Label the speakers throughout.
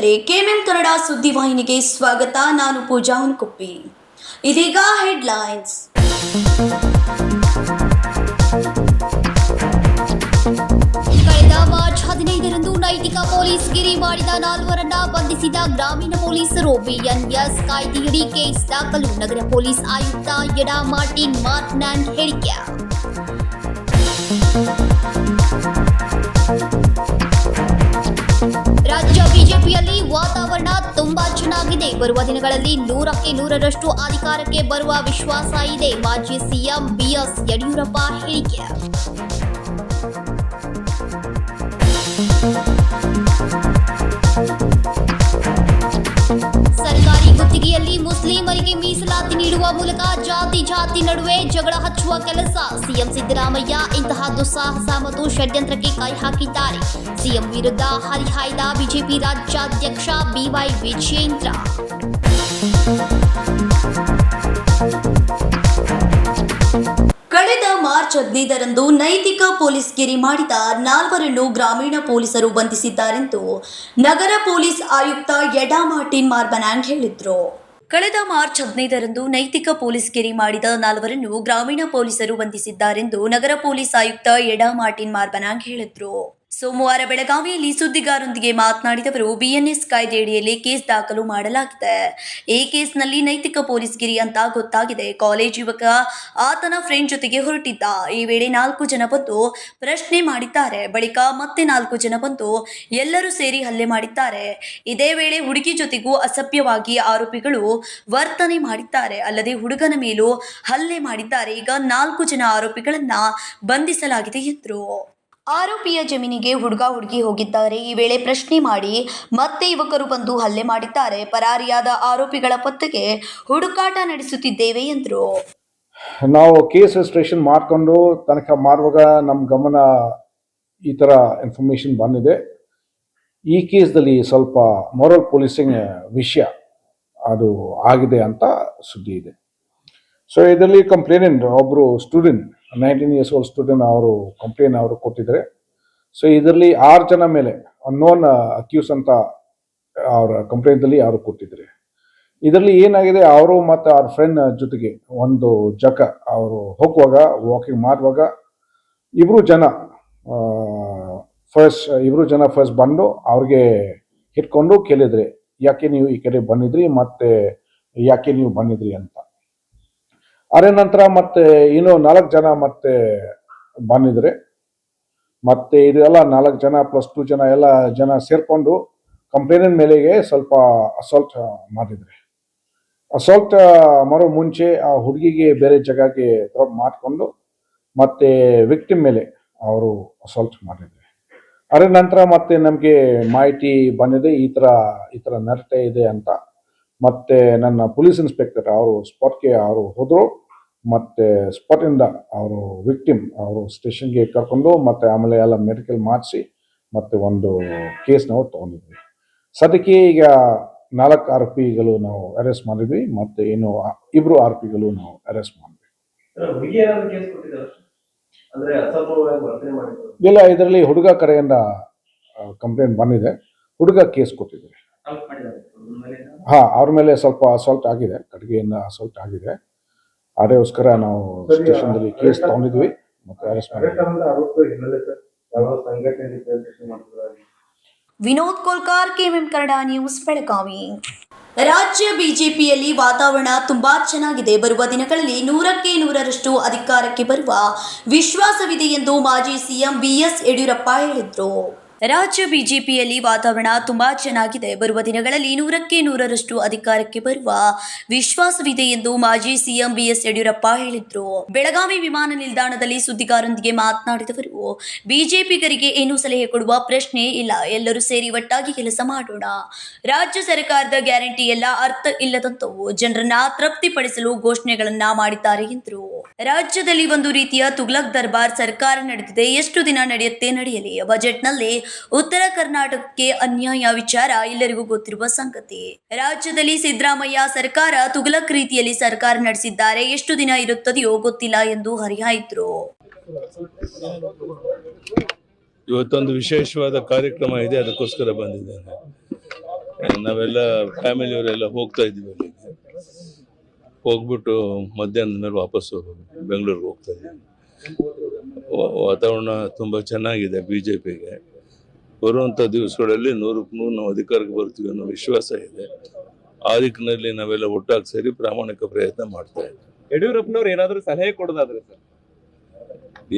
Speaker 1: ವೀಕ್ಷಕರೇ, ಕೆಎಂಎಂ ಕನ್ನಡ ಸುದ್ದಿವಾಹಿನಿಗೆ ಸ್ವಾಗತ. ನಾನು ಪೂಜಾ ಹುನ್ಕುಪ್ಪಿ. ಇದೀಗ ಹೆಡ್ಲೈನ್ಸ್. ಕಳೆದ ಮಾರ್ಚ್ 15ರಂದು ನೈತಿಕ ಪೊಲೀಸ್ ಗಿರಿ ಮಾಡಿದ 4 ಬಂಧಿಸಿದ ಗ್ರಾಮೀಣ ಪೊಲೀಸರು. ಬಿಎನ್ಎಸ್ ಕಾಯ್ದೆಯಡಿ ಕೇಸ್ ದಾಖಲು. ನಗರ ಪೊಲೀಸ್ ಆಯುಕ್ತ ಎಡಾ ಮಾರ್ಟಿನ್ ಮಾರ್ಟ್ನ್ಯಾಂಡ್ ಹೇಳಿಕೆ. ರಾಜ್ಯ ಬಿಜೆಪಿಯಲ್ಲಿ ವಾತಾವರಣ ತುಂಬಾ ಚೆನ್ನಾಗಿದೆ. ಬರುವ ದಿನಗಳಲ್ಲಿ 100ಕ್ಕೆ 100ರಷ್ಟು ಅಧಿಕಾರಕ್ಕೆ ಬರುವ ವಿಶ್ವಾಸ ಇದೆ. ಮಾಜಿ ಸಿಎಂ ಬಿಎಸ್ ಯಡಿಯೂರಪ್ಪ ಹೇಳಿಕೆ. ಸರ್ಕಾರಿ ಗುತ್ತಿಗೆಯಲ್ಲಿ ಮುಸ್ಲಿಮರಿಗೆ ಮೀಸಲಾತಿ ನೀಡುವ ಮೂಲಕ ಜಾತಿ ನಡುವೆ ಜಗಳ ಹಚ್ಚುವ ಕೆಲಸ. ಸಿಎಂ ಸಿದ್ದರಾಮಯ್ಯ ಇಂತಹ ದುಸ್ಸಾಹಸ ಮತ್ತು ಷಡ್ಯಂತ್ರಕ್ಕೆ ಕೈ ಹಾಕಿದ್ದಾರೆ. ಸಿಎಂ ವಿರುದ್ಧ ಹರಿಹಾಯ್ದ ಬಿಜೆಪಿ ರಾಜ್ಯಾಧ್ಯಕ್ಷ ಬಿವೈ ವಿಜಯೇಂದ್ರ. ಕಳೆದ ಮಾರ್ಚ್ 15ರಂದು ನೈತಿಕ ಪೊಲೀಸ್ ಗಿರಿ ಮಾಡಿದ 4 ಗ್ರಾಮೀಣ ಪೊಲೀಸರು ಬಂಧಿಸಿದ್ದಾರೆಂದು ನಗರ ಪೊಲೀಸ್ ಆಯುಕ್ತ ಎಡಾ ಮಾರ್ಟಿನ್ ಮಾರ್ಟ್ನ್ಯಾಂಡ್ ಹೇಳಿದರು. ಕಳೆದ ಮಾರ್ಚ್ 15ರಂದು ನೈತಿಕ ಪೊಲೀಸ್ ಗಿರಿ ಮಾಡಿದ 4 ಗ್ರಾಮೀಣ ಪೊಲೀಸರು ಬಂಧಿಸಿದ್ದಾರೆಂದು ನಗರ ಪೊಲೀಸ್ ಆಯುಕ್ತ ಎಡಾ ಮಾರ್ಟಿನ್ ಮಾರ್ಟ್ನ್ಯಾಂಡ್ ಹೇಳಿದರು. ಸೋಮವಾರ ಬೆಳಗಾವಿಯಲ್ಲಿ ಸುದ್ದಿಗಾರರೊಂದಿಗೆ ಮಾತನಾಡಿದವರು, ಬಿಎನ್ಎಸ್ ಕಾಯ್ದೆಯಡಿಯಲ್ಲಿ ಕೇಸ್ ದಾಖಲು ಮಾಡಲಾಗಿದೆ. ಈ ಕೇಸ್ನಲ್ಲಿ ನೈತಿಕ ಪೊಲೀಸ್ ಗಿರಿ ಅಂತ ಗೊತ್ತಾಗಿದೆ. ಕಾಲೇಜ್ ಯುವಕ ಆತನ ಫ್ರೆಂಡ್ ಜೊತೆಗೆ ಹೊರಟಿದ್ದ. ಈ ವೇಳೆ 4 ಜನ ಬಂದು ಪ್ರಶ್ನೆ ಮಾಡಿದ್ದಾರೆ. ಬಳಿಕ ಮತ್ತೆ 4 ಜನ ಬಂದು ಎಲ್ಲರೂ ಸೇರಿ ಹಲ್ಲೆ ಮಾಡಿದ್ದಾರೆ. ಇದೇ ವೇಳೆ ಹುಡುಗಿ ಜೊತೆಗೂ ಅಸಭ್ಯವಾಗಿ ಆರೋಪಿಗಳು ವರ್ತನೆ ಮಾಡಿದ್ದಾರೆ. ಅಲ್ಲದೆ ಹುಡುಗನ ಮೇಲೂ ಹಲ್ಲೆ ಮಾಡಿದ್ದಾರೆ. ಈಗ 4 ಜನ ಆರೋಪಿಗಳನ್ನ ಬಂಧಿಸಲಾಗಿದೆ ಎಂದರು. ಆರೋಪಿಯ ಜಮೀನಿಗೆ ಹುಡುಗಿ ಹೋಗಿದ್ದಾರೆ. ಈ ವೇಳೆ ಪ್ರಶ್ನೆ ಮಾಡಿ ಮತ್ತೆ ಯುವಕರು ಬಂದು ಹಲ್ಲೆ ಮಾಡಿದ್ದಾರೆ. ಪರಾರಿಯಾದ ಆರೋಪಿಗಳ ಪತ್ತೆಗೆ ಹುಡುಕಾಟ ನಡೆಸುತ್ತಿದ್ದೇವೆ ಎಂದರು.
Speaker 2: ನಾವು ಕೇಸ್ ರಿಜಿಸ್ಟ್ರೇಷನ್ ಮಾಡಿಕೊಂಡು ತನಿಖೆ ಮಾಡುವಾಗ ನಮ್ಮ ಗಮನ ಈ ಥರ ಇನ್ಫಾರ್ಮೇಷನ್ ಬಂದಿದೆ. ಈ ಕೇಸ್ದಲ್ಲಿ ಸ್ವಲ್ಪ ಮೊರಲ್ ಪೊಲೀಸಿಂಗ್ ವಿಷಯ ಅದು ಆಗಿದೆ ಅಂತ ಸುದ್ದಿ ಇದೆ. ಸೊ ಇದರಲ್ಲಿ ಕಂಪ್ಲೇನೆಂಟ್ ಒಬ್ಬರು ಸ್ಟೂಡೆಂಟ್ 19 years old ಸ್ಟೂಡೆಂಟ್ ಅವರು ಕಂಪ್ಲೇನ್ ಅವರು ಕೊಟ್ಟಿದ್ದಾರೆ. ಸೊ ಇದರಲ್ಲಿ 6 ಜನ ಮೇಲೆ ಅನ್ನೋನ್ ಅಕ್ಯೂಸ್ ಅಂತ ಅವರ ಕಂಪ್ಲೇಂಟಲ್ಲಿ ಅವರು ಕೊಟ್ಟಿದ್ದಾರೆ. ಇದರಲ್ಲಿ ಏನಾಗಿದೆ, ಅವರು ಮತ್ತು ಅವ್ರ ಫ್ರೆಂಡ್ ಜೊತೆಗೆ ಒಂದು ಜಗ ಅವರು ಹೋಗುವಾಗ ವಾಕಿಂಗ್ ಮಾಡುವಾಗ ಇಬ್ಬರು ಜನ ಫಸ್ಟ್ ಬಂದು ಅವ್ರಿಗೆ ಹಿಡ್ಕೊಂಡು ಕೇಳಿದ್ರೆ, ಯಾಕೆ ನೀವು ಈ ಕಡೆ ಬಂದಿದ್ರಿ ಮತ್ತೆ ಯಾಕೆ ನೀವು ಬಂದಿದ್ರಿ ಅಂತ. ಅದೇ ನಂತರ ಮತ್ತೆ ಇನ್ನೂ 4 ಜನ ಮತ್ತೆ ಬಂದಿದ್ರೆ, ಮತ್ತೆ ಇದೆಲ್ಲ 4 ಜನ ಪ್ಲಸ್ 2 ಜನ ಎಲ್ಲ ಜನ ಸೇರ್ಕೊಂಡು ಕಂಪ್ಲೇಂಟ್ ಮೇಲೆಗೆ ಸ್ವಲ್ಪ ಅಸಾಲ್ಟ್ ಮಾಡಿದ್ರೆ. ಅಸಾಲ್ಟ್ ಮಾಡೋ ಮುಂಚೆ ಆ ಹುಡುಗಿಗೆ ಬೇರೆ ಜಾಗಕ್ಕೆ ಡ್ರಾಪ್ ಮಾಡಿಕೊಂಡು ಮತ್ತೆ ವಿಕ್ಟಿಮ್ ಮೇಲೆ ಅವರು ಅಸಾಲ್ಟ್ ಮಾಡಿದ್ರೆ. ಅದೇ ನಂತರ ಮತ್ತೆ ನಮಗೆ ಮಾಹಿತಿ ಬಂದಿದೆ ಈ ಥರ ನಡೀತಾ ಇದೆ ಅಂತ. ಮತ್ತೆ ನನ್ನ ಪೊಲೀಸ್ ಇನ್ಸ್ಪೆಕ್ಟರ್ ಅವರು ಸ್ಪಾಟ್ಗೆ ಅವರು ಹೋದರು. ಮತ್ತೆ ಸ್ಪಾಟಿಂದ ಅವರು ವಿಕ್ಟಿಮ್ ಅವರು ಸ್ಟೇಷನ್ಗೆ ಕರ್ಕೊಂಡು ಮತ್ತೆ ಆಮೇಲೆ ಎಲ್ಲ ಮೆಡಿಕಲ್ ಮಾಡಿಸಿ ಮತ್ತೆ ಒಂದು ಕೇಸ್ ನಾವು ತಗೊಂಡಿದ್ವಿ. ಸದ್ಯಕ್ಕೆ ಈಗ 4 ಆರೋಪಿಗಳು ನಾವು ಅರೆಸ್ಟ್ ಮಾಡಿದ್ವಿ. ಮತ್ತೆ ಇನ್ನು 2 ಆರೋಪಿಗಳು ನಾವು ಅರೆಸ್ಟ್ ಮಾಡಿದ್ವಿ. ಇಲ್ಲ, ಇದರಲ್ಲಿ ಹುಡುಗ ಕಡೆಯಿಂದ ಕಂಪ್ಲೇಂಟ್ ಬಂದಿದೆ. ಹುಡುಗ ಕೇಸ್ ಕೊಟ್ಟಿದ್ದಾರೆ. ಅವ್ರ ಮೇಲೆ ಸ್ವಲ್ಪ ಅಸಾಲ್ಟ್ ಆಗಿದೆ, ಕಡೆಗೆಯಿಂದ ಅಸಾಲ್ಟ್ ಆಗಿದೆ. ಅದಕ್ಕೋಸ್ಕರ ನಾವು ಸ್ಟೇಷನ್ದಲ್ಲಿ ಕೇಸ್ ತಗೊಂಡಿದ್ವಿ ಮತ್ತೆ ಅರೆಸ್ಟ್ ಮಾಡಿದ್ವಿ.
Speaker 1: Vinod Kolkar, KMM Kannada news, Belagavi. ರಾಜ್ಯ ಬಿಜೆಪಿಯಲ್ಲಿ ವಾತಾವರಣ ತುಂಬಾ ಚೆನ್ನಾಗಿದೆ. ಬರುವ ದಿನಗಳಲ್ಲಿ 100ಕ್ಕೆ 100ರಷ್ಟು ಅಧಿಕಾರಕ್ಕೆ ಬರುವ ವಿಶ್ವಾಸವಿದೆ ಎಂದು ಮಾಜಿ ಸಿಎಂ ಬಿಎಸ್ ಯಡಿಯೂರಪ್ಪ ಹೇಳಿದರು. ರಾಜ್ಯ ಬಿಜೆಪಿಯಲ್ಲಿ ವಾತಾವರಣ ತುಂಬಾ ಚೆನ್ನಾಗಿದೆ. ಬರುವ ದಿನಗಳಲ್ಲಿ 100ಕ್ಕೆ 100ರಷ್ಟು ಅಧಿಕಾರಕ್ಕೆ ಬರುವ ವಿಶ್ವಾಸವಿದೆ ಎಂದು ಮಾಜಿ ಸಿಎಂ ಬಿಎಸ್ ಯಡಿಯೂರಪ್ಪ ಹೇಳಿದರು. ಬೆಳಗಾವಿ ವಿಮಾನ ನಿಲ್ದಾಣದಲ್ಲಿ ಸುದ್ದಿಗಾರರೊಂದಿಗೆ ಮಾತನಾಡಿದವರು, ಬಿಜೆಪಿಗರಿಗೆ ಏನು ಸಲಹೆ ಕೊಡುವ ಪ್ರಶ್ನೆ ಇಲ್ಲ. ಎಲ್ಲರೂ ಸೇರಿ ಒಟ್ಟಾಗಿ ಕೆಲಸ ಮಾಡೋಣ. ರಾಜ್ಯ ಸರ್ಕಾರದ ಗ್ಯಾರಂಟಿ ಎಲ್ಲ ಅರ್ಥ ಇಲ್ಲದಂತವು. ಜನರನ್ನ ತೃಪ್ತಿಪಡಿಸಲು ಘೋಷಣೆಗಳನ್ನ ಮಾಡಿದ್ದಾರೆ ಎಂದರು. ರಾಜ್ಯದಲ್ಲಿ ಒಂದು ರೀತಿಯ ತುಗ್ಲಕ್ ದರ್ಬಾರ್ ಸರ್ಕಾರ ನಡೆದಿದೆ. ಎಷ್ಟು ದಿನ ನಡೆಯುತ್ತೆ ನಡೆಯಲಿ. ಬಜೆಟ್ನಲ್ಲಿ ಉತ್ತರ ಕರ್ನಾಟಕಕ್ಕೆ ಅನ್ಯಾಯ ವಿಚಾರ ಎಲ್ಲರಿಗೂ ಗೊತ್ತಿರುವ ಸಂಗತಿ. ರಾಜ್ಯದಲ್ಲಿ ಸಿದ್ದರಾಮಯ್ಯ ಸರ್ಕಾರ ತುಗ್ಲಕ್ ರೀತಿಯಲ್ಲಿ ಸರ್ಕಾರ ನಡೆಸಿದ್ದಾರೆ. ಎಷ್ಟು ದಿನ ಇರುತ್ತದೆಯೋ ಗೊತ್ತಿಲ್ಲ ಎಂದು ಹರಿಹಾಯ್ದರು.
Speaker 3: ಇವತ್ತೊಂದು ವಿಶೇಷವಾದ ಕಾರ್ಯಕ್ರಮ ಇದೆ, ಅದಕ್ಕೋಸ್ಕರ ಬಂದಿದ್ದೇನೆ. ನಾವೆಲ್ಲ ಫ್ಯಾಮಿಲಿಯವರೆಲ್ಲ ಹೋಗ್ತಾ ಇದ್ವಿ ಅಲ್ಲಿಗೆ. ಹೋಗ್ಬಿಟ್ಟು ಮಧ್ಯಾಹ್ನದ ಮೇಲೆ ವಾಪಸ್ ಹೋಗ್ಬೇಕು, ಬೆಂಗಳೂರಿಗೆ ಹೋಗ್ತಾ ಇದ್ದೀವಿ. ವಾತಾವರಣ ತುಂಬ ಚೆನ್ನಾಗಿದೆ. BJPಗೆ ಬರುವಂಥ ದಿವಸಗಳಲ್ಲಿ 100ಕ್ಕೆ 100 ನಾವು ಅಧಿಕಾರಕ್ಕೆ ಬರ್ತೀವಿ ಅನ್ನೋ ವಿಶ್ವಾಸ ಇದೆ. ಆ ದಿಕ್ಕಿನಲ್ಲಿ ನಾವೆಲ್ಲ ಒಟ್ಟಾಗಿ ಸೇರಿ ಪ್ರಾಮಾಣಿಕ ಪ್ರಯತ್ನ ಮಾಡ್ತಾ ಇದ್ದೀವಿ.
Speaker 4: ಯಡಿಯೂರಪ್ಪನವ್ರು ಏನಾದರೂ ಸಲಹೆ ಕೊಡೋದಾದ್ರೆ ಸರ್?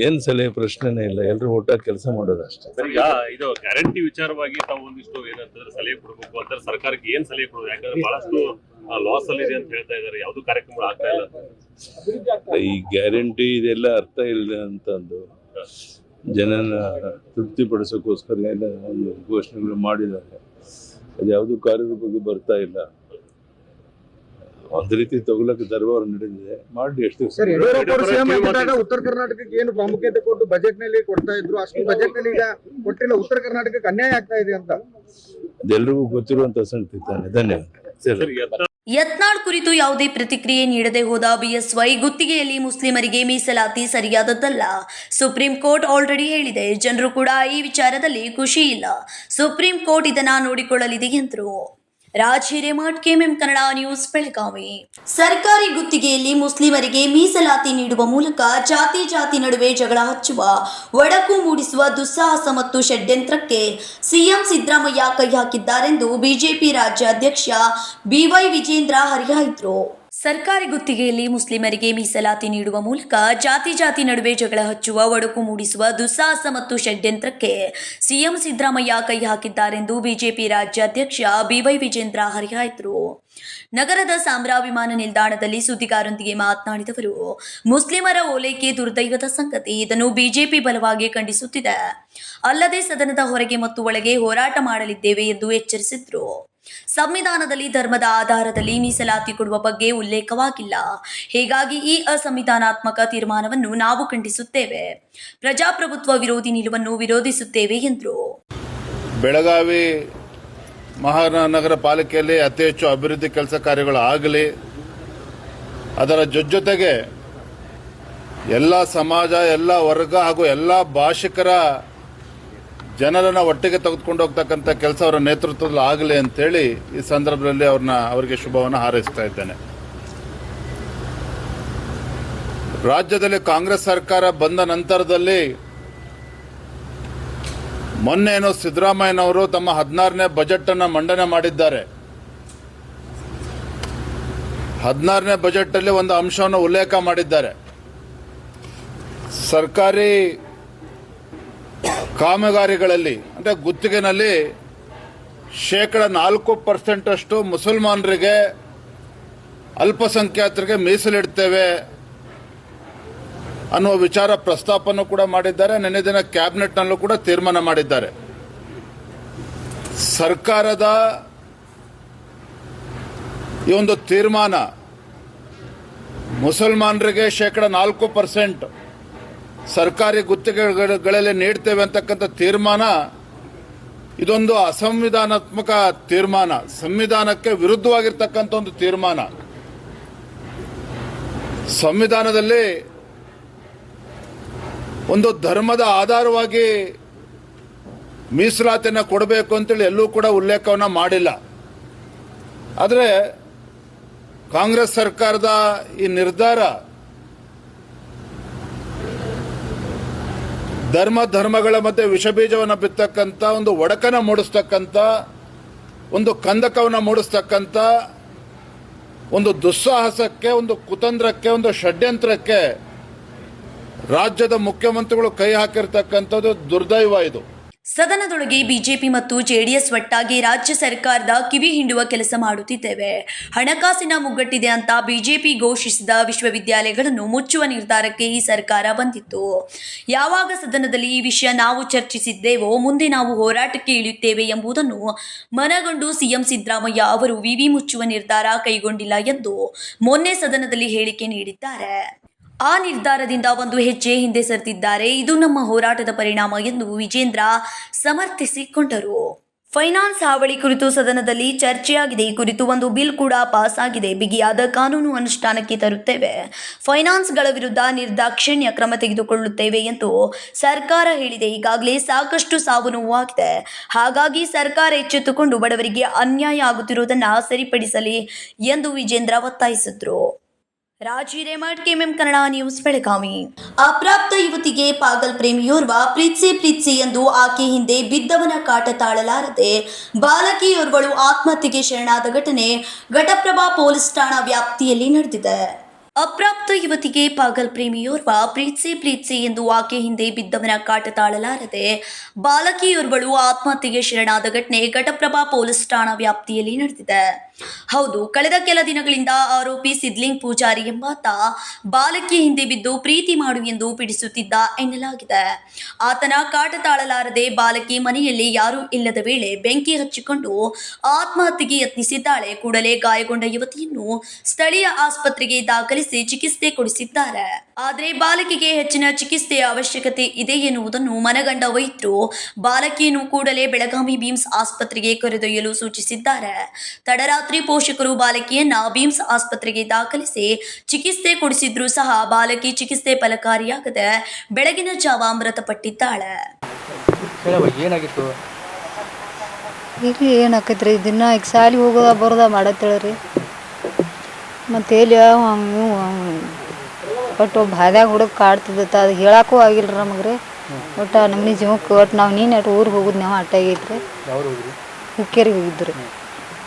Speaker 3: ಏನ್ ಸಲಹೆ ಪ್ರಶ್ನೆನೇ ಇಲ್ಲ, ಎಲ್ಲರೂ ಒಟ್ಟಾಗಿ ಕೆಲಸ ಮಾಡೋದು ಅಷ್ಟೇ.
Speaker 5: ಸರ್, ಈಗ ಇದು ಗ್ಯಾರಂಟಿ ವಿಚಾರವಾಗಿ ತಾವು ಒಂದಿಷ್ಟು ಏನಂತಂದ್ರೆ ಸಲಹೆ ಕೊಡಬೇಕು ಅಂತ ಸರ್ಕಾರಕ್ಕೆ ಏನ್ ಸಲಹೆ ಕೊಡೋದು? ಯಾಕಂದ್ರೆ ಬಹಳಷ್ಟು ಲಾಸ್ ಅಲ್ಲಿ ಇದೆ ಅಂತ ಹೇಳ್ತಾ ಇದಾರೆ, ಯಾವ್ದು ಕಾರ್ಯಕ್ರಮ ಆಗ್ತಾ ಇಲ್ಲ ಅಂತ.
Speaker 3: ಈ ಗ್ಯಾರಂಟಿ ಇದೆಲ್ಲ ಅರ್ಥ ಇಲ್ಲ ಅಂತಂದು ಜನನ ತೃಪ್ತಿಪಡಿಸೋಕ್ಕೋಸ್ಕರ ಎಲ್ಲ ಒಂದು ಘೋಷಣೆಗಳು ಮಾಡಿದ್ದಾರೆ. ಅದ್ಯಾವುದು ಕಾರ್ಯರೂಪಕ್ಕೆ ಬರ್ತಾ ಇಲ್ಲ. ಒಂದ್ ರೀತಿ ತಗೊಳಕ್ಕೆ ದರ್ಬಾರ್ ನಡೆದಿದೆ, ಮಾಡಿ ಎಷ್ಟು ದಿವಸ.
Speaker 4: ಸರ್, ಯಡಿಯೂರಪ್ಪ ಸಿಎಂ ಆಗಿದ್ದಾಗ ಉತ್ತರ ಕರ್ನಾಟಕಕ್ಕೆ ಏನು ಪ್ರಾಮುಖ್ಯತೆ ಕೊಟ್ಟು ಬಜೆಟ್ ನಲ್ಲಿ ಕೊಡ್ತಾ ಇದ್ರು, ಅಷ್ಟು ಬಜೆಟ್ ನಲ್ಲಿ ಈಗ ಕೊಟ್ಟಿಲ್ಲ. ಉತ್ತರ ಕರ್ನಾಟಕಕ್ಕೆ ಅನ್ಯಾಯ ಆಗ್ತಾ ಇದೆ ಅಂತ
Speaker 3: ಅದೆಲ್ಲರಿಗೂ ಗೊತ್ತಿರುವಂತ ಸಂಗತಿ ತಾನೆ. ಧನ್ಯವಾದ.
Speaker 5: ಸರ್,
Speaker 1: ಯತ್ನಾಳ್ ಕುರಿತು ಯಾವುದೇ ಪ್ರತಿಕ್ರಿಯೆ ನೀಡದೆ ಹೋದ BSY, ಗುತ್ತಿಗೆಯಲ್ಲಿ ಮುಸ್ಲಿಮರಿಗೆ ಮೀಸಲಾತಿ ಸರಿಯಾದದ್ದಲ್ಲ. ಸುಪ್ರೀಂ ಕೋರ್ಟ್ ಆಲ್ರೆಡಿ ಹೇಳಿದೆ. ಜನರು ಕೂಡ ಈ ವಿಚಾರದಲ್ಲಿ ಖುಷಿ ಇಲ್ಲ. ಸುಪ್ರೀಂ ಕೋರ್ಟ್ ಇದನ್ನ ನೋಡಿಕೊಳ್ಳಲಿದೆ ಎಂದರು. Raj Hiremath, KMM Kannada news, Belagavi. ಸರ್ಕಾರಿ ಗುತ್ತಿಗೆಯಲ್ಲಿ ಮುಸ್ಲಿಮರಿಗೆ ಮೀಸಲಾತಿ ನೀಡುವ ಮೂಲಕ ಜಾತಿ ನಡುವೆ ಜಗಳ ಹಚ್ಚುವ, ಒಡಕು ಮೂಡಿಸುವ ದುಸ್ಸಾಹಸ ಮತ್ತು ಷಡ್ಯಂತ್ರಕ್ಕೆ ಸಿಎಂ ಸಿದ್ದರಾಮಯ್ಯ ಕೈ ಹಾಕಿದ್ದಾರೆಂದು ಬಿಜೆಪಿ ರಾಜ್ಯಾಧ್ಯಕ್ಷ BY ವಿಜೇಂದ್ರ ಹರಿಹಾಯ್ದರು. ಸರ್ಕಾರಿ ಗುತ್ತಿಗೆಯಲ್ಲಿ ಮುಸ್ಲಿಮರಿಗೆ ಮೀಸಲಾತಿ ನೀಡುವ ಮೂಲಕ ಜಾತಿ ನಡುವೆ ಜಗಳ ಹಚ್ಚುವ, ಒಡಕು ಮೂಡಿಸುವ ದುಸ್ಸಾಹಸ ಮತ್ತು ಷಡ್ಯಂತ್ರಕ್ಕೆ ಸಿಎಂ ಸಿದ್ದರಾಮಯ್ಯ ಕೈ ಹಾಕಿದ್ದಾರೆಂದು ಬಿಜೆಪಿ ರಾಜ್ಯಾಧ್ಯಕ್ಷ BY ವಿಜೇಂದ್ರ ಹರಿಹಾಯ್ದರು. ನಗರದ ಸಾಂಬ್ರಾ ವಿಮಾನ ನಿಲ್ದಾಣದಲ್ಲಿ ಸುದ್ದಿಗಾರರೊಂದಿಗೆ ಮಾತನಾಡಿದವರು, ಮುಸ್ಲಿಮರ ಓಲೈಕೆ ದುರ್ದೈವದ ಸಂಗತಿ. ಇದನ್ನು ಬಿಜೆಪಿ ಬಲವಾಗಿ ಖಂಡಿಸುತ್ತಿದೆ. ಅಲ್ಲದೆ ಸದನದ ಹೊರಗೆ ಮತ್ತು ಒಳಗೆ ಹೋರಾಟ ಮಾಡಲಿದ್ದೇವೆ ಎಂದು ಎಚ್ಚರಿಸಿದರು. ಸಂವಿಧಾನದಲ್ಲಿ ಧರ್ಮದ ಆಧಾರದಲ್ಲಿ ಮೀಸಲಾತಿ ಕೊಡುವ ಬಗ್ಗೆ ಉಲ್ಲೇಖವಾಗಿಲ್ಲ. ಹೀಗಾಗಿ ಈ ಅಸಂವಿಧಾನಾತ್ಮಕ ತೀರ್ಮಾನವನ್ನು ನಾವು ಖಂಡಿಸುತ್ತೇವೆ. ಪ್ರಜಾಪ್ರಭುತ್ವ ವಿರೋಧಿ ನಿಲುವನ್ನು ವಿರೋಧಿಸುತ್ತೇವೆ ಎಂದರು.
Speaker 6: ಬೆಳಗಾವಿ ಮಹಾನಗರ ಪಾಲಿಕೆಯಲ್ಲಿ ಅತಿ ಹೆಚ್ಚು ಅಭಿವೃದ್ಧಿ ಕೆಲಸ ಕಾರ್ಯಗಳು ಆಗಲಿ, ಅದರ ಜೊತೆಗೆ ಎಲ್ಲ ಸಮಾಜ, ಎಲ್ಲ ವರ್ಗ ಹಾಗೂ ಎಲ್ಲ ಭಾಷಿಕರ ಜನರನ್ನ ಒಟ್ಟಿಗೆ ತೆಗೆದುಕೊಂಡು ಹೋಗ್ತಕ್ಕಂಥ ಕೆಲಸ ಅವರ ನೇತೃತ್ವದಲ್ಲಿ ಆಗಲಿ ಅಂತೇಳಿ ಈ ಸಂದರ್ಭದಲ್ಲಿ ಅವರಿಗೆ ಶುಭವನ್ನು ಹಾರೈಸ್ತಾ ಇದ್ದೇನೆ. ರಾಜ್ಯದಲ್ಲಿ ಕಾಂಗ್ರೆಸ್ ಸರ್ಕಾರ ಬಂದ ನಂತರದಲ್ಲಿ ಮೊನ್ನೇನು ಸಿದ್ದರಾಮಯ್ಯನವರು ತಮ್ಮ 16ನೇ ಬಜೆಟ್ ಅನ್ನು ಮಂಡನೆ ಮಾಡಿದ್ದಾರೆ. 16ನೇ ಬಜೆಟ್ ಅಲ್ಲಿ ಒಂದು ಅಂಶವನ್ನು ಉಲ್ಲೇಖ ಮಾಡಿದ್ದಾರೆ. ಸರ್ಕಾರಿ ಕಾಮಗಾರಿಗಳಲ್ಲಿ ಅಂದರೆ ಗುತ್ತಿಗೆನಲ್ಲಿ 4% ಅಷ್ಟು ಮುಸಲ್ಮಾನರಿಗೆ, ಅಲ್ಪಸಂಖ್ಯಾತರಿಗೆ ಮೀಸಲಿಡ್ತೇವೆ ಅನ್ನುವ ವಿಚಾರ ಪ್ರಸ್ತಾಪನೂ ಕೂಡ ಮಾಡಿದ್ದಾರೆ. ನಿನ್ನೆ ದಿನ ಕ್ಯಾಬಿನೆಟ್ನಲ್ಲೂ ಕೂಡ ತೀರ್ಮಾನ ಮಾಡಿದ್ದಾರೆ. ಸರ್ಕಾರದ ಈ ಒಂದು ತೀರ್ಮಾನ ಮುಸಲ್ಮಾನರಿಗೆ 4% ಸರ್ಕಾರಿ ಗುತ್ತಿಗೆಗಳಲ್ಲಿ ನೀಡ್ತೇವೆ ಅಂತಕ್ಕಂಥ ತೀರ್ಮಾನ ಇದೊಂದು ಅಸಂವಿಧಾನಾತ್ಮಕ ತೀರ್ಮಾನ, ಸಂವಿಧಾನಕ್ಕೆ ವಿರುದ್ಧವಾಗಿರ್ತಕ್ಕಂಥ ಒಂದು ತೀರ್ಮಾನ. ಸಂವಿಧಾನದಲ್ಲಿ ಒಂದು ಧರ್ಮದ ಆಧಾರವಾಗಿ ಮೀಸಲಾತಿಯನ್ನು ಕೊಡಬೇಕು ಅಂತೇಳಿ ಎಲ್ಲೂ ಕೂಡ ಉಲ್ಲೇಖವನ್ನು ಮಾಡಿಲ್ಲ. ಆದರೆ ಕಾಂಗ್ರೆಸ್ ಸರ್ಕಾರದ ಈ ನಿರ್ಧಾರ ಧರ್ಮಗಳ ಮಧ್ಯೆ ವಿಷಬೀಜವನ್ನು ಬಿತ್ತಕ್ಕಂಥ, ಒಂದು ಒಡಕನ ಮೂಡಿಸ್ತಕ್ಕಂಥ, ಒಂದು ಕಂದಕವನ್ನು ಮೂಡಿಸ್ತಕ್ಕಂಥ ಒಂದು ದುಸ್ಸಾಹಸಕ್ಕೆ, ಒಂದು ಕುತಂತ್ರಕ್ಕೆ, ಒಂದು ಷಡ್ಯಂತ್ರಕ್ಕೆ ರಾಜ್ಯದ ಮುಖ್ಯಮಂತ್ರಿಗಳು ಕೈ ಹಾಕಿರ್ತಕ್ಕಂಥದ್ದು ದುರ್ದೈವ. ಇದು
Speaker 1: ಸದನದೊಳಗೆ ಬಿಜೆಪಿ ಮತ್ತು ಜೆಡಿಎಸ್ ಒಟ್ಟಾಗಿ ರಾಜ್ಯ ಸರ್ಕಾರದ ಕಿವಿ ಹಿಂಡುವ ಕೆಲಸ ಮಾಡುತ್ತಿದ್ದೇವೆ. ಹಣಕಾಸಿನ ಮುಗ್ಗಟ್ಟಿದೆ ಅಂತ ಬಿಜೆಪಿ ಘೋಷಿಸಿದ ವಿಶ್ವವಿದ್ಯಾಲಯಗಳನ್ನು ಮುಚ್ಚುವ ನಿರ್ಧಾರಕ್ಕೆ ಈ ಸರ್ಕಾರ ಬಂದಿತ್ತು. ಯಾವಾಗ ಸದನದಲ್ಲಿ ಈ ವಿಷಯ ನಾವು ಚರ್ಚಿಸಿದ್ದೇವೋ, ಮುಂದೆ ನಾವು ಹೋರಾಟಕ್ಕೆ ಇಳಿಯುತ್ತೇವೆ ಎಂಬುದನ್ನು ಮನಗಂಡು ಸಿಎಂ ಸಿದ್ದರಾಮಯ್ಯ ಅವರು ವಿವಿ ಮುಚ್ಚುವ ನಿರ್ಧಾರ ಕೈಗೊಂಡಿಲ್ಲ ಎಂದು ಮೊನ್ನೆ ಸದನದಲ್ಲಿ ಹೇಳಿಕೆ ನೀಡಿದ್ದಾರೆ. ಆ ನಿರ್ಧಾರದಿಂದ ಒಂದು ಹೆಜ್ಜೆ ಹಿಂದೆ ಸರಿದಿದ್ದಾರೆ. ಇದು ನಮ್ಮ ಹೋರಾಟದ ಪರಿಣಾಮ ಎಂದು ವಿಜೇಂದ್ರ ಸಮರ್ಥಿಸಿಕೊಂಡರು. ಫೈನಾನ್ಸ್ ಹಾವಳಿ ಕುರಿತು ಸದನದಲ್ಲಿ ಚರ್ಚೆಯಾಗಿದೆ. ಈ ಕುರಿತು ಒಂದು ಬಿಲ್ ಕೂಡ ಪಾಸ್ ಆಗಿದೆ. ಬಿಗಿಯಾದ ಕಾನೂನು ಅನುಷ್ಠಾನಕ್ಕೆ ತರುತ್ತೇವೆ, ಫೈನಾನ್ಸ್ಗಳ ವಿರುದ್ಧ ನಿರ್ದಾಕ್ಷಿಣ್ಯ ಕ್ರಮ ತೆಗೆದುಕೊಳ್ಳುತ್ತೇವೆ ಎಂದು ಸರ್ಕಾರ ಹೇಳಿದೆ. ಈಗಾಗಲೇ ಸಾಕಷ್ಟು ಸಾವು ನೋವಾಗಿದೆ. ಹಾಗಾಗಿ ಸರ್ಕಾರ ಎಚ್ಚೆತ್ತುಕೊಂಡು ಬಡವರಿಗೆ ಅನ್ಯಾಯ ಆಗುತ್ತಿರುವುದನ್ನು ಸರಿಪಡಿಸಲಿ ಎಂದು ವಿಜೇಂದ್ರ ಒತ್ತಾಯಿಸಿದ್ರು. Raj Hiremath, KMM Kannada news, Belagavi. ಅಪ್ರಾಪ್ತ ಯುವತಿಗೆ ಪಾಗಲ್ ಪ್ರೇಮಿಯೋರ್ವ ಪ್ರೀತ್ಸಿ ಎಂದು ಆಕೆ ಹಿಂದೆ ಬಿದ್ದವನ ಕಾಟ ತಾಳಲಾರದೆ ಬಾಲಕಿಯೋರ್ವಳು ಆತ್ಮಹತ್ಯೆಗೆ ಶರಣಾದ ಘಟನೆ ಘಟಪ್ರಭಾ ಪೊಲೀಸ್ ಠಾಣಾ ವ್ಯಾಪ್ತಿಯಲ್ಲಿ ನಡೆದಿದೆ. ಅಪ್ರಾಪ್ತ ಯುವತಿಗೆ ಪಾಗಲ್ ಪ್ರೇಮಿಯೋರ್ವ ಪ್ರೀತ್ಸಿ ಎಂದು ಆಕೆ ಹಿಂದೆ ಬಿದ್ದವನ ಕಾಟ ತಾಳಲಾರದೆ ಬಾಲಕಿಯೋರ್ವಳು ಆತ್ಮಹತ್ಯೆಗೆ ಶರಣಾದ ಘಟನೆ ಘಟಪ್ರಭಾ ಪೊಲೀಸ್ ಠಾಣಾ ವ್ಯಾಪ್ತಿಯಲ್ಲಿ ನಡೆದಿದೆ. ಹೌದು, ಕಳೆದ ಕೆಲ ದಿನಗಳಿಂದ ಆರೋಪಿ ಸಿದ್ಲಿಂಗ್ ಪೂಜಾರಿ ಎಂಬಾತ ಬಾಲಕಿ ಹಿಂದೆ ಬಿದ್ದು ಪ್ರೀತಿ ಮಾಡು ಎಂದು ಪೀಡಿಸುತ್ತಿದ್ದ ಎನ್ನಲಾಗಿದೆ. ಆತನ ಕಾಟ ತಾಳಲಾರದೆ ಬಾಲಕಿ ಮನೆಯಲ್ಲಿ ಯಾರೂ ಇಲ್ಲದ ವೇಳೆ ಬೆಂಕಿ ಹಚ್ಚಿಕೊಂಡು ಆತ್ಮಹತ್ಯೆಗೆ ಯತ್ನಿಸಿದ್ದಾಳೆ. ಕೂಡಲೇ ಗಾಯಗೊಂಡ ಯುವತಿಯನ್ನು ಸ್ಥಳೀಯ ಆಸ್ಪತ್ರೆಗೆ ದಾಖಲಿಸಿ ಚಿಕಿತ್ಸೆ ಕೊಡಿಸಿದ್ದಾರೆ. ಆದರೆ ಬಾಲಕಿಗೆ ಹೆಚ್ಚಿನ ಚಿಕಿತ್ಸೆಯ ಅವಶ್ಯಕತೆ ಇದೆ ಎನ್ನುವುದನ್ನು ಮನಗಂಡ ವೈದ್ಯರು ಬಾಲಕಿಯನ್ನು ಕೂಡಲೇ ಬೆಳಗಾವಿ ಬಿಮ್ಸ್ ಆಸ್ಪತ್ರೆಗೆ ಕರೆದೊಯ್ಯಲು ಸೂಚಿಸಿದ್ದಾರೆ. ತಡರಾತ್ರಿ ಪೋಷಕರು ಬಾಲಕಿಯನ್ನ ಬಿಮ್ಸ್ ಆಸ್ಪತ್ರೆಗೆ ದಾಖಲಿಸಿ ಚಿಕಿತ್ಸೆ ಕೊಡಿಸಿದ್ರೂ ಸಹ ಬಾಲಕಿ ಚಿಕಿತ್ಸೆ ಫಲಕಾರಿಯಾಗದೆ ಬೆಳಗಿನ ಜಾವ ಮೃತಪಟ್ಟಿದ್ದಾಳೆ.
Speaker 7: ಏನಾಗಿತ್ತು?
Speaker 8: ಈಗ ಏನಾಕೈತ್ರಿ, ದಿನ ಈಗ ಸಾಲಿ ಹೋಗೋದ ಬರೋದ ಮಾಡತ್ತೇಳ್ರಿ. ಮತ್ತು ಎಲ್ಲಿ ಒಟ್ಟು ಬಾದ್ಯಾಗ ಹುಡುಗ ಕಾಡ್ತಿದ್ದತ್ತ, ಅದು ಹೇಳಕ್ಕೂ ಆಗಿಲ್ಲ ರೀ ನಮಗೆ ರೀ. ಒಟ್ಟು ನಮ್ಮನೆ ಜೀವಕ್ಕೆ ಒಟ್ಟು ನಾವು ನೀನು ಅಟ್ಟು ಊರಿಗೆ ಹೋಗುದು ನಾವು ಅಟ್ಟ ಆಗೈತ್ರಿ. ಹುಕ್ಕೇರಿಗೆ ಹೋಗಿದ್ರಿ.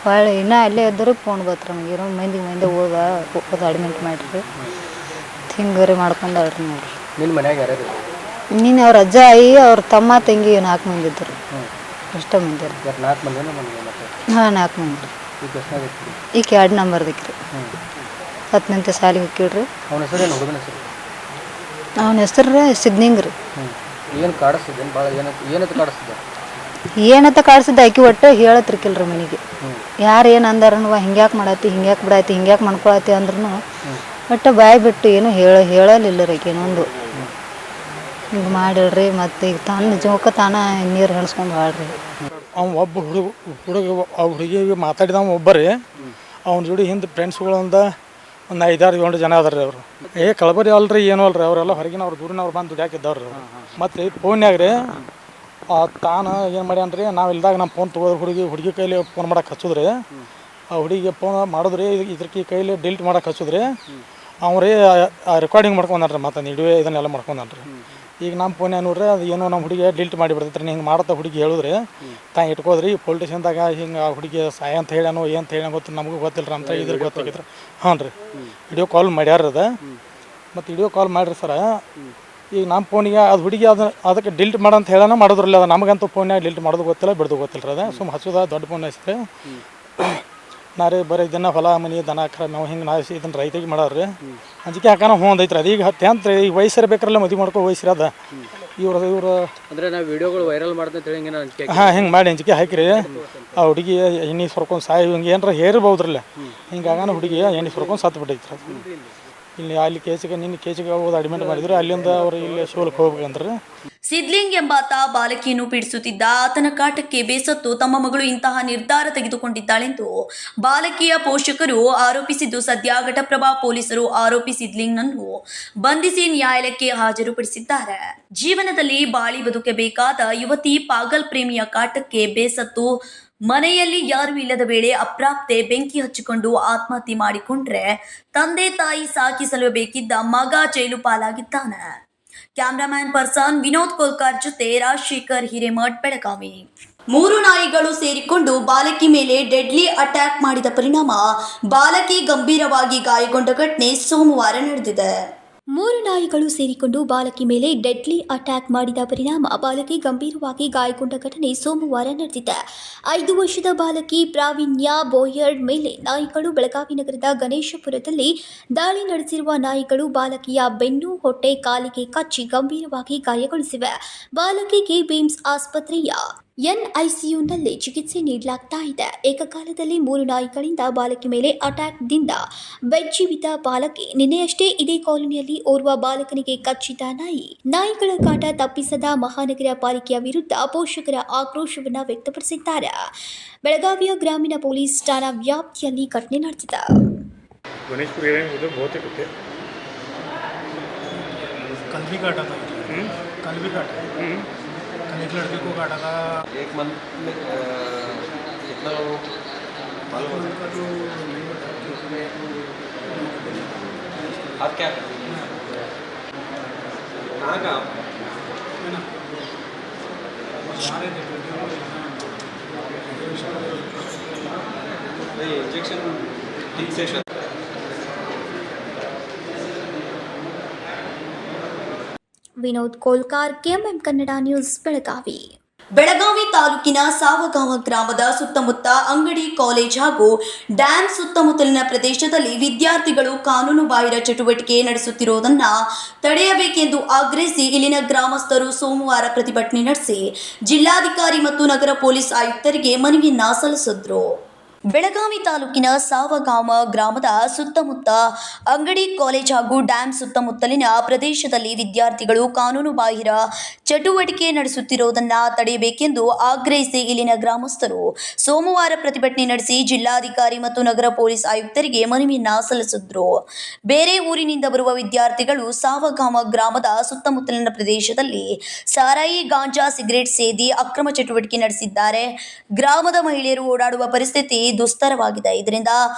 Speaker 8: ಭಾಳ ಇನ್ನೂ ಅಲ್ಲೇ ಇದ್ದರೆ ಫೋನ್ ಬತ್ತು ನಮಗೆ, ಏನೋ ಮಂದಿ ಹೋಗೋದು ಅಡ್ಮಿಟ್ ಮಾಡಿರಿ. ಹಿಂಗೆ ಮಾಡ್ಕೊಂಡಾಳ್ರಿ ನೋಡ್ರಿ.
Speaker 7: ನಿನ್ನ ಮನ್ಯಾಗ ಯಾರ್ಯಾರು?
Speaker 8: ನೀನು ಅವ್ರ ಅಜ್ಜ ಆಯಿ ಅವ್ರ ತಮ್ಮ ತಂಗಿ 4 ಮಂದಿ ಇದ್ದರು. ಅಷ್ಟೇ ಮಂದಿ ರೀ.
Speaker 7: 4 ಮಂದಿ?
Speaker 8: ಹಾಂ, 4 ಮಂದಿ ರೀ. ಈಗ 2 ನಂಬರ್ದಕ್ಕೆ ರೀ. 10ನೇ ಸಾಲಿಗೆ ಹೋಗ್ಕಿಡ್ರಿ.
Speaker 7: ಅವನ ಹೆಸರು ಏನು? ಹುಡುಗನ ಹೆಸರು?
Speaker 8: ಅವನ ಹೆಸರು ರೀ ಸಿದ್ನಿಂಗ್ ರೀ.
Speaker 7: ಏನು ಕಾಡಿಸ್ತಿದ್ದೇನು ಭಾಳ? ಏನಂತ ಕಾಡಿಸ್ತಿದ್ದೆ?
Speaker 8: ಏನಂತ ಕಾಡ್ಸಿದ್ದ ಆಕಿ ಒಟ್ಟು ಹೇಳತ್ರಿಕಿಲ್ರಿ ಮನೆಗೆ. ಯಾರು ಏನು ಅಂದಾರನ್ವ ಹಿಂಗ್ಯಾಕೆ ಮಾಡತ್ತಿ, ಹಿಂಗ್ಯಾಕೆ ಬಿಡಾತಿ, ಹಿಂಗ್ಯಾಕೆ ಮಾಡ್ಕೊಳತ್ತಿ ಅಂದ್ರೂ ಒಟ್ಟು ಬಾಯಿ ಬಿಟ್ಟು ಏನು ಹೇಳಲಿಲ್ಲ ರೀ. ಆಕೆನೊಂದು ಹಿಂಗೆ ಮಾಡಿಳ್ರಿ. ಮತ್ತು ಈಗ ತನ್ನ ಜೋಕ ತಾನ ನೀರು ಹಣಿಸ್ಕೊಂಡು ಹಾಳ್ರಿ.
Speaker 9: ಅವ್ನು ಒಬ್ಬ ಹುಡುಗ ಆ ಹುಡುಗಿಗೆ ಮಾತಾಡಿದವ ಒಬ್ಬರೇ. ಅವ್ನ ಜೋಡಿ ಹಿಂದೆ ಫ್ರೆಂಡ್ಸ್ಗಳು ಒಂದು 5-6 ಜನ ಅದಾರ ರೀ. ಅವರು ಕಳಬರಿ ಅಲ್ರಿ, ಏನೂ ಅಲ್ರಿ. ಅವರೆಲ್ಲ ಹೊರಗಿನವ್ರು ದೂರಿನವ್ರು ಬಂದು ದುಡ್ಯಾಕಿದ್ದವ್ರಿ. ಮತ್ತು ಫೋನ್ಯಾಗ ರೀ ತಾನು ಏನು ಮಾಡ್ಯಾನ್ರಿ, ನಾವು ಇಲ್ದಾಗ ನಮ್ಮ ಫೋನ್ ತೊಗೋದ್ರೆ ಹುಡುಗಿ ಕೈಲಿ ಫೋನ್ ಮಾಡಕ್ಕೆ ಹಚ್ಚೋದ್ರಿ. ಆ ಹುಡುಗಿಗೆ ಫೋನ್ ಮಾಡಿದ್ರಿ, ಇದ್ರಕ್ಕೆ ಕೈಲಿ ಡಿಲೀಟ್ ಮಾಡಕ್ಕೆ ಹಚ್ಚೋದ್ರಿ. ಅವ್ರಿ ರೆಕಾರ್ಡಿಂಗ್ ಮಾಡ್ಕೊಂಡ್ರಿ, ಮತ್ತು ಇಡುವೆ ಇದನ್ನೆಲ್ಲ ಮಾಡ್ಕೊಂಡ್ರಿ. ಈಗ ನಮ್ಮ ಫೋನ್ಯಾಗ ನೋಡ್ರಿ ಅದು ಏನೋ ನಮ್ಮ ಹುಡುಗಿ ಡಿಲೀಟ್ ಮಾಡಿ ಬಿಡ್ತೈತ್ರಿ. ಹಿಂಗೆ ಮಾಡತ್ತ ಹುಡುಗಿ ಹೇಳಿದ್ರಿ, ತಾ ಇಟ್ಕೋದ್ರಿ ಪೊಲೀಸ್ ಸ್ಟೇಷನ್ದಾಗ ಹಿಂಗೆ ಆ ಹುಡುಗಿ ಸಾಯ ಅಂತ ಹೇಳ್ಯಾನೋ ಏನು ಹೇಳ್ಯಾನ ಗೊತ್ತು ನಮಗೂ ಗೊತ್ತಿಲ್ಲ ರೀ. ಅಂತ ಇದ್ರ ಗೊತ್ತಾಗಿದ್ರು. ಹಾಂ ರೀ, ವಿಡಿಯೋ ಕಾಲ್ ಮಾಡ್ಯಾರ ಅದ. ಮತ್ತು ವಿಡಿಯೋ ಕಾಲ್ ಮಾಡಿರಿ ಸರ. ಈಗ ನಮ್ಮ ಫೋನಿಗೆ ಅದು ಹುಡುಗಿ ಅದಕ್ಕೆ ಡಿಲೀಟ್ ಮಾಡಂತ ಹೇಳೋಣ ಮಾಡೋದ್ರಲ್ಲ. ಅದು ನಮಗಂತೂ ಫೋನ್ಯಾಗ ಡಿಲೀಟ್ ಮಾಡೋದು ಗೊತ್ತಿಲ್ಲ, ಬಿಡೋದು ಗೊತ್ತಿಲ್ಲ ರೀ. ಅದು ಸುಮ್ಮ ಹಚ್ಚೋದ ದೊಡ್ಡ ಫೋನ್ ಐತ್ರಿ. ನಾ ರೀ ಬರೀ ಇದನ್ನ ಹೊಲ ಮನೆ ದನ ಕರ ನಾವು ಹಿಂಗೆ ನಾಯಿಸಿ ಇದನ್ನು ರೈತಿಗೆ ಮಾಡೋರಿ. ಅಂಜಿಕೆ ಹಾಕೋಣ ಹ್ಞೂ ಅಂದೈತ್ರಿ. ಅದು ಈಗ 10th ರೀ. ಈಗ ವಯಸ್ಸಿರಬೇಕ್ರಲ್ಲ, ಮದುವೆ ಮಾಡ್ಕೊ ವಯಸ್ಸಿರ ಅದ. ಇವರು
Speaker 7: ಅಂದರೆ ನಾವು ವಿಡಿಯೋಗಳು ವೈರಲ್ ಮಾಡ್ದಂತ ಹೇಳಿ
Speaker 9: ಹಾಂ ಹಿಂಗೆ ಮಾಡಿ ಅಂಜಿಕೆ ಹಾಕಿರಿ. ಆ ಹುಡುಗಿ ಎಣ್ಣೆ ಸುರ್ಕೊಂಡು ಸಾಯಿ ಹಿಂಗೆ ಏನಾರ ಹೇರ್ಬೋದ್ರಲ್ಲ. ಹಿಂಗಾಗಾನ ಹುಡುಗಿ ಎಣ್ಣೆ ಸುರ್ಕೊಂಡು ಸತ್ತು ಬಿಟ್ಟೈತ್ರಿ. ಇಲ್ಲಿ ಅಲ್ಲಿ ನಿನ್ನ ಕೇಸಿಗೆ ಹೋಗೋದು ಅಡ್ಮಿಟ್ ಮಾಡಿದ್ರು. ಅಲ್ಲಿಂದ ಅವರು ಇಲ್ಲಿ ಶೋಲಕ್ಕೆ ಹೋಗ್ಬೇಕಂದ್ರೆ
Speaker 1: ಸಿದ್ಲಿಂಗ್ ಎಂಬಾತ ಬಾಲಕಿಯನ್ನು ಪೀಡಿಸುತ್ತಿದ್ದ. ಆತನ ಕಾಟಕ್ಕೆ ಬೇಸತ್ತು ತಮ್ಮ ಮಗಳು ಇಂತಹ ನಿರ್ಧಾರ ತೆಗೆದುಕೊಂಡಿದ್ದಾಳೆಂದು ಬಾಲಕಿಯ ಪೋಷಕರು ಆರೋಪಿಸಿದ್ದು, ಸದ್ಯ ಘಟಪ್ರಭಾ ಪೊಲೀಸರು ಆರೋಪಿ ಸಿದ್ಲಿಂಗ್ನನ್ನು ಬಂಧಿಸಿ ನ್ಯಾಯಾಲಯಕ್ಕೆ ಹಾಜರುಪಡಿಸಿದ್ದಾರೆ. ಜೀವನದಲ್ಲಿ ಬಾಳಿ ಬದುಕಬೇಕಾದ ಯುವತಿ ಪಾಗಲ್ ಪ್ರೇಮಿಯ ಕಾಟಕ್ಕೆ ಬೇಸತ್ತು ಮನೆಯಲ್ಲಿ ಯಾರೂ ಇಲ್ಲದ ವೇಳೆ ಅಪ್ರಾಪ್ತೆ ಬೆಂಕಿ ಹಚ್ಚಿಕೊಂಡು ಆತ್ಮಹತ್ಯೆ ಮಾಡಿಕೊಂಡ್ರೆ ತಂದೆ ತಾಯಿ ಸಾಕಿ ಸಲುಬೇಕಿದ್ದ ಮಗ ಜೈಲು ಪಾಲಾಗಿದ್ದಾನೆ. ಕ್ಯಾಮ್ರಾಮ್ಯಾನ್ ಪರ್ಸನ್ ವಿನೋದ್ ಕೋಲ್ಕಾರ್ ಜೊತೆ ರಾಜಶೇಖರ್ ಹಿರೇಮಠ್, ಬೆಳಗಾವಿ. 3 ನಾಯಿಗಳು ಸೇರಿಕೊಂಡು ಬಾಲಕಿ ಮೇಲೆ ಡೆಡ್ಲಿ ಅಟ್ಯಾಕ್ ಮಾಡಿದ ಪರಿಣಾಮ ಬಾಲಕಿ ಗಂಭೀರವಾಗಿ ಗಾಯಗೊಂಡ ಘಟನೆ ಸೋಮವಾರ ನಡೆದಿದೆ.
Speaker 10: 3 ನಾಯಿಗಳು ಸೇರಿಕೊಂಡು ಬಾಲಕಿ ಮೇಲೆ ಡೆಡ್ಲಿ ಅಟ್ಯಾಕ್ ಮಾಡಿದ ಪರಿಣಾಮ ಬಾಲಕಿ ಗಂಭೀರವಾಗಿ ಗಾಯಗೊಂಡ ಘಟನೆ ಸೋಮವಾರ ನಡೆದಿದೆ. 5 ವರ್ಷದ ಬಾಲಕಿ ಪ್ರಾವೀಣ್ಯ ಬೋಯರ್ಡ್ ಮೇಲೆ ನಾಯಿಗಳು ಬೆಳಗಾವಿ ನಗರದ ಗಣೇಶಪುರದಲ್ಲಿ ದಾಳಿ ನಡೆಸಿರುವ ನಾಯಿಗಳು ಬಾಲಕಿಯ ಬೆನ್ನು, ಹೊಟ್ಟೆ, ಕಾಲಿಗೆ ಕಚ್ಚಿ ಗಂಭೀರವಾಗಿ ಗಾಯಗೊಳಿಸಿವೆ. ಬಾಲಕಿಗೆ ಬಿಮ್ಸ್ ಆಸ್ಪತ್ರೆಯ ಎನ್ಐಸಿಯುನಲ್ಲಿ ಚಿಕಿತ್ಸೆ ನೀಡಲಾಗ್ತಾ ಇದೆ. ಏಕಕಾಲದಲ್ಲಿ 3 ನಾಯಿಗಳಿಂದ ಬಾಲಕಿ ಮೇಲೆ ಅಟ್ಯಾಕ್ದಿಂದ ಬೆಜ್ಜೀವಿತ ಬಾಲಕಿ. ನಿನ್ನೆಯಷ್ಟೇ ಇದೇ ಕಾಲೋನಿಯಲ್ಲಿ ಓರ್ವ ಬಾಲಕನಿಗೆ ಕಚ್ಚಿದ ನಾಯಿಗಳ ಕಾಟ ತಪ್ಪಿಸದ ಮಹಾನಗರ ಪಾಲಿಕೆಯ ವಿರುದ್ಧ ಪೋಷಕರ ಆಕ್ರೋಶವನ್ನ ವ್ಯಕ್ತಪಡಿಸಿದ್ದಾರೆ. ಬೆಳಗಾವಿಯ ಗ್ರಾಮೀಣ ಪೊಲೀಸ್ ಠಾಣಾ ವ್ಯಾಪ್ತಿಯಲ್ಲಿ ಘಟನೆ ನಡೆದಿದೆ.
Speaker 9: गणेशपुर एरिया में उधर बहुत एक होते कल भी काटा था कल एक लड़के को काटा था.
Speaker 7: एक मंथ में कितना लोगों
Speaker 9: उनका जो
Speaker 7: आप क्या करते हैं? कहाँ का आप
Speaker 9: है ना जा रहे थे
Speaker 7: इंजेक्शन ठीक से
Speaker 10: ವಿನೋದ್ ಕೋಲ್ಕಾರ್, ಕೆಎಂಎಂ ಕನ್ನಡ ನ್ಯೂಸ್, ಬೆಳಗಾವಿ.
Speaker 1: ಬೆಳಗಾವಿ ತಾಲೂಕಿನ ಸಾವಗಾವ ಗ್ರಾಮದ ಸುತ್ತಮುತ್ತ ಅಂಗಡಿ, ಕಾಲೇಜ್ ಹಾಗೂ ಡ್ಯಾಂ ಸುತ್ತಮುತ್ತಲಿನ ಪ್ರದೇಶದಲ್ಲಿ ವಿದ್ಯಾರ್ಥಿಗಳು ಕಾನೂನು ಬಾಹಿರ ಚಟುವಟಿಕೆ ನಡೆಸುತ್ತಿರುವುದನ್ನು ತಡೆಯಬೇಕೆಂದು ಆಗ್ರಹಿಸಿ ಇಲ್ಲಿನ ಗ್ರಾಮಸ್ಥರು ಸೋಮವಾರ ಪ್ರತಿಭಟನೆ ನಡೆಸಿ ಜಿಲ್ಲಾಧಿಕಾರಿ ಮತ್ತು ನಗರ ಪೊಲೀಸ್ ಆಯುಕ್ತರಿಗೆ ಮನವಿಯನ್ನ ಸಲ್ಲಿಸಿದ್ರು. ಬೆಳಗಾವಿ ತಾಲೂಕಿನ ಸಾವಗಾಮ ಗ್ರಾಮದ ಸುತ್ತಮುತ್ತ ಅಂಗಡಿ, ಕಾಲೇಜ್ ಹಾಗೂ ಡ್ಯಾಂ ಸುತ್ತಮುತ್ತಲಿನ ಪ್ರದೇಶದಲ್ಲಿ ವಿದ್ಯಾರ್ಥಿಗಳು ಕಾನೂನು ಬಾಹಿರ ಚಟುವಟಿಕೆ ನಡೆಸುತ್ತಿರುವುದನ್ನು ತಡೆಯಬೇಕೆಂದು ಆಗ್ರಹಿಸಿ ಇಲ್ಲಿನ ಗ್ರಾಮಸ್ಥರು ಸೋಮವಾರ ಪ್ರತಿಭಟನೆ ನಡೆಸಿ ಜಿಲ್ಲಾಧಿಕಾರಿ ಮತ್ತು ನಗರ ಪೊಲೀಸ್ ಆಯುಕ್ತರಿಗೆ ಮನವಿಯನ್ನ ಸಲ್ಲಿಸಿದ್ರು. ಬೇರೆ ಊರಿನಿಂದ ಬರುವ ವಿದ್ಯಾರ್ಥಿಗಳು ಸಾವಗಾಮ ಗ್ರಾಮದ ಸುತ್ತಮುತ್ತಲಿನ ಪ್ರದೇಶದಲ್ಲಿ ಸಾರಾಯಿ, ಗಾಂಜಾ, ಸಿಗರೇಟ್ ಸೇದಿ ಅಕ್ರಮ ಚಟುವಟಿಕೆ ನಡೆಸಿದ್ದಾರೆ. ಗ್ರಾಮದ ಮಹಿಳೆಯರು ಓಡಾಡುವ ಪರಿಸ್ಥಿತಿ ದುಸ್ತರವಾಗಿದೆ. ಇದರಿಂದ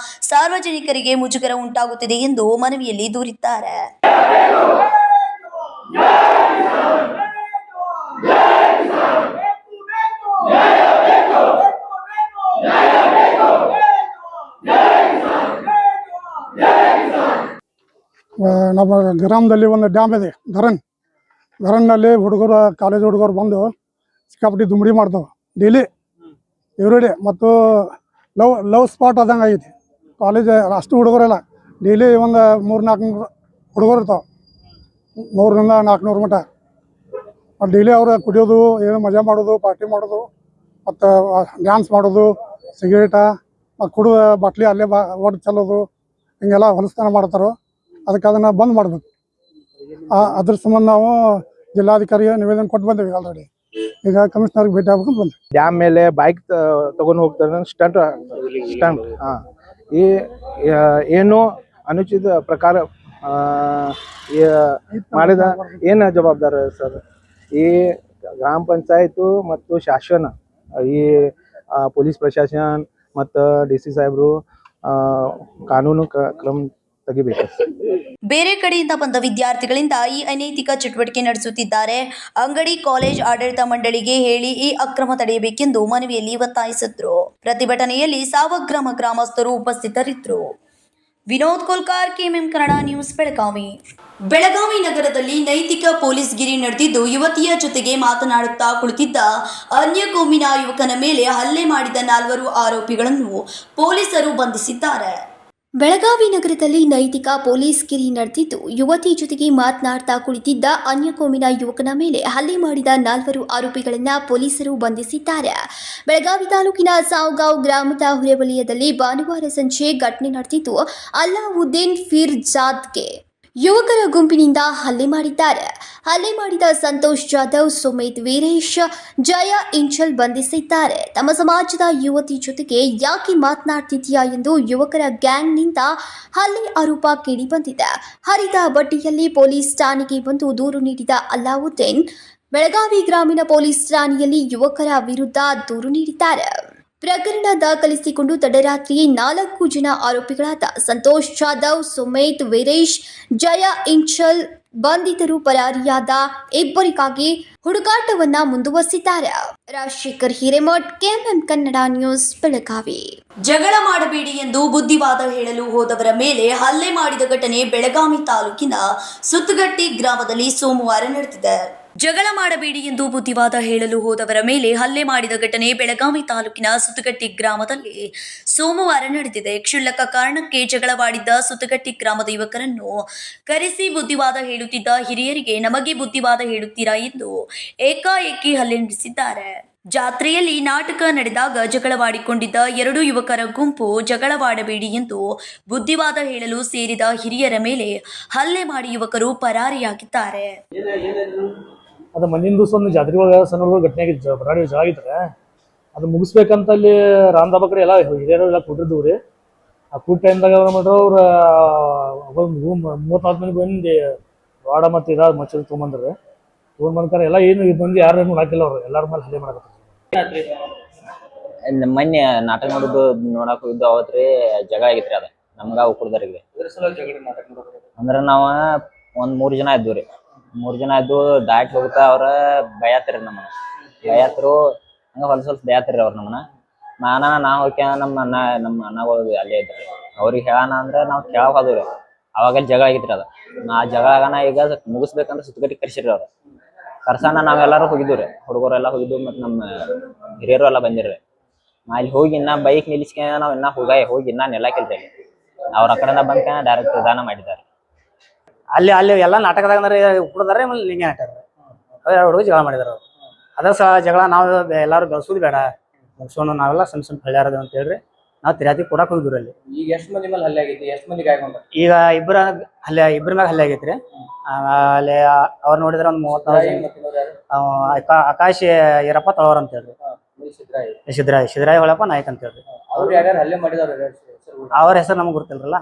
Speaker 1: ಸಾರ್ವಜನಿಕರಿಗೆ ಮುಜುಗರ ಉಂಟಾಗುತ್ತಿದೆ ಎಂದು ಮನವಿಯಲ್ಲಿ ದೂರಿದ್ದಾರೆ.
Speaker 9: ನಮ್ಮ ಗ್ರಾಮದಲ್ಲಿ ಒಂದು ಡ್ಯಾಮ್ ಇದೆ, ಧರನ್ನಲ್ಲಿ ಹುಡುಗರು, ಕಾಲೇಜ್ ಹುಡುಗರು ಬಂದು ಸಿಕ್ಕಾಪಟ್ಟಿ ದುಮ್ಡಿ ಮಾಡ್ತಾವೆ ಡೈಲಿ ಎವ್ರಿಡೇ. ಮತ್ತು ಲವ್ ಸ್ಪಾಟ್ ಆದಂಗೆ ಆಗೈತಿ. ಕಾಲೇಜ್ ಅಷ್ಟು ಹುಡುಗರೆಲ್ಲ ಡೈಲಿ ಒಂದು 300-400 ಹುಡುಗರು ಇರ್ತಾವೆ, 300-400 ಮಟ್ಟ. ಡೈಲಿ ಅವ್ರು ಕುಡಿಯೋದು, ಏನು ಮಜಾ ಮಾಡೋದು, ಪಾರ್ಟಿ ಮಾಡೋದು, ಮತ್ತು ಡ್ಯಾನ್ಸ್ ಮಾಡೋದು, ಸಿಗರೇಟ ಮತ್ತು ಕುಡಿದ ಬಾಟ್ಲಿ ಅಲ್ಲೇ ಒಟ್ಟು ಚೆಲ್ಲೋದು, ಹಿಂಗೆಲ್ಲ ಹೊಲಸ್ತನ ಮಾಡ್ತಾರೋ. ಅದಕ್ಕೆ ಅದನ್ನು ಬಂದ್ ಮಾಡಬೇಕು. ಅದ್ರ ಸಂಬಂಧ ನಾವು ಜಿಲ್ಲಾಧಿಕಾರಿಗೆ ನಿವೇದನೆ ಕೊಟ್ಟು ಬಂದೇವಿ ಆಲ್ರೆಡಿ. ಈಗ ಕಮಿಷನರ್ಗೆ ಭೇಟಿ ಆಗ್ಬೇಕಂತ ಬಂದ್ವಿ.
Speaker 2: ಡ್ಯಾಮ್ ಮೇಲೆ ಬೈಕ್ ತಗೊಂಡು ಹೋಗ್ತಾರೆ, ಸ್ಟಂಟ್. ಹಾಂ, ಈ ಏನು ಅನುಚಿತ ಪ್ರಕಾರ ಮಾಡಿದ ಏನು ಜವಾಬ್ದಾರ ಸರ್? ಈ ಗ್ರಾಮ ಪಂಚಾಯತು ಮತ್ತು ಶಾಸನ, ಈ ಪೊಲೀಸ್ ಪ್ರಶಾಸನ ಮತ್ತು DC ಸಾಹೇಬರು ಕಾನೂನು ಕ್ರಮ ತೆಗಿಬೇಕು.
Speaker 1: ಬೇರೆ ಕಡೆಯಿಂದ ಬಂದ ವಿದ್ಯಾರ್ಥಿಗಳಿಂದ ಈ ಅನೈತಿಕ ಚಟುವಟಿಕೆ ನಡೆಸುತ್ತಿದ್ದಾರೆ. ಅಂಗಡಿ, ಕಾಲೇಜ್ ಆಡಳಿತ ಮಂಡಳಿಗೆ ಹೇಳಿ ಈ ಅಕ್ರಮ ತಡೆಯಬೇಕೆಂದು ಮನವಿಯಲ್ಲಿ ಒತ್ತಾಯಿಸಿದ್ರು. ಪ್ರತಿಭಟನೆಯಲ್ಲಿ ಸಾವಗ್ರಾಮ ಗ್ರಾಮಸ್ಥರು ಉಪಸ್ಥಿತರಿದ್ದರು. Vinod Kolkar, KMM Kannada news, Belagavi. ಬೆಳಗಾವಿ ನಗರದಲ್ಲಿ ನೈತಿಕ ಪೊಲೀಸ್ಗಿರಿ ನಡೆದಿದ್ದು, ಯುವತಿಯ ಜೊತೆಗೆ ಮಾತನಾಡುತ್ತಾ ಕುಳಿತಿದ್ದ ಅನ್ಯ ಕೋಮಿನ ಯುವಕನ ಮೇಲೆ ಹಲ್ಲೆ ಮಾಡಿದ 4 ಆರೋಪಿಗಳನ್ನು ಪೊಲೀಸರು ಬಂಧಿಸಿದ್ದಾರೆ.
Speaker 10: ಬೆಳಗಾವಿ ನಗರದಲ್ಲಿ ನೈತಿಕ ಪೊಲೀಸ್ ಗಿರಿ ನಡೆದಿದ್ದು, ಯುವತಿ ಜೊತೆಗೆ ಮಾತನಾಡ್ತಾ ಕುಳಿತಿದ್ದ ಅನ್ಯ ಕೋಮಿನ ಯುವಕನ ಮೇಲೆ ಹಲ್ಲೆ ಮಾಡಿದ 4 ಆರೋಪಿಗಳನ್ನು ಪೊಲೀಸರು ಬಂಧಿಸಿದ್ದಾರೆ. ಬೆಳಗಾವಿ ತಾಲೂಕಿನ ಸಾವಗಾವ್ ಗ್ರಾಮದ ಹೊರವಲಯದಲ್ಲಿ ಭಾನುವಾರ ಸಂಜೆ ಘಟನೆ ನಡೆದಿದ್ದು, ಅಲ್ಲಾವುದ್ದೀನ್ ಫಿರ್ಜಾದ್ಗೆ ಯುವಕರ ಗುಂಪಿನಿಂದ ಹಲ್ಲೆ ಮಾಡಿದ್ದಾರೆ. ಹಲ್ಲೆ ಮಾಡಿದ ಸಂತೋಷ್ ಜಾಧವ್, ಸುಮೇತ್ ವೀರೇಶ್, ಜಯ ಇಂಚಲ್ ಬಂಧಿಸಿದ್ದಾರೆ. ತಮ್ಮ ಸಮಾಜದ ಯುವತಿ ಜೊತೆಗೆ ಯಾಕೆ ಮಾತನಾಡ್ತಿದ್ಯಾ ಎಂದು ಯುವಕರ ಗ್ಯಾಂಗ್ನಿಂದ ಹಲ್ಲೆ ಆರೋಪ ಕೇಳಿ ಬಂದಿದೆ. ಹರಿದ ಬಡ್ಡಿಯಲ್ಲಿ ಪೊಲೀಸ್ ಠಾಣೆಗೆ ಬಂದು ದೂರು ನೀಡಿದ ಅಲ್ಲಾವುದ್ದೀನ್ ಬೆಳಗಾವಿ ಗ್ರಾಮೀಣ ಪೊಲೀಸ್ ಠಾಣೆಯಲ್ಲಿ ಯುವಕರ ವಿರುದ್ಧ ದೂರು ನೀಡಿದ್ದಾರೆ. ಪ್ರಕರಣ ದಾಖಲಿಸಿಕೊಂಡು ತಡರಾತ್ರಿ 4 ಜನ ಆರೋಪಿಗಳಾದ ಸಂತೋಷ್ ಜಾಧವ್, ಸುಮೇತ್ ವೀರೇಶ್, ಜಯ ಇಂಚಲ್ ಬಂಧಿತರು ಪರಾರಿಯಾದ ಇಬ್ಬರಿಗಾಗಿ ಹುಡುಕಾಟವನ್ನ ಮುಂದುವರಿಸಿದ್ದಾರೆ. Rajashekhar Hiremath, KMM Kannada news, Belagavi.
Speaker 1: ಜಗಳ ಮಾಡಬೇಡಿ ಎಂದು ಬುದ್ಧಿವಾದ ಹೇಳಲು ಹೋದವರ ಮೇಲೆ ಹಲ್ಲೆ ಮಾಡಿದ ಘಟನೆ ಬೆಳಗಾವಿ ತಾಲೂಕಿನ ಸುತ್ತಗಟ್ಟಿ ಗ್ರಾಮದಲ್ಲಿ ಸೋಮವಾರ ನಡೆದಿದೆ. ಜಗಳ ಮಾಡಬೇಡಿ ಎಂದು ಬುದ್ಧಿವಾದ ಹೇಳಲು ಹೋದವರ ಮೇಲೆ ಹಲ್ಲೆ ಮಾಡಿದ ಘಟನೆ ಬೆಳಗಾವಿ ತಾಲೂಕಿನ ಸುತ್ತಗಟ್ಟಿ ಗ್ರಾಮದಲ್ಲಿ ಸೋಮವಾರ ನಡೆದಿದೆ. ಕ್ಷುಲ್ಲಕ ಕಾರಣಕ್ಕೆ ಜಗಳವಾಡಿದ್ದ ಸುತ್ತಗಟ್ಟಿ ಗ್ರಾಮದ ಯುವಕರನ್ನು ಕರೆಸಿ ಬುದ್ಧಿವಾದ ಹೇಳುತ್ತಿದ್ದ ಹಿರಿಯರಿಗೆ ನಮಗೆ ಬುದ್ಧಿವಾದ ಹೇಳುತ್ತೀರಾ ಎಂದು ಏಕಾಏಕಿ ಹಲ್ಲೆ ನಡೆಸಿದ್ದಾರೆ. ಜಾತ್ರೆಯಲ್ಲಿ ನಾಟಕ ನಡೆದಾಗ ಜಗಳವಾಡಿಕೊಂಡಿದ್ದ 2 ಯುವಕರ ಗುಂಪು ಜಗಳವಾಡಬೇಡಿ ಎಂದು ಬುದ್ಧಿವಾದ ಹೇಳಲು ಸೇರಿದ ಹಿರಿಯರ ಮೇಲೆ ಹಲ್ಲೆ ಮಾಡಿ ಯುವಕರು ಪರಾರಿಯಾಗಿದ್ದಾರೆ.
Speaker 9: ಅದು ಮುಂದಿನ ದಿವಸ ಒಂದು ಜಾತ್ರೆ ಒಳಗೆ ಸಣ್ಣ ಘಟನೆ ಆಗಿತ್ತು, ಬರಾಡಿ ಜಗಳ ಆಗಿದ್ರೆ ಅದು ಮುಗಿಸ್ಬೇಕಂತ ಅಲ್ಲಿ ರಾಮದಾಬ ಕಡೆ ಎಲ್ಲ ಹಿರಿಯರು ಎಲ್ಲ ಕೂಟಿದ್ದು ರೀ. ಆ ಕೂಟ ಟೈಮ್ದಾಗ ಅವ್ರು ಮಾಡ್ರು, ಅವ್ರು 34 ಮಂದಿ ಬಂದು ವಾಡ ಮತ್ತು ಇದಾದ ಮಚ್ಚರು ತೊಗೊಂಬಂದ್ರೆ ತೊಗೊಂಡ್ಬಂದ್ಕಾರ ಎಲ್ಲ ಏನು ಮಂದಿ ಯಾರು ಹಾಕಿಲ್ಲ, ಅವ್ರು ಎಲ್ಲರ ಮೇಲೆ ಹಲ್ಲೆ ಮಾಡಕತ್ತಾರೆ.
Speaker 7: ಮೊನ್ನೆ ನಾಟಕ ನೋಡಕ್ ಹೋಗಿದ್ದು ಅವತ್ರಿ ಜಗಳ ಆಗಿತ್ರಿ. ಅದ ನಮ್ಗ ಉಕ್ಕುಳ್ದವ್ರಿಗೆ ಅಂದ್ರ ನಾವ ಒಂದ್ 3 ಜನ ಇದ್ವು ರೀ. 3 ಜನ ಇದ್ದು ಡಾಟ್ ಹೋಗ್ತಾ ಅವ್ರ ಬಯತ್ರಿ, ನಮ್ಮನ್ನ ಬಯತ್ರು ಹಂಗ ಸ್ವಲ್ಪ ಬಯತ್ರಿ ಅವ್ರ ನಮ್ಮನ್ನ. ನಾ ಹೋಗ್ಯ ನಮ್ಮ ಅಣ್ಣಗಳು ಅಲ್ಲೇ ಇದ್ರಿ. ಅವ್ರಿಗೆ ಹೇಳೋಣ ಅಂದ್ರ ನಾವ್ ಕೇಳಕ್ ಹೋದ್ರಿ. ಅವಾಗ ಜಗಳ ಆಗಿತ್ರಿ. ಅದ ಆ ಜಗಳ ಆಗನ ಈಗ ಮುಗಿಸ್ಬೇಕಂದ್ರ ಸುತ್ತಗಟ್ಟಿ ಕರ್ಸಿರಿ ಅವ್ರು. ಕರ್ಸನ ನಾವೆಲ್ಲರೂ ಹೋಗಿದ್ವಿ ರೀ, ಹುಡುಗರೆಲ್ಲ ಹೋಗಿದ್ವಿ, ಮತ್ತು ನಮ್ಮ ಹಿರಿಯರು ಎಲ್ಲ ಬಂದಿರ್ರಿ. ಅಲ್ಲಿ ಹೋಗಿ ಇನ್ನ ಬೈಕ್ ನಿಲ್ಲಿಸ್ಕ ನಾವು ಇನ್ನ ಹೋಗಿ ಇನ್ನ ನೆಲಕಿಲ್ರಿ. ಅವ್ರ ಆ ಕಡೆಯಿಂದ ಬಂದ್ಕ ಡೈರೆಕ್ಟ್ ದಾನ ಮಾಡಿದ್ದಾರೆ.
Speaker 11: ಅಲ್ಲಿ ಎಲ್ಲ ನಾಟಕದಾಗ ಕುಡ್ದಾರೆ, ಆಮೇಲೆ ಲಿಂಗ ನಾಟಕ ಅದೇ ಹುಡುಗ ಜಗಳ ಮಾಡಿದಾರೆ ಅವ್ರು. ಅದ ಸಹ ಜಗಳ ನಾವು ಎಲ್ಲಾರು ಬೆಳೆಸೋದು ಬೇಡ, ಬೆಳೆಸೋಣ ನಾವೆಲ್ಲ ಸಣ್ಣ ಹಳ್ಳ್ಯಾರದ ಅಂತ ಹೇಳ್ರಿ ನಾವು ತಿರಾತಿ ಕೊಡಕ್ ಹೋಗಿದ್ವಿ. ಅಲ್ಲಿ
Speaker 7: ಈಗ ಎಷ್ಟು ಮಂದಿ ಮೇಲೆ ಹಲ್ಲೆ ಆಗೈತಿ, ಎಷ್ಟು ಮಂದಿ ಗಾಯಗೊಂಡ್ರು?
Speaker 11: ಈಗ ಇಬ್ಬರ ಮ್ಯಾಗ ಹಲ್ಲೆ ಆಗೈತ್ರಿ. ಅಲ್ಲಿ ಅವ್ರು ನೋಡಿದ್ರೆ ಒಂದು 30 ಆಕಾಶ್ ಈರಪ್ಪ ತಳವರ್ ಅಂತ ಹೇಳ್ರಿ, ಸಿದ್ರಾಯಿ ಹೊಳಪ್ಪ ನಾಯ್ಕ ಅಂತ ಹೇಳ್ರಿ.
Speaker 7: ಅವ್ರು ಯಾರ್ಯಾರು ಹಲ್ಲೆ ಮಾಡಿದವ್ರು
Speaker 11: ಅವ್ರ ಹೆಸರು ನಮ್ಗೆ ಗೊತ್ತಿಲ್ರಲ್ಲ,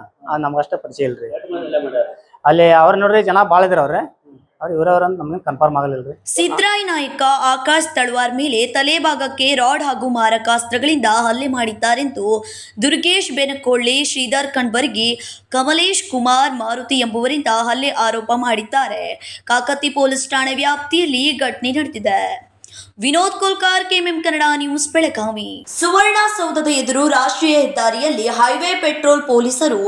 Speaker 11: ನಮ್ಗಷ್ಟೇ ಪರಿಚಯ ಇಲ್ರಿ. ಅಲ್ಲಿ ಅವ್ರ ನೋಡ್ರಿ ಜನ ಭಾಳ ಇದ್ರ ಅವ್ರೆ, ಇವ್ರವ್ರಂತ ನಮ್ಗೆ ಕನ್ಫರ್ಮ್ ಆಗಲಿಲ್ರಿ.
Speaker 1: ಸಿದ್ರಾಯಿ ನಾಯಕ ಆಕಾಶ್ ತಳವಾರ್ ಮೇಲೆ ತಲೆಭಾಗಕ್ಕೆ ರಾಡ್ ಹಾಗೂ ಮಾರಕಾಸ್ತ್ರಗಳಿಂದ ಹಲ್ಲೆ ಮಾಡಿದ್ದಾರೆಂದು ದುರ್ಗೇಶ್ ಬೆನಕೊಳ್ಳೆ, ಶ್ರೀಧರ್ ಕಣ್ಬರ್ಗಿ, ಕಮಲೇಶ್ ಕುಮಾರ್ ಮಾರುತಿ ಎಂಬುವರಿಂದ ಹಲ್ಲೆ ಆರೋಪ ಮಾಡಿದ್ದಾರೆ. ಕಾಕತಿ ಪೊಲೀಸ್ ಠಾಣೆ ವ್ಯಾಪ್ತಿಯಲ್ಲಿ ಘಟನೆ ನಡೆದಿದೆ. Vinod Kolkar, KMM Kannada news, Belagavi. ಸುವರ್ಣಸೌಧದ ಎದುರು ರಾಷ್ಟ್ರೀಯ ಹೆದ್ದಾರಿಯಲ್ಲಿ ಹೈವೇ ಪೆಟ್ರೋಲ್ ಪೊಲೀಸರು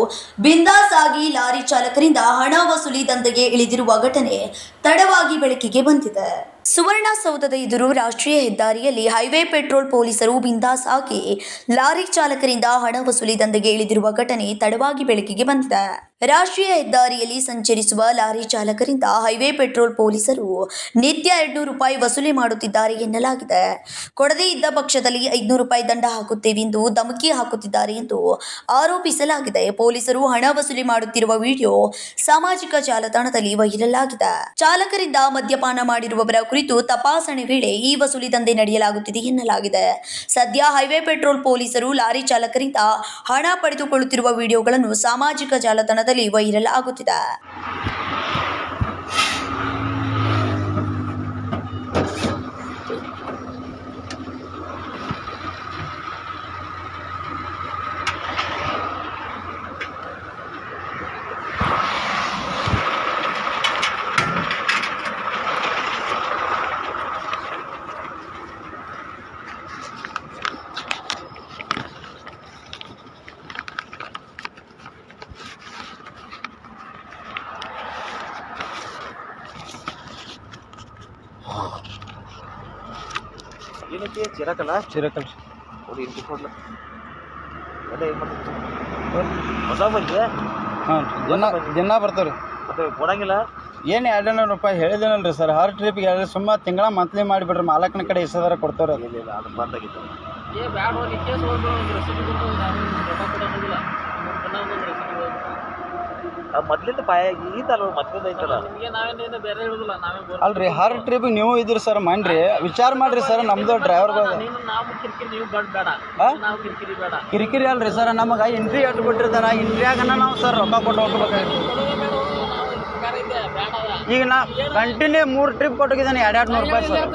Speaker 1: ಬಿಂದಾಸ್ ಆಗಿ ಲಾರಿ ಚಾಲಕರಿಂದ ಹಣ ವಸೂಲಿ ದಂಧೆಗೆ ಇಳಿದಿರುವ ಘಟನೆ ತಡವಾಗಿ ಬೆಳಕಿಗೆ ಬಂದಿದೆ. ಸುವರ್ಣಸೌಧದ ಎದುರು ರಾಷ್ಟ್ರೀಯ ಹೆದ್ದಾರಿಯಲ್ಲಿ ಹೈವೇ ಪೆಟ್ರೋಲ್ ಪೊಲೀಸರು ಬಿಂದಾಸ್ ಆಗಿ ಲಾರಿ ಚಾಲಕರಿಂದ ಹಣ ವಸೂಲಿ ದಂಧೆಗೆ ಇಳಿದಿರುವ ಘಟನೆ ತಡವಾಗಿ ಬೆಳಕಿಗೆ ಬಂದಿದೆ. ರಾಷ್ಟ್ರೀಯ ಹೆದ್ದಾರಿಯಲ್ಲಿ ಸಂಚರಿಸುವ ಲಾರಿ ಚಾಲಕರಿಂದ ಹೈವೇ ಪೆಟ್ರೋಲ್ ಪೊಲೀಸರು ನಿತ್ಯ 200 ರೂಪಾಯಿ ವಸೂಲಿ ಮಾಡುತ್ತಿದ್ದಾರೆ ಎನ್ನಲಾಗಿದೆ. ಕೊಡದೇ ಇದ್ದ ಪಕ್ಷದಲ್ಲಿ 500 ರೂಪಾಯಿ ದಂಡ ಹಾಕುತ್ತೇವೆ ಎಂದು ಧಮಕಿ ಹಾಕುತ್ತಿದ್ದಾರೆ ಎಂದು ಆರೋಪಿಸಲಾಗಿದೆ. ಪೊಲೀಸರು ಹಣ ವಸೂಲಿ ಮಾಡುತ್ತಿರುವ ವಿಡಿಯೋ ಸಾಮಾಜಿಕ ಜಾಲತಾಣದಲ್ಲಿ ವೈರಲ್ ಆಗಿದೆ. ಚಾಲಕರಿಂದ ಮದ್ಯಪಾನ ಮಾಡಿರುವವರ ಕುರಿತು ತಪಾಸಣೆ ವೇಳೆ ಈ ವಸೂಲಿ ದಂಧೆ ನಡೆಯಲಾಗುತ್ತಿದೆ ಎನ್ನಲಾಗಿದೆ. ಸದ್ಯ ಹೈವೇ ಪೆಟ್ರೋಲ್ ಪೊಲೀಸರು ಲಾರಿ ಚಾಲಕರಿಂದ ಹಣ ಪಡೆದುಕೊಳ್ಳುತ್ತಿರುವ ವಿಡಿಯೋಗಳನ್ನು ಸಾಮಾಜಿಕ ಜಾಲತಾಣದಲ್ಲಿ ವೈರಲ್ ಆಗುತ್ತಿದೆ.
Speaker 11: ಏನೈತಿ ಚಿರಕಲ್ಲ ನೋಡಿ ಇಲ್ಲಿ ಕೊಡ್ಲ ಅದೇ ಹೊಸ ಬಂದ್ರೆ
Speaker 4: ದಿನ ಬರ್ತಾವ್ರಿ.
Speaker 11: ಮತ್ತೆ ಕೊಡಂಗಿಲ್ಲ
Speaker 4: ಏನು 200 ರೂಪಾಯಿ ಹೇಳಿದೇನಲ್ರಿ ಸರ್, ಹರ್ ಟ್ರಿಪ್ಗೆ ಹೇಳಿ ಸುಮ್ಮ ತಿಂಗಳ ಮಂತ್ಲಿ ಮಾಡಿಬಿಡ್ರಿ, ಮಾಲಕನ ಕಡೆ ಇಷ್ಟದಾರ ಕೊಡ್ತಾವ್ರಿ.
Speaker 11: ಇಲ್ಲ ಅದು ಬಂದಾಗಿತ್ತು. ಮೊದ್ಲಿಂದ ಈತಲ್ಲ ಮೊದ್ಲಿಂದ ಐತಲ್ಲ.
Speaker 4: ಅಲ್ರಿ ಹರ್ ಟ್ರಿಪ್ ನೀವು ಇದ್ರಿ ಸರ್, ಮಾಡ್ರಿ ವಿಚಾರ ಮಾಡ್ರಿ ಸರ್. ನಮ್ದು ಡ್ರೈವರ್ಗಳು ಕಿರಿಕಿರಿ ಅಲ್ರಿ ಸರ್, ನಮಗೆ ಎಂಟ್ರಿ ಎಷ್ಟು ಕೊಟ್ಟಿರ್ತಾರ, ಎಂಟ್ರಿಯಾಗನ ನಾವು ಸರ್ ರೊಕ್ಕ ಕೊಟ್ಟು ಹೋಗ್ಬೇಕಾಗಿತ್ತು. ಈಗ ನಾ ಕಂಟಿನ್ಯೂ 3 ಟ್ರಿಪ್ ಕೊಟ್ಟೋಗಿದ್ದಾನೆ 200 ರೂಪಾಯಿ ಸರ್.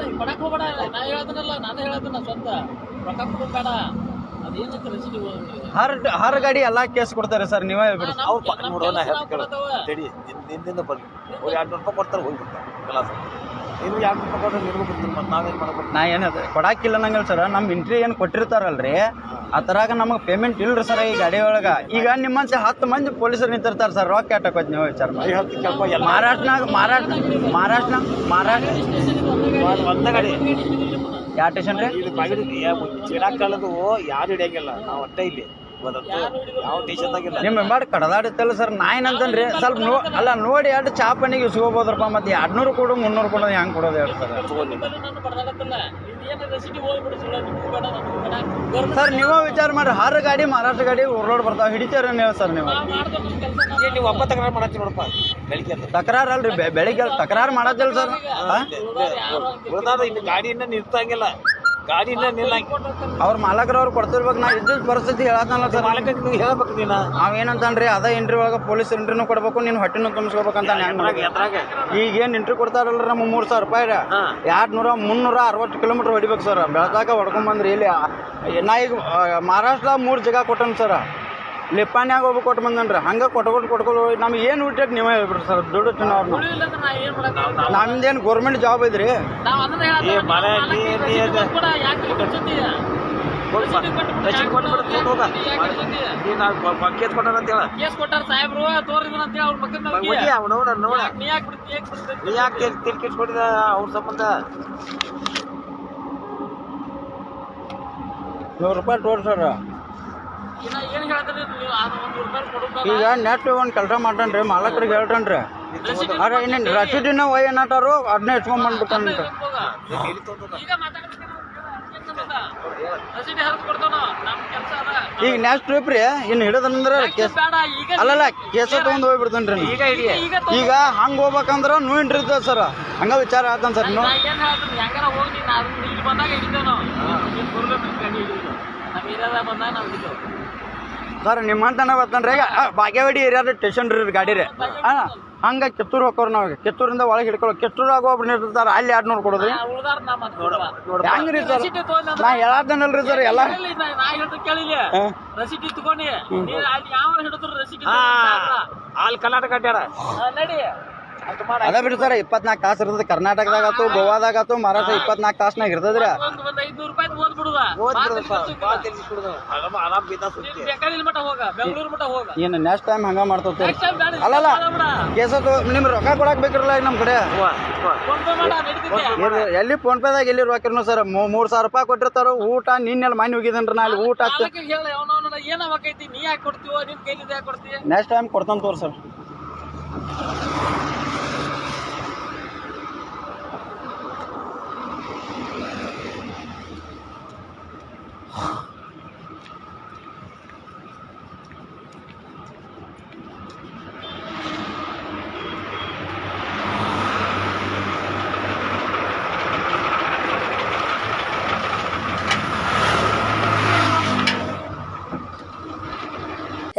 Speaker 4: ಹರ್ ಗಾಡಿ ಎಲ್ಲ ಕೇಸ್ ಕೊಡ್ತಾರೆ ಸರ್, ನೀವೇ ಹೇಳ್ಬಿಡಿ.
Speaker 11: ನಿಂದಿಂದ ಬರ್ಲಿ 200 ರೂಪಾಯಿ ಕೊಡ್ತಾರೆ, ಹೋಗ್ಬಿಡ್ತಾರೆ ಕಲಾಸ. ಇನ್ನು 200 ರೂಪಾಯಿ ಕೊಟ್ಟರೆ ನಿಮಗೂ ಬಿಡ್ತೀನಿ, ಮತ್ತೆ ನಾವೇನು ಮಾಡ್ಬೇಕು?
Speaker 4: ನಾ ಏನದು ಕೊಡಾಕಿಲ್ಲ ನಂಗಲ್ಲ ಸರ್, ನಮ್ಮ ಎಂಟ್ರಿ ಏನು ಕೊಟ್ಟಿರ್ತಾರಲ್ರಿ ಆ ಥರಾಗ ನಮಗೆ ಪೇಮೆಂಟ್ ಇಲ್ರಿ ಸರ್. ಈ ಗಾಡಿ ಒಳಗೆ ಈಗ ನಿಮ್ಮಂತೆ 10 ಮಂದಿ ಪೊಲೀಸರು ನಿಂತಿರ್ತಾರೆ ಸರ್, ರೊಕ್ಕ ಕೆಟ್ಟಕೋಯ್ತು ನೀವು ವಿಚಾರ ಮಾಡಿ. ಮಹಾರಾಷ್ಟ್ರ
Speaker 11: ಒಂದ ಗಾಡಿ
Speaker 4: ಯಾವ ಸ್ಟೇಷನ್ ರೀ?
Speaker 11: ಇದು ಬಾಗಿಲು ಚೀರಾಕ್ ಕಳೆದು ಯಾರು ಹಿಡಿಯಂಗಿಲ್ಲ, ನಾವು ಒಟ್ಟೆ ಇಲ್ಲಿ
Speaker 4: ನಿಮ್ಮ ಮೆಂಬಾಡ್ ಕಡದಾಡುತ್ತಲ್ಲ ಸರ್ ನಾ ಏನಂತನ್ರಿ ಸ್ವಲ್ಪ ನೋಡಿ ಎರಡು ಚಾಪಣಿಗೆ ಇಸ್ಕೋಬೋದ್ರಪ್ಪ ಮತ್ತೆ 200 ಕೊಡು 300 ಕೊಡೋದು ಹೆಂಗೆ ಕೊಡೋದು ಹೇಳಿ ಸರ್ ನೀವು ವಿಚಾರ ಮಾಡ್ರಿ ಹರ ಗಾಡಿ ಮಹಾರಾಷ್ಟ್ರ ಗಾಡಿ ರೋಡ್ ಬರ್ತಾವ ಹಿಡಿತೀರ ಹೇಳಿ ಸರ್ ನೀವು ತಕರಾರು ಅಲ್ರಿ ಬೆಳಿಗ್ಗೆ ತಕರಾರು ಮಾಡತ್ತಿಲ್ಲ ಸರ್
Speaker 11: ಗಾಡಿಯಿಂದ ನಿಲ್ತಂಗಿಲ್ಲ ಗಾಡಿನ
Speaker 4: ಅವ್ರ ಮಾಲಕರವ್ರು ಕೊಡ್ತಿರ್ಬೇಕು ನಾ ಇದ್ದ ಪರಿಸ್ಥಿತಿ ಹೇಳತ್ತಲ್ಲ ಸರ್
Speaker 11: ಹೇಳ್ಬೇಕು ನೀನು
Speaker 4: ನಾವೇನಂತನ್ರಿ ಅದ ಎಂಟ್ರಿ ಒಳಗೆ ಪೊಲೀಸ್ ಎಂಟ್ರಿನೂ ಕೊಡ್ಬೇಕು ನೀನು ಹೊಟ್ಟೆನೂ ತುಂಬಿಸ್ಕೋಬೇಕಂತ ಈಗ ಏನು ಎಂಟ್ರಿ ಕೊಡ್ತಾರಲ್ರಿ ನಮ್ಮ 3,000 ರೂಪಾಯಿ 360 ಕಿಲೋಮೀಟರ್ ಹೊಡಿಬೇಕು ಸರ್ ಬೆಳತಾಗ ಹೊಡ್ಕೊಂಬಂದ್ರಿ ಇಲ್ಲಿ ನಾ ಈಗ ಮಹಾರಾಷ್ಟ್ರದಾಗ 3 ಜಾಗ ಕೊಟ್ಟನ್ ಸರ್ ಲಿಪ್ಪಾನ್ಯಾಗ ಹೋಗ್ಬೇಕು ಕೊಟ್ಟು ಬಂದನ್ರಿ ಹಂಗೆ ಕೊಟ್ಕೊಂಡು ನಮ್ಗೆ ಏನು ಬಿಟ್ಟಕ್ಕೆ ನೀವೇ ಹೇಳ್ಬಿಡ್ರಿ ಸರ್ ದುಡ್ಡು ತಿನ್ನೋರ್ನು ನಮ್ದೇನು ಗೌರ್ಮೆಂಟ್ ಜಾಬ್ ಐತ್ರಿ
Speaker 11: ಅವ್ರ ಸಂಬಂಧ
Speaker 4: 100 ರೂಪಾಯಿ ತೋರಿ ಸರ್ ಈಗ ನೆಟ್ ಒಂದು ಕೆಲಸ ಮಾಡ್ತಾನ್ರಿ ಮಾಲಕರಿಗೆ ಹೇಳ್ತಾನ್ರಿ ಅರೆ ಇನ್ನೇನು ರಸೀದಿನ ಏನಾಟಾರು ಅದನ್ನೇ ಇಟ್ಕೊಂಡ್ ಬಂದ್ಬಿಟ್ಟನ್ರಿ ಈಗ ನೆಕ್ಸ್ಟ್ ಟ್ರಿಪ್ ರೀ ಇನ್ನು ಹಿಡಿದಂದ್ರೆ ಅಲ್ಲಲ್ಲ ಕೇಸ ತಗೊಂಡ್ ಹೋಗ್ಬಿಡ್ತಾನ್ರಿ ಈಗ ಹಂಗ ಹೋಗ್ಬೇಕಂದ್ರ ನೂ ಇರ್ತದ ಸರ್ ಹಂಗ ವಿಚಾರ ಆತನ್ ಸರ್ ಇನ್ನು ಸರ್ ನಿಮ್ಮಂತನ ಬರ್ತನ್ರಿ ಈಗ ಬಾಗೇವಾಡಿ ಏರಿಯಾದ ಸ್ಟೇಷನ್ ರೀ ಗಾಡಿ ರೀ ಹಂಗ ಕಿತ್ತೂರು ಹೋಗೋರು ನಾವು ಕಿತ್ತೂರಿಂದ ಒಳಗೆ ಹಿಡ್ಕೊಳ್ಳೋ ಕಿತ್ತೂರಾಗ ಒಬ್ರು ನಿಲ್ತಾರ ಅಲ್ಲಿ 200 ಕೊಡೋದ್ರಿ ಹೆಂಗ್ರಿ ಸರ್ ನಾ ಹೇಳತ್ತೇನಲ್ರಿ ಸರ್ ಎಲ್ಲ
Speaker 11: ಅಲ್ಲಿ ಕರ್ನಾಟಕ ಅಡ್ಡಾಡ
Speaker 4: ಅದ ಬಿಡ್ರಿ ಸರ್ 24 ತಾಸು ಇರ್ತದೆ ಕರ್ನಾಟಕದಾಗತ್ತು ಗೋವಾದಾಗತ್ತು ಮಹಾರಾಷ್ಟ್ರ 24 ತಾಸ್ನಾಗ ಇರ್ತದ್ರಿ ಏನು ನೆಕ್ಸ್ಟ್ ಟೈಮ್ ಹಂಗ ಮಾಡ್ತೇವೆ ಅಲ್ಲಲ್ಲ ಕೇಸ ನಿಮ್ ರೊಕ್ಕ ಕೊಡಕ್ ಬೇಕಿರಲ್ಲ ಈಗ ನಮ್ ಕಡೆ ಎಲ್ಲಿ ಫೋನ್ ಪೇದಾಗ ಎಲ್ಲಿ ರೊಕ್ಕ ಸರ್ 3,000 ರೂಪಾಯಿ ಕೊಟ್ಟಿರ್ತಾರ ಊಟ ನಿನ್ನೆಲ್ಲ ಮನೆ ಹೋಗಿದೇನ್ರಿ ನಾ ಅಲ್ಲಿ ಊಟ ನೆಕ್ಸ್ಟ್ ಟೈಮ್ ಕೊಡ್ತಾನ ತೋರ್ ಸರ್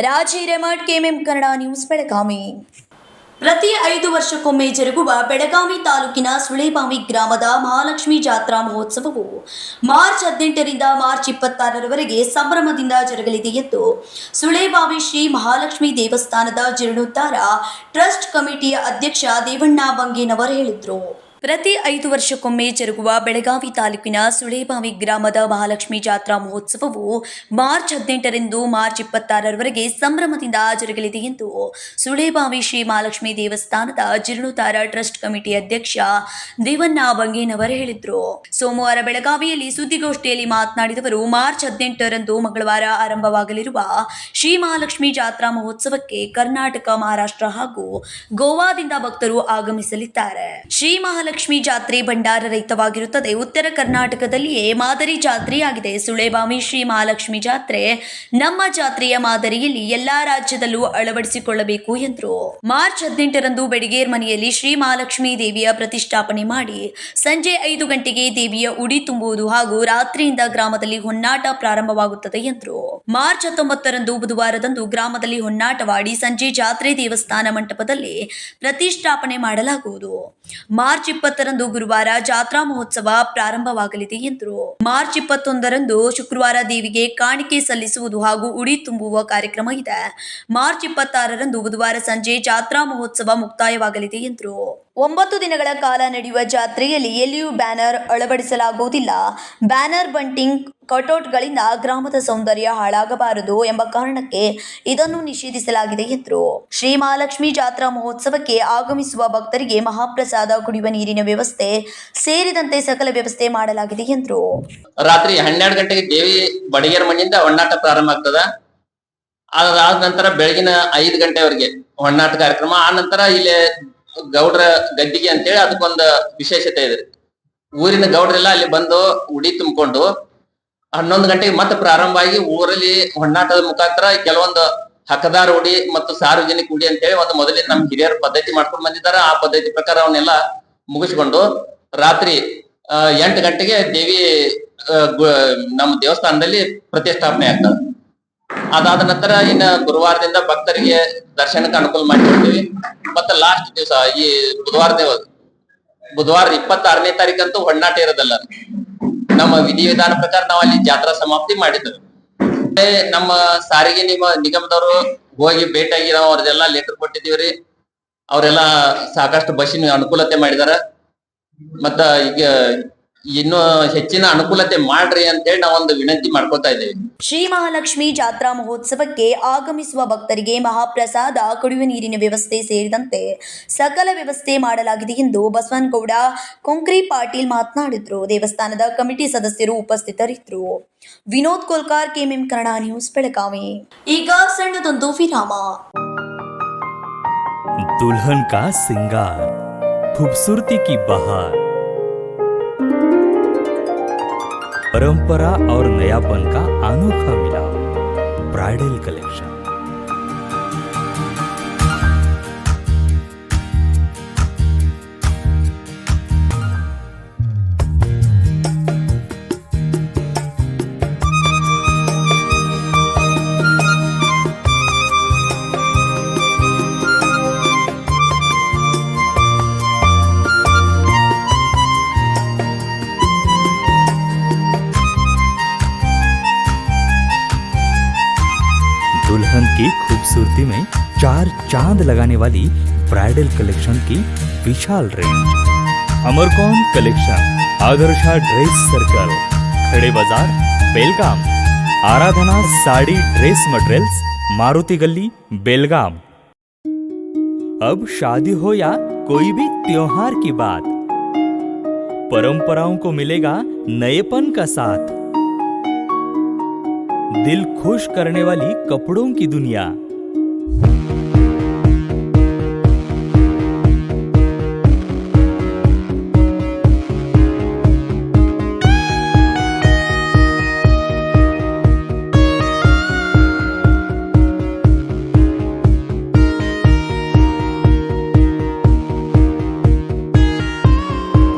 Speaker 1: ರಾಜಿ ರೆಮಟ್ ಕೆಎಂಎಂ ಕನ್ನಡ ನ್ಯೂಸ್ ಬೆಳಗಾವಿ. ಪ್ರತಿ 5 ವರ್ಷಕ್ಕೊಮ್ಮೆ ಜರುಗುವ ಬೆಳಗಾವಿ ತಾಲೂಕಿನ ಸುಳೇಬಾವಿ ಗ್ರಾಮದ ಮಹಾಲಕ್ಷ್ಮಿ ಜಾತ್ರಾ ಮಹೋತ್ಸವವು ಮಾರ್ಚ್ 18ರಿಂದ ಮಾರ್ಚ್ 26ರವರೆಗೆ ಸಂಭ್ರಮದಿಂದ ಜರುಗಲಿದೆ ಎಂದು ಸುಳೇಬಾವಿ ಶ್ರೀ ಮಹಾಲಕ್ಷ್ಮಿ ದೇವಸ್ಥಾನದ ಜೀರ್ಣೋದ್ಧಾರ ಟ್ರಸ್ಟ್ ಕಮಿಟಿಯ ಅಧ್ಯಕ್ಷ ದೇವಣ್ಣ ಬಂಗೇನವರ್ ಹೇಳಿದರು. ಪ್ರತಿ 5 ವರ್ಷಕ್ಕೊಮ್ಮೆ ಜರುಗುವ ಬೆಳಗಾವಿ ತಾಲೂಕಿನ ಸುಳೇಬಾವಿ ಗ್ರಾಮದ ಮಹಾಲಕ್ಷ್ಮಿ ಜಾತ್ರಾ ಮಹೋತ್ಸವವು ಮಾರ್ಚ್ 18ರಿಂದ ಮಾರ್ಚ್ 26ರವರೆಗೆ ಸಂಭ್ರಮದಿಂದ ಜರುಗಲಿದೆ ಎಂದು ಸುಳೇಬಾವಿ ಶ್ರೀ ಮಹಾಲಕ್ಷ್ಮಿ ದೇವಸ್ಥಾನದ ಜೀರ್ಣೋದ್ಧಾರ ಟ್ರಸ್ಟ್ ಕಮಿಟಿ ಅಧ್ಯಕ್ಷ ದೇವಣ್ಣ ಬಂಗೇನವರ್ ಹೇಳಿದರು. ಸೋಮವಾರ ಬೆಳಗಾವಿಯಲ್ಲಿ ಸುದ್ದಿಗೋಷ್ಠಿಯಲ್ಲಿ ಮಾತನಾಡಿದವರು ಮಾರ್ಚ್ 18ರಂದು ಮಂಗಳವಾರ ಆರಂಭವಾಗಲಿರುವ ಶ್ರೀ ಮಹಾಲಕ್ಷ್ಮಿ ಜಾತ್ರಾ ಮಹೋತ್ಸವಕ್ಕೆ ಕರ್ನಾಟಕ, ಮಹಾರಾಷ್ಟ್ರ ಹಾಗೂ ಗೋವಾದಿಂದ ಭಕ್ತರು ಆಗಮಿಸಲಿದ್ದಾರೆ. ಶ್ರೀ ಮಹಾಲಕ್ಷ್ಮಿ ಜಾತ್ರೆ ಭಂಡಾರ ರಹಿತವಾಗಿರುತ್ತದೆ. ಉತ್ತರ ಕರ್ನಾಟಕದಲ್ಲಿಯೇ ಮಾದರಿ ಜಾತ್ರೆಯಾಗಿದೆ. ಸುಳೇಬಾವಿ ಶ್ರೀ ಮಹಾಲಕ್ಷ್ಮಿ ಜಾತ್ರೆ ನಮ್ಮ ಜಾತ್ರೆಯ ಮಾದರಿಯಲ್ಲಿ ಎಲ್ಲಾ ರಾಜ್ಯದಲ್ಲೂ ಅಳವಡಿಸಿಕೊಳ್ಳಬೇಕು ಎಂದರು. ಮಾರ್ಚ್ 18ರಂದು ಬೆಡಗೇರ್ ಮನೆಯಲ್ಲಿ ಶ್ರೀ ಮಹಾಲಕ್ಷ್ಮಿ ದೇವಿಯ ಪ್ರತಿಷ್ಠಾಪನೆ ಮಾಡಿ ಸಂಜೆ 5 ಗಂಟೆಗೆ ದೇವಿಯ ಉಡಿ ತುಂಬುವುದು ಹಾಗೂ ರಾತ್ರಿಯಿಂದ ಗ್ರಾಮದಲ್ಲಿ ಹೊನ್ನಾಟ ಪ್ರಾರಂಭವಾಗುತ್ತದೆ ಎಂದರು. ಮಾರ್ಚ್ 19ರಂದು ಬುಧವಾರದಂದು ಗ್ರಾಮದಲ್ಲಿ ಹೊನ್ನಾಟವಾಡಿ ಸಂಜೆ ಜಾತ್ರೆ ದೇವಸ್ಥಾನ ಮಂಟಪದಲ್ಲಿ ಪ್ರತಿಷ್ಠಾಪನೆ ಮಾಡಲಾಗುವುದು. ಮಾರ್ಚ್ 20ರಂದು ಗುರುವಾರ ಜಾತ್ರಾ ಮಹೋತ್ಸವ ಪ್ರಾರಂಭವಾಗಲಿದೆ ಎಂದರು. ಮಾರ್ಚ್ 21ರಂದು ಶುಕ್ರವಾರ ದೇವಿಗೆ ಕಾಣಿಕೆ ಸಲ್ಲಿಸುವುದು ಹಾಗೂ ಉಡಿ ತುಂಬುವ ಕಾರ್ಯಕ್ರಮ ಇದೆ. ಮಾರ್ಚ್ 26ರಂದು ಬುಧವಾರ ಸಂಜೆ ಜಾತ್ರಾ ಮಹೋತ್ಸವ ಮುಕ್ತಾಯವಾಗಲಿದೆ ಎಂದರು. 9 ದಿನಗಳ ಕಾಲ ನಡೆಯುವ ಜಾತ್ರೆಯಲ್ಲಿ ಎಲ್ಲಿಯೂ ಬ್ಯಾನರ್ ಅಳವಡಿಸಲಾಗುವುದಿಲ್ಲ. ಬ್ಯಾನರ್ ಬಂಟಿಂಗ್ ಕಟೌಟ್ಗಳಿಂದ ಗ್ರಾಮದ ಸೌಂದರ್ಯ ಹಾಳಾಗಬಾರದು ಎಂಬ ಕಾರಣಕ್ಕೆ ಇದನ್ನು ನಿಷೇಧಿಸಲಾಗಿದೆ ಎಂದರು. ಶ್ರೀ ಮಹಾಲಕ್ಷ್ಮಿ ಜಾತ್ರಾ ಮಹೋತ್ಸವಕ್ಕೆ ಆಗಮಿಸುವ ಭಕ್ತರಿಗೆ ಮಹಾಪ್ರಸಾದ, ಕುಡಿಯುವ ನೀರಿನ ವ್ಯವಸ್ಥೆ ಸೇರಿದಂತೆ ಸಕಲ ವ್ಯವಸ್ಥೆ ಮಾಡಲಾಗಿದೆ ಎಂದರು.
Speaker 12: ರಾತ್ರಿ 12 ಗಂಟೆಗೆ ದೇವಿ ಬಡಗೇರ್ ಮನೆಯಿಂದ ಒಣ್ಣಾಟ ಪ್ರಾರಂಭ ಆಗ್ತದ.
Speaker 7: ಅದಾದ ನಂತರ ಬೆಳಗಿನ 5 ಗಂಟೆವರೆಗೆ ಹೊಣ್ಣಾಟ ಕಾರ್ಯಕ್ರಮ. ಆ ನಂತರ ಇಲ್ಲಿ ಗೌಡ್ರ ಗದ್ದಿಗೆ ಅಂತೇಳಿ ಅದಕ್ಕೊಂದು ವಿಶೇಷತೆ ಇದೆ. ಊರಿನ ಗೌಡ್ರೆಲ್ಲ ಅಲ್ಲಿ ಬಂದು ಉಡಿ ತುಂಬಿಕೊಂಡು 11 ಗಂಟೆಗೆ ಮತ್ತೆ ಪ್ರಾರಂಭ ಆಗಿ ಊರಲ್ಲಿ ಹೊಣ್ಣಾಟದ ಮುಖಾಂತರ ಕೆಲವೊಂದು ಹಕ್ಕದಾರ ಉಡಿ ಮತ್ತು ಸಾರ್ವಜನಿಕ ಉಡಿ ಅಂತೇಳಿ ಒಂದು ಮೊದಲಿನ ನಮ್ಮ ಹಿರಿಯರು ಪದ್ಧತಿ ಮಾಡ್ಕೊಂಡು ಬಂದಿದ್ದಾರೆ. ಆ ಪದ್ಧತಿ ಪ್ರಕಾರ ಅವನ್ನೆಲ್ಲ ಮುಗಿಸ್ಕೊಂಡು ರಾತ್ರಿ 8 ಗಂಟೆಗೆ ದೇವಿ ನಮ್ಮ ದೇವಸ್ಥಾನದಲ್ಲಿ ಪ್ರತಿಷ್ಠಾಪನೆ ಆಗ್ತದೆ. ಅದಾದ ನಂತರ ಇನ್ನು ಗುರುವಾರದಿಂದ ಭಕ್ತರಿಗೆ ದರ್ಶನಕ್ಕೆ ಅನುಕೂಲ ಮಾಡಿಕೊಡ್ತೀವಿ. ಮತ್ತೆ ಲಾಸ್ಟ್ ದಿವಸ ಈ ಬುಧವಾರ 26ನೇ ತಾರೀಕಂತೂ ಹೊಣ್ಣಾಟ ಇರೋದಲ್ಲ. ನಮ್ಮ ವಿಧಿವಿಧಾನ ಪ್ರಕಾರ ನಾವು ಅಲ್ಲಿ ಜಾತ್ರಾ ಸಮಾಪ್ತಿ ಮಾಡಿದ್ದೇವೆ. ನಮ್ಮ ಸಾರಿಗೆ ನಿಗಮದವರು ಹೋಗಿ ಭೇಟಿಯಾಗಿ ನಾವು ಅವ್ರದೆಲ್ಲ ಲೆಟರ್ ಕೊಟ್ಟಿದ್ದೀವ್ರಿ. ಅವರೆಲ್ಲ ಸಾಕಷ್ಟು ಬಸ್ಸಿನ ಅನುಕೂಲತೆ ಮಾಡಿದಾರ. ಮತ್ತ ಈಗ ಇನ್ನು ಹೆಚ್ಚಿನ ಅನುಕೂಲತೆ ಮಾಡ್ರಿ ಅಂತೇಳಿ ನಾವೊಂದು ವಿನಂತಿ ಮಾಡ್ಕೊತಾ ಇದ್ದೇವೆ.
Speaker 1: ಶ್ರೀ ಮಹಾಲಕ್ಷ್ಮಿ ಜಾತ್ರಾ ಮಹೋತ್ಸವಕ್ಕೆ ಆಗಮಿಸುವ ಭಕ್ತರಿಗೆ ಮಹಾಪ್ರಸಾದ, ಕುಡಿಯುವ ನೀರಿನ ವ್ಯವಸ್ಥೆ ಸೇರಿದಂತೆ ಸಕಲ ವ್ಯವಸ್ಥೆ ಮಾಡಲಾಗಿದೆ ಎಂದು ಬಸವನಗೌಡ ಕೊಂಕ್ರಿ ಪಾಟೀಲ್ ಮಾತನಾಡಿದರು. ದೇವಸ್ಥಾನದ ಕಮಿಟಿ ಸದಸ್ಯರು ಉಪಸ್ಥಿತರಿದ್ದರು. Vinod Kolkar, KMM Kannada news, Belagavi. ಈಗ ಸಣ್ಣದೊಂದು ವಿರಾಮ.
Speaker 12: दुल्हन का सिंगार, खूबसूरती की बहार, परंपरा और नयापन का अनोखा मिलाप, ब्राइडल कलेक्शन। दुल्हन की खूबसूरती में 4 चांद लगाने वाली ब्राइडल कलेक्शन की विशाल रेंज। अमरकौन collection, Adarsha dress circle, Khade Bazaar, Belgaum. Aradhana sari dress materials, Maruti Galli, Belgaum. अब शादी हो या कोई भी त्योहार की बात, परंपराओं को मिलेगा नएपन का साथ। दिल खुश करने वाली कपड़ों की दुनिया।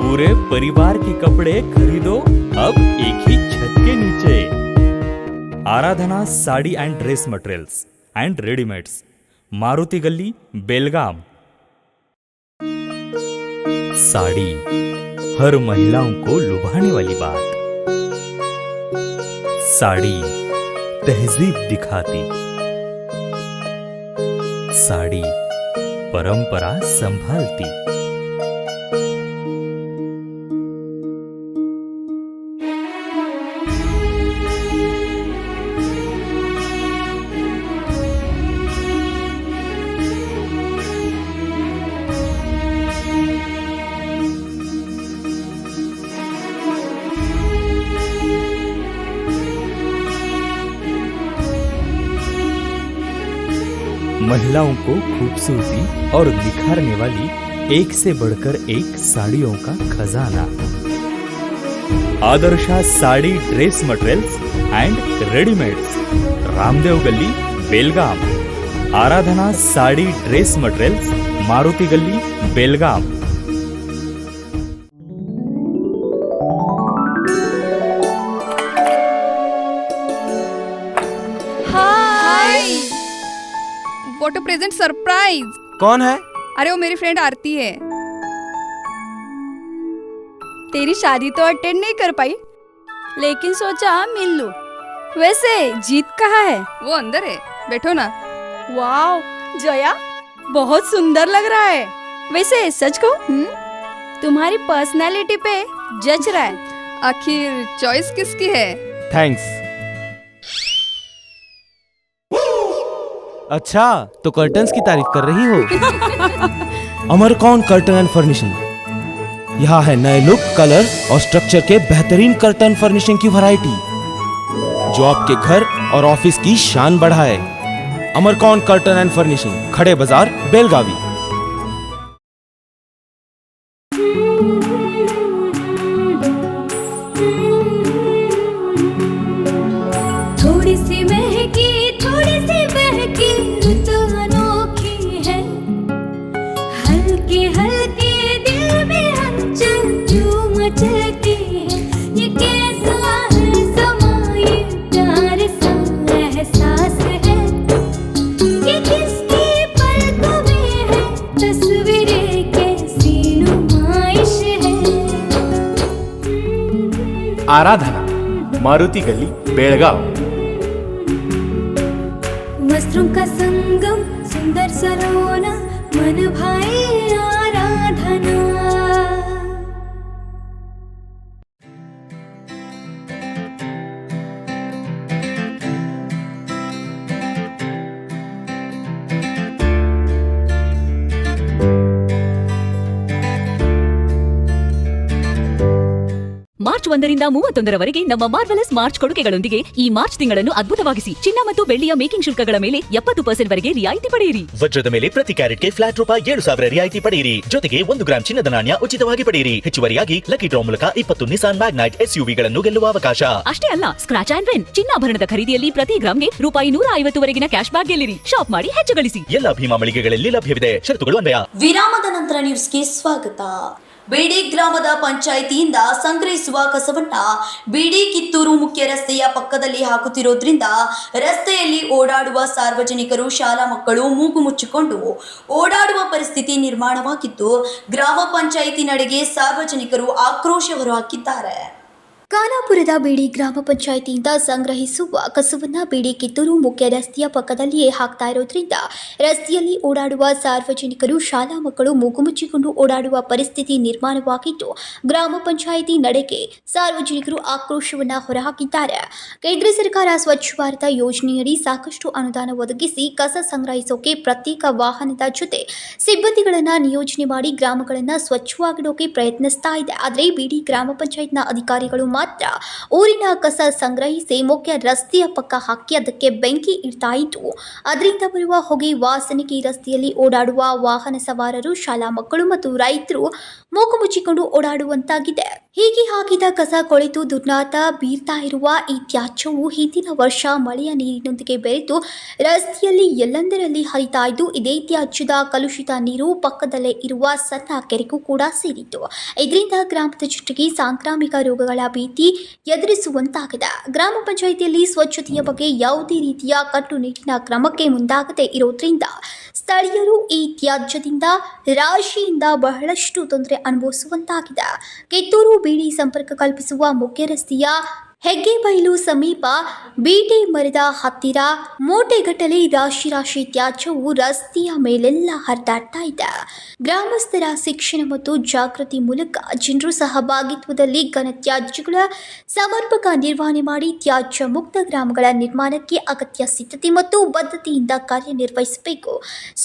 Speaker 12: पूरे परिवार के कपड़े खरीदो अब एक ही छत के नीचे। Aradhana sari and dress materials and readymades, Maruti Galli, Belgaum. Sari हर महिलाओं को लुभाने वाली बात। साड़ी तहजीब दिखाती, साड़ी परंपरा संभालती। महिलाओं को खूबसूरती और निखारने वाली एक से बढ़कर एक साड़ियों का खजाना। Adarsha sari dress materials and readymades, Ramdev Galli, Belgaum. Aradhana sari dress materials, Maruti Galli, Belgaum.
Speaker 13: What a present surprise.
Speaker 14: कौन है?
Speaker 13: अरे वो मेरी फ्रेंड आरती है।
Speaker 15: तेरी शादी तो अटेंड नहीं कर पाई, लेकिन सोचा मिल लूं। वैसे जीत कहाँ है?
Speaker 13: वो अंदर है, बैठो ना।
Speaker 15: वाओ जया, बहुत सुंदर लग रहा है। वैसे सच कहूं, तुम्हारी पर्सनालिटी पे जज रहा है।
Speaker 13: आखिर चॉइस किसकी है?
Speaker 14: थैंक्स। अच्छा तो कर्टन्स की तारीफ कर रही हो। अमरकौन कर्टन एंड फर्निशिंग। यहाँ है नए लुक, कलर और स्ट्रक्चर के बेहतरीन कर्टन फर्निशिंग की वैरायटी, जो आपके घर और ऑफिस की शान बढ़ाए। अमरकॉन कर्टन एंड फर्निशिंग, खड़े बाजार, बेलगावी।
Speaker 10: थोड़ी सी महकी रुत अनोखी है, हल्के हल्के दिल में हलचल जो मचलती है, ये कैसा है समा, ये प्यार सा एहसास है, ये किसकी पलकों में है तस्वीरें, कैसी नुमाइश है।
Speaker 12: आराधना, मारुति गली, बेळगाव।
Speaker 10: वस्त्रों का संगम, सुंदर सलोना, मन भाई आराधना।
Speaker 15: ಮಾರ್ಚ್ 1ರಿಂದ 31ರವರೆಗೆ ನಮ್ಮ ಮಾರ್ವೆಲಸ್ ಮಾರ್ಚ್ ಕೊಡುಗೆಗಳೊಂದಿಗೆ ಈ ಮಾರ್ಚ್ ತಿಂಗಳನ್ನು ಅದ್ಭುತವಾಗಿಸಿ. ಚಿನ್ನ ಮತ್ತು ಬೆಳ್ಳಿಯ ಮೇಕಿಂಗ್ ಶುಲ್ಕಗಳ ಮೇಲೆ 70% ವರೆಗೆ ರಿಯಾಯಿತಿ ಪಡೆಯಿರಿ.
Speaker 16: ವಜ್ರದ ಮೇಲೆ ಪ್ರತಿ ಕ್ಯಾರೆಟ್ಗೆ ಫ್ಲಾಟ್ ರೂಪಾಯಿ 7,000 ರಿಯಾಯಿತಿ ಪಡೆಯಿರಿ. ಜೊತೆಗೆ 1 ಗ್ರಾಂ ಚಿನ್ನದ ನಾಣ್ಯ ಉಚಿತವಾಗಿ ಪಡೆಯಿರಿ. ಹೆಚ್ಚುವರಿಯಾಗಿ ಲಕ್ಕಿ ಡ್ರಾ ಮೂಲಕ 20 ನಿಸಾನ್ ಮ್ಯಾಗ್ನೈಟ್ SUVಗಳನ್ನು ಗೆಲ್ಲುವ ಅವಕಾಶ.
Speaker 15: ಅಷ್ಟೇ ಅಲ್ಲ, ಸ್ಕ್ರಾಚ್ ಅಂಡ್ ವಿನ್ ಚಿನ್ನಾಭರಣದ ಖರೀದಿಯಲ್ಲಿ ಪ್ರತಿ ಗ್ರಾಂಗೆ ರೂಪಾಯಿ 150 ವರೆಗಿನ ಕ್ಯಾಶ್ ಬ್ಯಾಕ್ ಗೆಲ್ಲಿರಿ. ಶಾಪ್ ಮಾಡಿ ಹೆಚ್ಚು ಗಳಿಸಿ.
Speaker 16: ಎಲ್ಲ ಭೀಮಾ ಮಳಿಗೆಗಳಲ್ಲಿ ಲಭ್ಯವಿದೆ. ಷರತ್ತುಗಳು ಅನ್ವಯ.
Speaker 1: ವಿರಾಮದ ನಂತರ ನ್ಯೂಸ್ಗೆ ಸ್ವಾಗತ. ಬಿಡಿ ಗ್ರಾಮದ ಪಂಚಾಯಿತಿಯಿಂದ ಸಂಗ್ರಹಿಸುವ ಕಸವನ್ನ ಬಿಡಿ ಕಿತ್ತೂರು ಮುಖ್ಯ ರಸ್ತೆಯ ಪಕ್ಕದಲ್ಲಿ ಹಾಕುತ್ತಿರೋದ್ರಿಂದ ರಸ್ತೆಯಲ್ಲಿ ಓಡಾಡುವ ಸಾರ್ವಜನಿಕರು, ಶಾಲಾ ಮಕ್ಕಳು ಮೂಗು ಮುಚ್ಚಿಕೊಂಡು ಓಡಾಡುವ ಪರಿಸ್ಥಿತಿ ನಿರ್ಮಾಣವಾಗಿದ್ದು, ಗ್ರಾಮ ಪಂಚಾಯಿತಿ ನಡೆಗೆ ಸಾರ್ವಜನಿಕರು ಆಕ್ರೋಶ ಹೊರಹಾಕಿದ್ದಾರೆ. ಖಾನಾಪುರದ ಬಿಡಿ ಗ್ರಾಮ ಪಂಚಾಯಿತಿಯಿಂದ ಸಂಗ್ರಹಿಸುವ ಕಸವನ್ನ ಬಿಡಿ ಕಿತ್ತೂರು ಮುಖ್ಯ ರಸ್ತೆಯ ಪಕ್ಕದಲ್ಲಿಯೇ ಹಾಕ್ತಾ ಇರೋದ್ರಿಂದ ರಸ್ತೆಯಲ್ಲಿ ಓಡಾಡುವ ಸಾರ್ವಜನಿಕರು, ಶಾಲಾ ಮಕ್ಕಳು ಮೂಗು ಮುಚ್ಚಿಕೊಂಡು ಓಡಾಡುವ ಪರಿಸ್ಥಿತಿ ನಿರ್ಮಾಣವಾಗಿದ್ದು, ಗ್ರಾಮ ಪಂಚಾಯಿತಿ ನಡೆಗೆ ಸಾರ್ವಜನಿಕರು ಆಕ್ರೋಶವನ್ನ ಹೊರಹಾಕಿದ್ದಾರೆ. ಕೇಂದ್ರ ಸರ್ಕಾರ ಸ್ವಚ್ಛ ಭಾರತ ಯೋಜನೆಯಡಿ ಸಾಕಷ್ಟು ಅನುದಾನ ಒದಗಿಸಿ ಕಸ ಸಂಗ್ರಹಿಸೋಕೆ ಪ್ರತ್ಯೇಕ ವಾಹನದ ಜೊತೆ ಸಿಬ್ಬಂದಿಗಳನ್ನ ನಿಯೋಜನೆ ಮಾಡಿ ಗ್ರಾಮಗಳನ್ನ ಸ್ವಚ್ಛವಾಗಿಡೋಕೆ ಪ್ರಯತ್ನಿಸ್ತಾ ಇದೆ. ಆದರೆ ಬಿಡಿ ಗ್ರಾಮ ಪಂಚಾಯತ್ನ ಅಧಿಕಾರಿಗಳು ಮಾತ್ರ ಊರಿನ ಕಸ ಸಂಗ್ರಹಿಸಿ ಮುಖ್ಯ ರಸ್ತೆಯ ಪಕ್ಕ ಹಾಕಿ ಅದಕ್ಕೆ ಬೆಂಕಿ ಇಡ್ತಾ ಇದ್ದು, ಅದರಿಂದ ಬರುವ ಹೊಗೆ ವಾಸನೆಗೆ ರಸ್ತೆಯಲ್ಲಿ ಓಡಾಡುವ ವಾಹನ ಸವಾರರು, ಶಾಲಾ ಮಕ್ಕಳು ಮತ್ತು ರೈತರು ಮೂಗು ಮುಚ್ಚಿಕೊಂಡು ಓಡಾಡುವಂತಾಗಿದೆ. ಹೀಗೆ ಹಾಕಿದ ಕಸ ಕೊಳೆತು ದುರ್ನಾತ ಬೀರ್ತಾ ಇರುವ ಈ ತ್ಯಾಜ್ಯವು ಹಿಂದಿನ ವರ್ಷ ಮಳೆಯ ನೀರಿನೊಂದಿಗೆ ಬೆರೆತು ರಸ್ತೆಯಲ್ಲಿ ಎಲ್ಲೆಂದರಲ್ಲಿ ಹರಿತಾ ಇದ್ದು, ಇದೇ ತ್ಯಾಜ್ಯದ ಕಲುಷಿತ ನೀರು ಪಕ್ಕದಲ್ಲೇ ಇರುವ ಸಣ್ಣ ಕೆರೆಗೂ ಕೂಡ ಸೇರಿತ್ತು. ಇದರಿಂದ ಗ್ರಾಮದ ಜನರಿಗೆ ಸಾಂಕ್ರಾಮಿಕ ರೋಗಗಳ ಭೀತಿ ಎದುರಿಸುವಂತಾಗಿದೆ. ಗ್ರಾಮ ಪಂಚಾಯಿತಿಯಲ್ಲಿ ಸ್ವಚ್ಛತೆಯ ಬಗ್ಗೆ ಯಾವುದೇ ರೀತಿಯ ಕಟ್ಟುನಿಟ್ಟಿನ ಕ್ರಮಕ್ಕೆ ಮುಂದಾಗದೆ ಇರೋದ್ರಿಂದ ಸ್ಥಳೀಯರು ಈ ತ್ಯಾಜ್ಯದಿಂದ ರಾಶಿಯಿಂದ ಬಹಳಷ್ಟು ತೊಂದರೆ ಅನುಭವಿಸುವಂತಾಗಿದೆ. ಕಿತ್ತೂರು ಬಿಡಿ ಸಂಪರ್ಕ ಕಲ್ಪಿಸುವ ಮುಖ್ಯ ರಸ್ತೆಯ ಹೆಗ್ಗೆಬೈಲು ಸಮೀಪ ಬೀಟೆ ಮರದ ಹತ್ತಿರ ಮೂಟೆಗಟ್ಟಲೆ ರಾಶಿ ರಾಶಿ ತ್ಯಾಜ್ಯವು ರಸ್ತೆಯ ಮೇಲೆಲ್ಲ ಹರಿದಾಡ್ತಾ ಇದೆ. ಗ್ರಾಮಸ್ಥರ ಶಿಕ್ಷಣ ಮತ್ತು ಜಾಗೃತಿ ಮೂಲಕ ಜನರು ಸಹಭಾಗಿತ್ವದಲ್ಲಿ ಘನ ತ್ಯಾಜ್ಯಗಳ ಸಮರ್ಪಕ ನಿರ್ವಹಣೆ ಮಾಡಿ ತ್ಯಾಜ್ಯ ಮುಕ್ತ ಗ್ರಾಮಗಳ ನಿರ್ಮಾಣಕ್ಕೆ ಅಗತ್ಯ ಸಿದ್ಧತೆ ಮತ್ತು ಬದ್ಧತೆಯಿಂದ ಕಾರ್ಯನಿರ್ವಹಿಸಬೇಕು.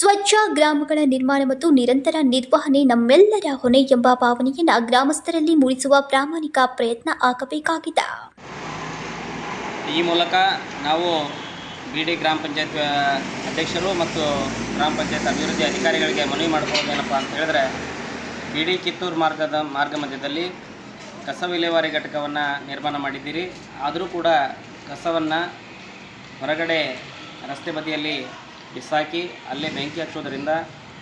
Speaker 1: ಸ್ವಚ್ಛ ಗ್ರಾಮಗಳ ನಿರ್ಮಾಣ ಮತ್ತು ನಿರಂತರ ನಿರ್ವಹಣೆ ನಮ್ಮೆಲ್ಲರ ಹೊಣೆ ಎಂಬ ಭಾವನೆಯನ್ನು ಗ್ರಾಮಸ್ಥರಲ್ಲಿ ಮೂಡಿಸುವ ಪ್ರಾಮಾಣಿಕ ಪ್ರಯತ್ನ ಆಗಬೇಕಾಗಿದೆ.
Speaker 17: ಈ ಮೂಲಕ ನಾವು ಬಿಡಿ ಗ್ರಾಮ ಪಂಚಾಯತ್ ಅಧ್ಯಕ್ಷರು ಮತ್ತು ಗ್ರಾಮ ಪಂಚಾಯತ್ ಅಭಿವೃದ್ಧಿ ಅಧಿಕಾರಿಗಳಿಗೆ ಮನವಿ ಮಾಡ್ಕೊಳ್ಳೋದೇನಪ್ಪ ಅಂತ ಹೇಳಿದ್ರೆ, ಬಿಡಿ ಕಿತ್ತೂರು ಮಾರ್ಗ ಮಧ್ಯದಲ್ಲಿ ಕಸ ವಿಲೇವಾರಿ ಘಟಕವನ್ನು ನಿರ್ಮಾಣ ಮಾಡಿದ್ದೀರಿ. ಆದರೂ ಕೂಡ ಕಸವನ್ನು ಹೊರಗಡೆ ರಸ್ತೆ ಬದಿಯಲ್ಲಿ ಬಿಸಾಕಿ ಅಲ್ಲೇ ಬೆಂಕಿ ಹಚ್ಚೋದ್ರಿಂದ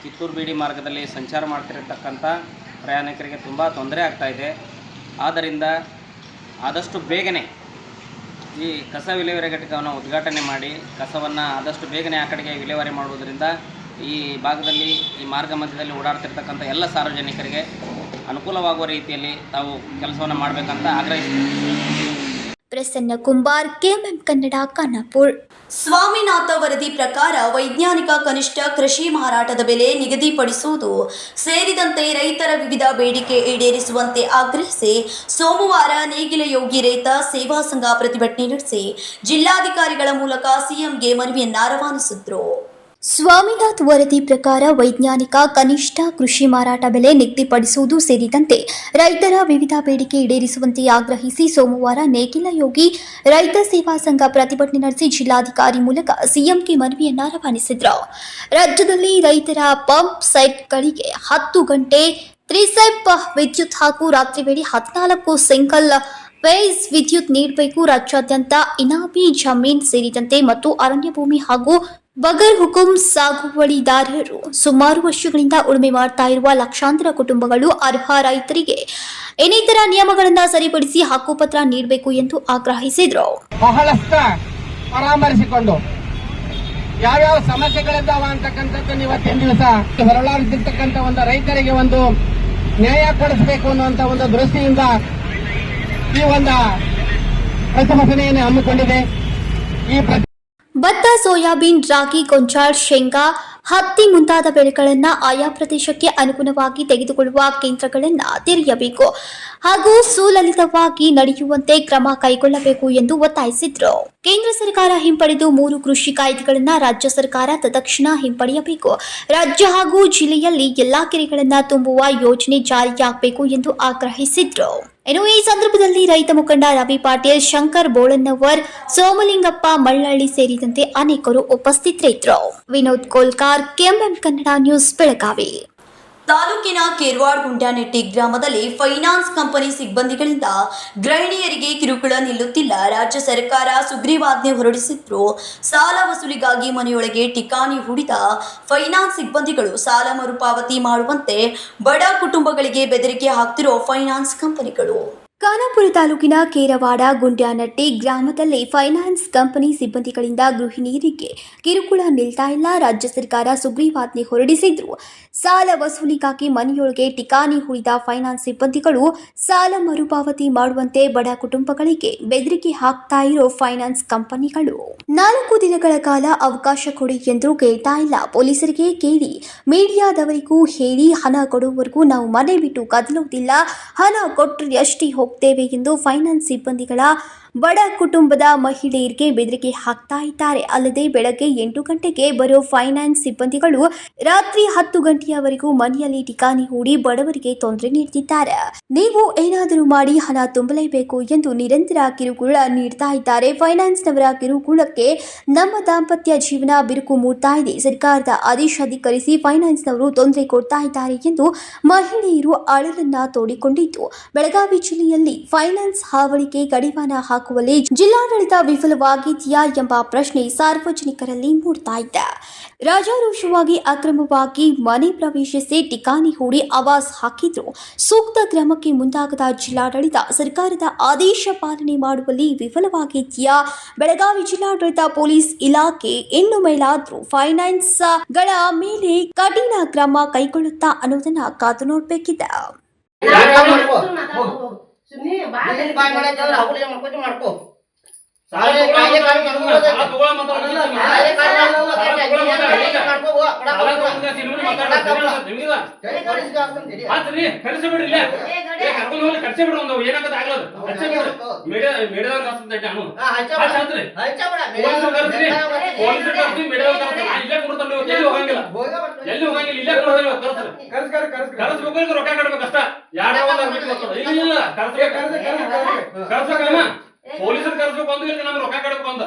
Speaker 17: ಕಿತ್ತೂರು ಬಿಡಿ ಮಾರ್ಗದಲ್ಲಿ ಸಂಚಾರ ಮಾಡ್ತಿರತಕ್ಕಂಥ ಪ್ರಯಾಣಿಕರಿಗೆ ತುಂಬ ತೊಂದರೆ ಆಗ್ತಾಯಿದೆ. ಆದ್ದರಿಂದ ಆದಷ್ಟು ಬೇಗನೆ ಈ ಕಸ ವಿಲೇವಾರಿ ಘಟಕವನ್ನು ಉದ್ಘಾಟನೆ ಮಾಡಿ ಕಸವನ್ನು ಆದಷ್ಟು ಬೇಗನೆ ಆ ಕಡೆಗೆ ವಿಲೇವಾರಿ ಮಾಡುವುದರಿಂದ ಈ ಭಾಗದಲ್ಲಿ ಈ ಮಾರ್ಗ ಮಧ್ಯದಲ್ಲಿ ಓಡಾಡ್ತಿರ್ತಕ್ಕಂಥ ಎಲ್ಲ ಸಾರ್ವಜನಿಕರಿಗೆ ಅನುಕೂಲವಾಗುವ ರೀತಿಯಲ್ಲಿ ತಾವು ಕೆಲಸವನ್ನು ಮಾಡಬೇಕಂತ ಆಗ್ರಹಿಸ್ತೀವಿ.
Speaker 10: ಪ್ರಸನ್ನ ಕುಂಬಾರ್, ಕೆಎಂಎಂ ಕನ್ನಡ, ಖಾನಾಪುರ.
Speaker 1: ಸ್ವಾಮಿನಾಥ ವರದಿ ಪ್ರಕಾರ ವೈಜ್ಞಾನಿಕ ಕನಿಷ್ಠ ಕೃಷಿ ಮಾರಾಟದ ಬೆಲೆ ನಿಗದಿಪಡಿಸುವುದು ಸೇರಿದಂತೆ ರೈತರ ವಿವಿಧ ಬೇಡಿಕೆ ಈಡೇರಿಸುವಂತೆ ಆಗ್ರಹಿಸಿ ಸೋಮವಾರ ನೇಗಿಲ ಯೋಗಿ ರೈತ ಸೇವಾ ಸಂಘ ಪ್ರತಿಭಟನೆ ನಡೆಸಿ ಜಿಲ್ಲಾಧಿಕಾರಿಗಳ ಮೂಲಕ ಸಿಎಂಗೆ ಮನವಿಯನ್ನ ರವಾನಿಸಿದ್ರು.
Speaker 10: ಸ್ವಾಮಿನಾಥ್ ವರದಿ ಪ್ರಕಾರ ವೈಜ್ಞಾನಿಕ ಕನಿಷ್ಠ ಕೃಷಿ ಮಾರಾಟ ಬೆಲೆ ನಿಗದಿಪಡಿಸುವುದು ಸೇರಿದಂತೆ ರೈತರ ವಿವಿಧ ಬೇಡಿಕೆ ಈಡೇರಿಸುವಂತೆ ಆಗ್ರಹಿಸಿ ಸೋಮವಾರ ನೇಗಿಲ ಯೋಗಿ ರೈತ ಸೇವಾ ಸಂಘ ಪ್ರತಿಭಟನೆ ನಡೆಸಿ ಜಿಲ್ಲಾಧಿಕಾರಿ ಮೂಲಕ ಸಿಎಂಗೆ ಮನವಿಯನ್ನ ರವಾನಿಸಿದರು. ರಾಜ್ಯದಲ್ಲಿ ರೈತರ ಪಂಪ್ ಸೆಟ್ಗಳಿಗೆ 10 ಗಂಟೆ ತ್ರಿಸೆಪ್ ವಿದ್ಯುತ್ ಹಾಗೂ ರಾತ್ರಿ ವೇಳೆ 14 ಸಿಂಗಲ್ ಫೇಸ್ ವಿದ್ಯುತ್ ನೀಡಬೇಕು. ರಾಜ್ಯಾದ್ಯಂತ ಇನಾಮಿ ಜಮೀನ್ ಸೇರಿದಂತೆ ಮತ್ತು ಅರಣ್ಯ ಭೂಮಿ ಹಾಗೂ ಬಗರ್ ಹುಕುಂ ಸಾಗುವಳಿದಾರರು ಸುಮಾರು ವರ್ಷಗಳಿಂದ ಉಳುಮೆ ಮಾಡ್ತಾ ಇರುವ ಲಕ್ಷಾಂತರ ಕುಟುಂಬಗಳು ಅರ್ಹ ರೈತರಿಗೆ ಇನ್ನಿತರ ನಿಯಮಗಳನ್ನು ಸರಿಪಡಿಸಿ ಹಕ್ಕುಪತ್ರ ನೀಡಬೇಕು ಎಂದು ಆಗ್ರಹಿಸಿದರು.
Speaker 18: ಬಹಳಷ್ಟ ಪರಾಮರ್ಶಿಕೊಂಡು ಯಾವ್ಯಾವ ಸಮಸ್ಯೆಗಳಿದ್ದಾವ ಅಂತಕ್ಕಂಥದ್ದು ಇವತ್ತಿನ ದಿವಸ ಹೊರಳಾಡ್ತಿರ್ತಕ್ಕಂಥ ಒಂದು ರೈತರಿಗೆ ಒಂದು ನ್ಯಾಯ ಕೊಡಿಸಬೇಕು ಅನ್ನುವಂತ ಒಂದು ದೃಷ್ಟಿಯಿಂದ ಈ ಒಂದು ಪ್ರತಿಭಟನೆಯನ್ನು ಹಮ್ಮಿಕೊಂಡಿದೆ.
Speaker 10: ಭತ್ತ, ಸೋಯಾಬೀನ್, ರಾಗಿ, ಗೊಂಜಾಳ, ಶೇಂಗಾ, ಹತ್ತಿ ಮುಂತಾದ ಬೆಳೆಗಳನ್ನು ಆಯಾ ಪ್ರದೇಶಕ್ಕೆ ಅನುಗುಣವಾಗಿ ತೆಗೆದುಕೊಳ್ಳುವ ಕೇಂದ್ರಗಳನ್ನು ತೆರೆಯಬೇಕು ಹಾಗೂ ಸುಲಲಿತವಾಗಿ ನಡೆಯುವಂತೆ ಕ್ರಮ ಕೈಗೊಳ್ಳಬೇಕು ಎಂದು ಒತ್ತಾಯಿಸಿದರು. ಕೇಂದ್ರ ಸರ್ಕಾರ ಹಿಂಪಡೆದು 3 ಕೃಷಿ ಕಾಯ್ದೆಗಳನ್ನು ರಾಜ್ಯ ಸರ್ಕಾರ ತತ್ಕ್ಷಣ ಹಿಂಪಡೆಯಬೇಕು. ರಾಜ್ಯ ಹಾಗೂ ಜಿಲ್ಲೆಯಲ್ಲಿ ಎಲ್ಲಾ ಕೆರೆಗಳನ್ನು ತುಂಬುವ ಯೋಜನೆ ಜಾರಿಯಾಗಬೇಕು ಎಂದು ಆಗ್ರಹಿಸಿದರು. ಇನ್ನು ಈ ಸಂದರ್ಭದಲ್ಲಿ ರೈತ ಮುಖಂಡ ರವಿ ಪಾಟೀಲ್, ಶಂಕರ್ ಬೋಳನ್ನವರ್, ಸೋಮಲಿಂಗಪ್ಪ ಮಳ್ಳಳ್ಳಿ ಸೇರಿದಂತೆ ಅನೇಕರು ಉಪಸ್ಥಿತರಿದ್ದರು. Vinod Kolkar, KMM Kannada news, Belagavi.
Speaker 1: ತಾಲೂಕಿನ ಕೇರ್ವಾಡ್ ಗುಂಡ್ಯಾನೆಟ್ಟಿ ಗ್ರಾಮದಲ್ಲಿ ಫೈನಾನ್ಸ್ ಕಂಪನಿ ಸಿಬ್ಬಂದಿಗಳಿಂದ ಗೃಹಿಣಿಯರಿಗೆ ಕಿರುಕುಳ ನಿಲ್ಲುತ್ತಿಲ್ಲ. ರಾಜ್ಯ ಸರ್ಕಾರ ಸುಗ್ರೀವಾಜ್ಞೆ ಹೊರಡಿಸಿದ್ರು. ಸಾಲ ವಸೂಲಿಗಾಗಿ ಮನೆಯೊಳಗೆ ಠಿಕಾಣಿ ಹೂಡಿದ ಫೈನಾನ್ಸ್ ಸಿಬ್ಬಂದಿಗಳು ಸಾಲ ಮರುಪಾವತಿ ಮಾಡುವಂತೆ ಬಡ ಕುಟುಂಬಗಳಿಗೆ ಬೆದರಿಕೆ ಹಾಕ್ತಿರೋ ಫೈನಾನ್ಸ್ ಕಂಪನಿಗಳು.
Speaker 10: ಖಾನಾಪುರ ತಾಲೂಕಿನ ಕೇರವಾಡ ಗುಂಡ್ಯಾನಟ್ಟಿ ಗ್ರಾಮದಲ್ಲಿ ಫೈನಾನ್ಸ್ ಕಂಪನಿ ಸಿಬ್ಬಂದಿಗಳಿಂದ ಗೃಹಿಣಿಯರಿಗೆ ಕಿರುಕುಳ ನಿಲ್ತಾ ಇಲ್ಲ. ರಾಜ್ಯ ಸರ್ಕಾರ ಸುಗ್ರೀವಾಜ್ಞೆ ಹೊರಡಿಸಿದ್ರು. ಸಾಲ ವಸೂಲಿಗಾಗಿ ಮನೆಯೊಳಗೆ ಠಿಕಾಣಿ ಹೂಡಿದ ಫೈನಾನ್ಸ್ ಸಿಬ್ಬಂದಿಗಳು ಸಾಲ ಮರುಪಾವತಿ ಮಾಡುವಂತೆ ಬಡ ಕುಟುಂಬಗಳಿಗೆ ಬೆದರಿಕೆ ಹಾಕ್ತಾ ಇರೋ ಫೈನಾನ್ಸ್ ಕಂಪನಿಗಳು 4 ದಿನಗಳ ಕಾಲ ಅವಕಾಶ ಕೊಡಿ ಎಂದು ಕೇಳ್ತಾ ಇಲ್ಲ. ಪೊಲೀಸರಿಗೆ ಕೇಳಿ, ಮೀಡಿಯಾದವರಿಗೂ ಹೇಳಿ, ಹಣ ಕೊಡುವವರೆಗೂ ನಾವು ಮನೆ ಬಿಟ್ಟು ಕದಲೋದಿಲ್ಲ, ಹಣ ಕೊಟ್ಟರೆ ಅಷ್ಟೇ ಹೋಗ್ತೇವೆ ಎಂದು ಫೈನಾನ್ಸ್ ಸಿಬ್ಬಂದಿಗಳ ಬಡ ಕುಟುಂಬದ ಮಹಿಳೆಯರಿಗೆ ಬೆದರಿಕೆ ಹಾಕ್ತಾ ಇದ್ದಾರೆ. ಅಲ್ಲದೆ ಬೆಳಗ್ಗೆ 8 ಗಂಟೆಗೆ ಬರೋ ಫೈನಾನ್ಸ್ ಸಿಬ್ಬಂದಿಗಳು ರಾತ್ರಿ 10 ಗಂಟೆಯವರೆಗೂ ಮನೆಯಲ್ಲಿ ಠಿಕಾಣಿ ಹೂಡಿ ಬಡವರಿಗೆ ತೊಂದರೆ ನೀಡುತ್ತಿದ್ದಾರೆ. ನೀವು ಏನಾದರೂ ಮಾಡಿ ಹಣ ತುಂಬಲೇಬೇಕು ಎಂದು ನಿರಂತರ ಕಿರುಕುಳ ನೀಡ್ತಾ ಇದ್ದಾರೆ. ಫೈನಾನ್ಸ್ನವರ ಕಿರುಕುಳಕ್ಕೆ ನಮ್ಮ ದಾಂಪತ್ಯ ಜೀವನ ಬಿರುಕು ಮೂಡ್ತಾ ಇದೆ. ಸರ್ಕಾರದ ಆದೇಶ ಧಿಕ್ಕರಿಸಿ ಫೈನಾನ್ಸ್ನವರು ತೊಂದರೆ ಕೊಡ್ತಾ ಇದ್ದಾರೆ ಎಂದು ಮಹಿಳೆಯರು ಅಳಲನ್ನ ತೋಡಿಕೊಂಡಿದ್ದು, ಬೆಳಗಾವಿ ಜಿಲ್ಲೆಯಲ್ಲಿ ಫೈನಾನ್ಸ್ ಹಾವಳಿಗೆ ಕಡಿವಾಣ ಹಾಕುವಲ್ಲಿ ಜಿಲ್ಲಾಡಳಿತ ವಿಫಲವಾಗಿದೆಯಾ ಎಂಬ ಪ್ರಶ್ನೆ ಸಾರ್ವಜನಿಕರಲ್ಲಿ ಮೂಡ್ತಾ ಇದೆ. ರಾಜಾರೋಷವಾಗಿ ಅಕ್ರಮವಾಗಿ ಮನೆ ಪ್ರವೇಶಿಸಿ ಠಿಕಾಣಿ ಹೂಡಿ ಆವಾಸ್ ಹಾಕಿದ್ರು. ಸೂಕ್ತ ಕ್ರಮಕ್ಕೆ ಮುಂದಾಗದ ಜಿಲ್ಲಾಡಳಿತ ಸರ್ಕಾರದ ಆದೇಶ ಪಾಲನೆ ಮಾಡುವಲ್ಲಿ ವಿಫಲವಾಗಿದೆಯಾ? ಬೆಳಗಾವಿ ಜಿಲ್ಲಾಡಳಿತ ಪೊಲೀಸ್ ಇಲಾಖೆ ಇನ್ನು ಮೇಲಾದ್ರೂ ಫೈನಾನ್ಸ್ ಗಳ ಮೇಲೆ ಕಠಿಣ ಕ್ರಮ ಕೈಗೊಳ್ಳುತ್ತಾ ಅನ್ನೋದನ್ನ ಕಾದು ನೋಡಬೇಕಿದೆ.
Speaker 5: ಪೊಲೀಸರು ಕರ್ಸ್ಬೇಕು ಅಂದ್ರೆ ನಮ್ಗೆ ರೊಕ್ಕ ಕಡಬೇಕು ಅಂತ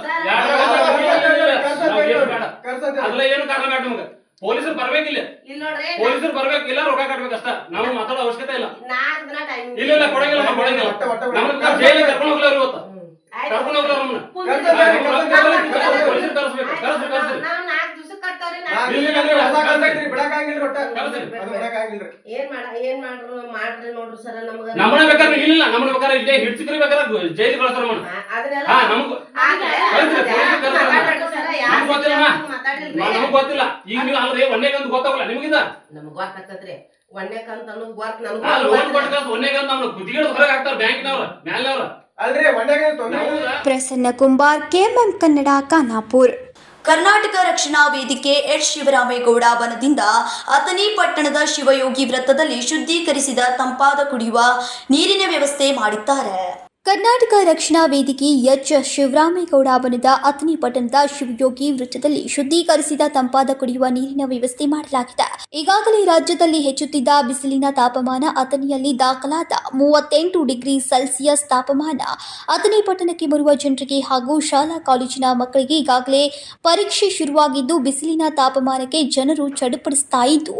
Speaker 5: ಅದೆಲ್ಲ ಏನು ಕಾರಣ ಬೇಡ ನಮ್ಗೆ. ಪೊಲೀಸರು ಬರ್ಬೇಕಿಲ್ಲ, ಪೊಲೀಸರು ಬರ್ಬೇಕಿಲ್ಲ, ರೊಕ್ಕ ಕಟ್ಬೇಕಷ್ಟ. ನಾವು ಮಾತಾಡೋ ಅವಶ್ಯಕತೆ ಇಲ್ಲ. ಇಲ್ಲ ಕೊಡಂಗಿಲ್ಲ, ನಮ್ಗೆ ಜೈಲಿಗೆ ಕರ್ಕೊಂಡು ಹೋಗ್ಲಾರ ಇವತ್ತು, ಕರ್ಕೊಂಡು ಹೋಗ್ಲಾರ ನಮ್ಮನ್ನ. ಪೊಲೀಸರು ಕರ್ಸ್ಬೇಕು, ಕರ್ಸ್ರಿ. ನಮ್ಮನ್ನ ಬೇಕಾದ್ರೆ ಇಲ್ಲ, ನಮ್ಮನ್ನ ಬೇಕಾದ್ರೆ ಇಲ್ಲೇ ಹಿಡ್ಸಿಕ್ರಿ, ಬೇಕಾದ್ರೆ ಜೈಲಿಗೆ ಕಳ್ಸಾರ ನಮ್ಗೆ ಗೊತ್ತಿಲ್ಲ. ಈಗ ನೀವು ಅಲ್ರಿ ಒನ್ನೆಗಂತ ಗೊತ್ತಾಗಲ್ಲ ನಿಮಗಿದ ನಮ್ಗೆ ಗೊತ್ತಾಗ್ತದ್ರಿ.
Speaker 10: ಪ್ರಸನ್ನ ಕುಂಬಾರ್, ಕೆಎಂಎಂ ಕನ್ನಡ, ಖಾನಾಪುರ್.
Speaker 1: ಕರ್ನಾಟಕ ರಕ್ಷಣಾ ವೇದಿಕೆ ಎಚ್ ಶಿವರಾಮೇಗೌಡ ವನದಿಂದ ಅಥಣಿ ಪಟ್ಟಣದ ಶಿವಯೋಗಿ ವೃತ್ತದಲ್ಲಿ ಶುದ್ಧೀಕರಿಸಿದ ತಂಪಾದ ಕುಡಿಯುವ ನೀರಿನ ವ್ಯವಸ್ಥೆ ಮಾಡಿದ್ದಾರೆ.
Speaker 10: ಕರ್ನಾಟಕ ರಕ್ಷಣಾ ವೇದಿಕೆ ಎಚ್ ಶಿವರಾಮೇಗೌಡ ಬಣದ ಅಥಣಿ ಪಟ್ಟಣದ ಶಿವಯೋಗಿ ವೃತ್ತದಲ್ಲಿ ಶುದ್ಧೀಕರಿಸಿದ ತಂಪಾದ ಕುಡಿಯುವ ನೀರಿನ ವ್ಯವಸ್ಥೆ ಮಾಡಲಾಗಿದೆ. ಈಗಾಗಲೇ ರಾಜ್ಯದಲ್ಲಿ ಹೆಚ್ಚುತ್ತಿದ್ದ ಬಿಸಿಲಿನ ತಾಪಮಾನ ಅಥಣಿಯಲ್ಲಿ ದಾಖಲಾದ 38 ಡಿಗ್ರಿ ಸೆಲ್ಸಿಯಸ್ ತಾಪಮಾನ ಅಥಣಿ ಪಟ್ಟಣಕ್ಕೆ ಬರುವ ಜನರಿಗೆ ಹಾಗೂ ಶಾಲಾ ಕಾಲೇಜಿನ ಮಕ್ಕಳಿಗೆ ಈಗಾಗಲೇ ಪರೀಕ್ಷೆ ಶುರುವಾಗಿದ್ದು ಬಿಸಿಲಿನ ತಾಪಮಾನಕ್ಕೆ ಜನರು ಚಡುಪಡಿಸ್ತಾ ಇದ್ದು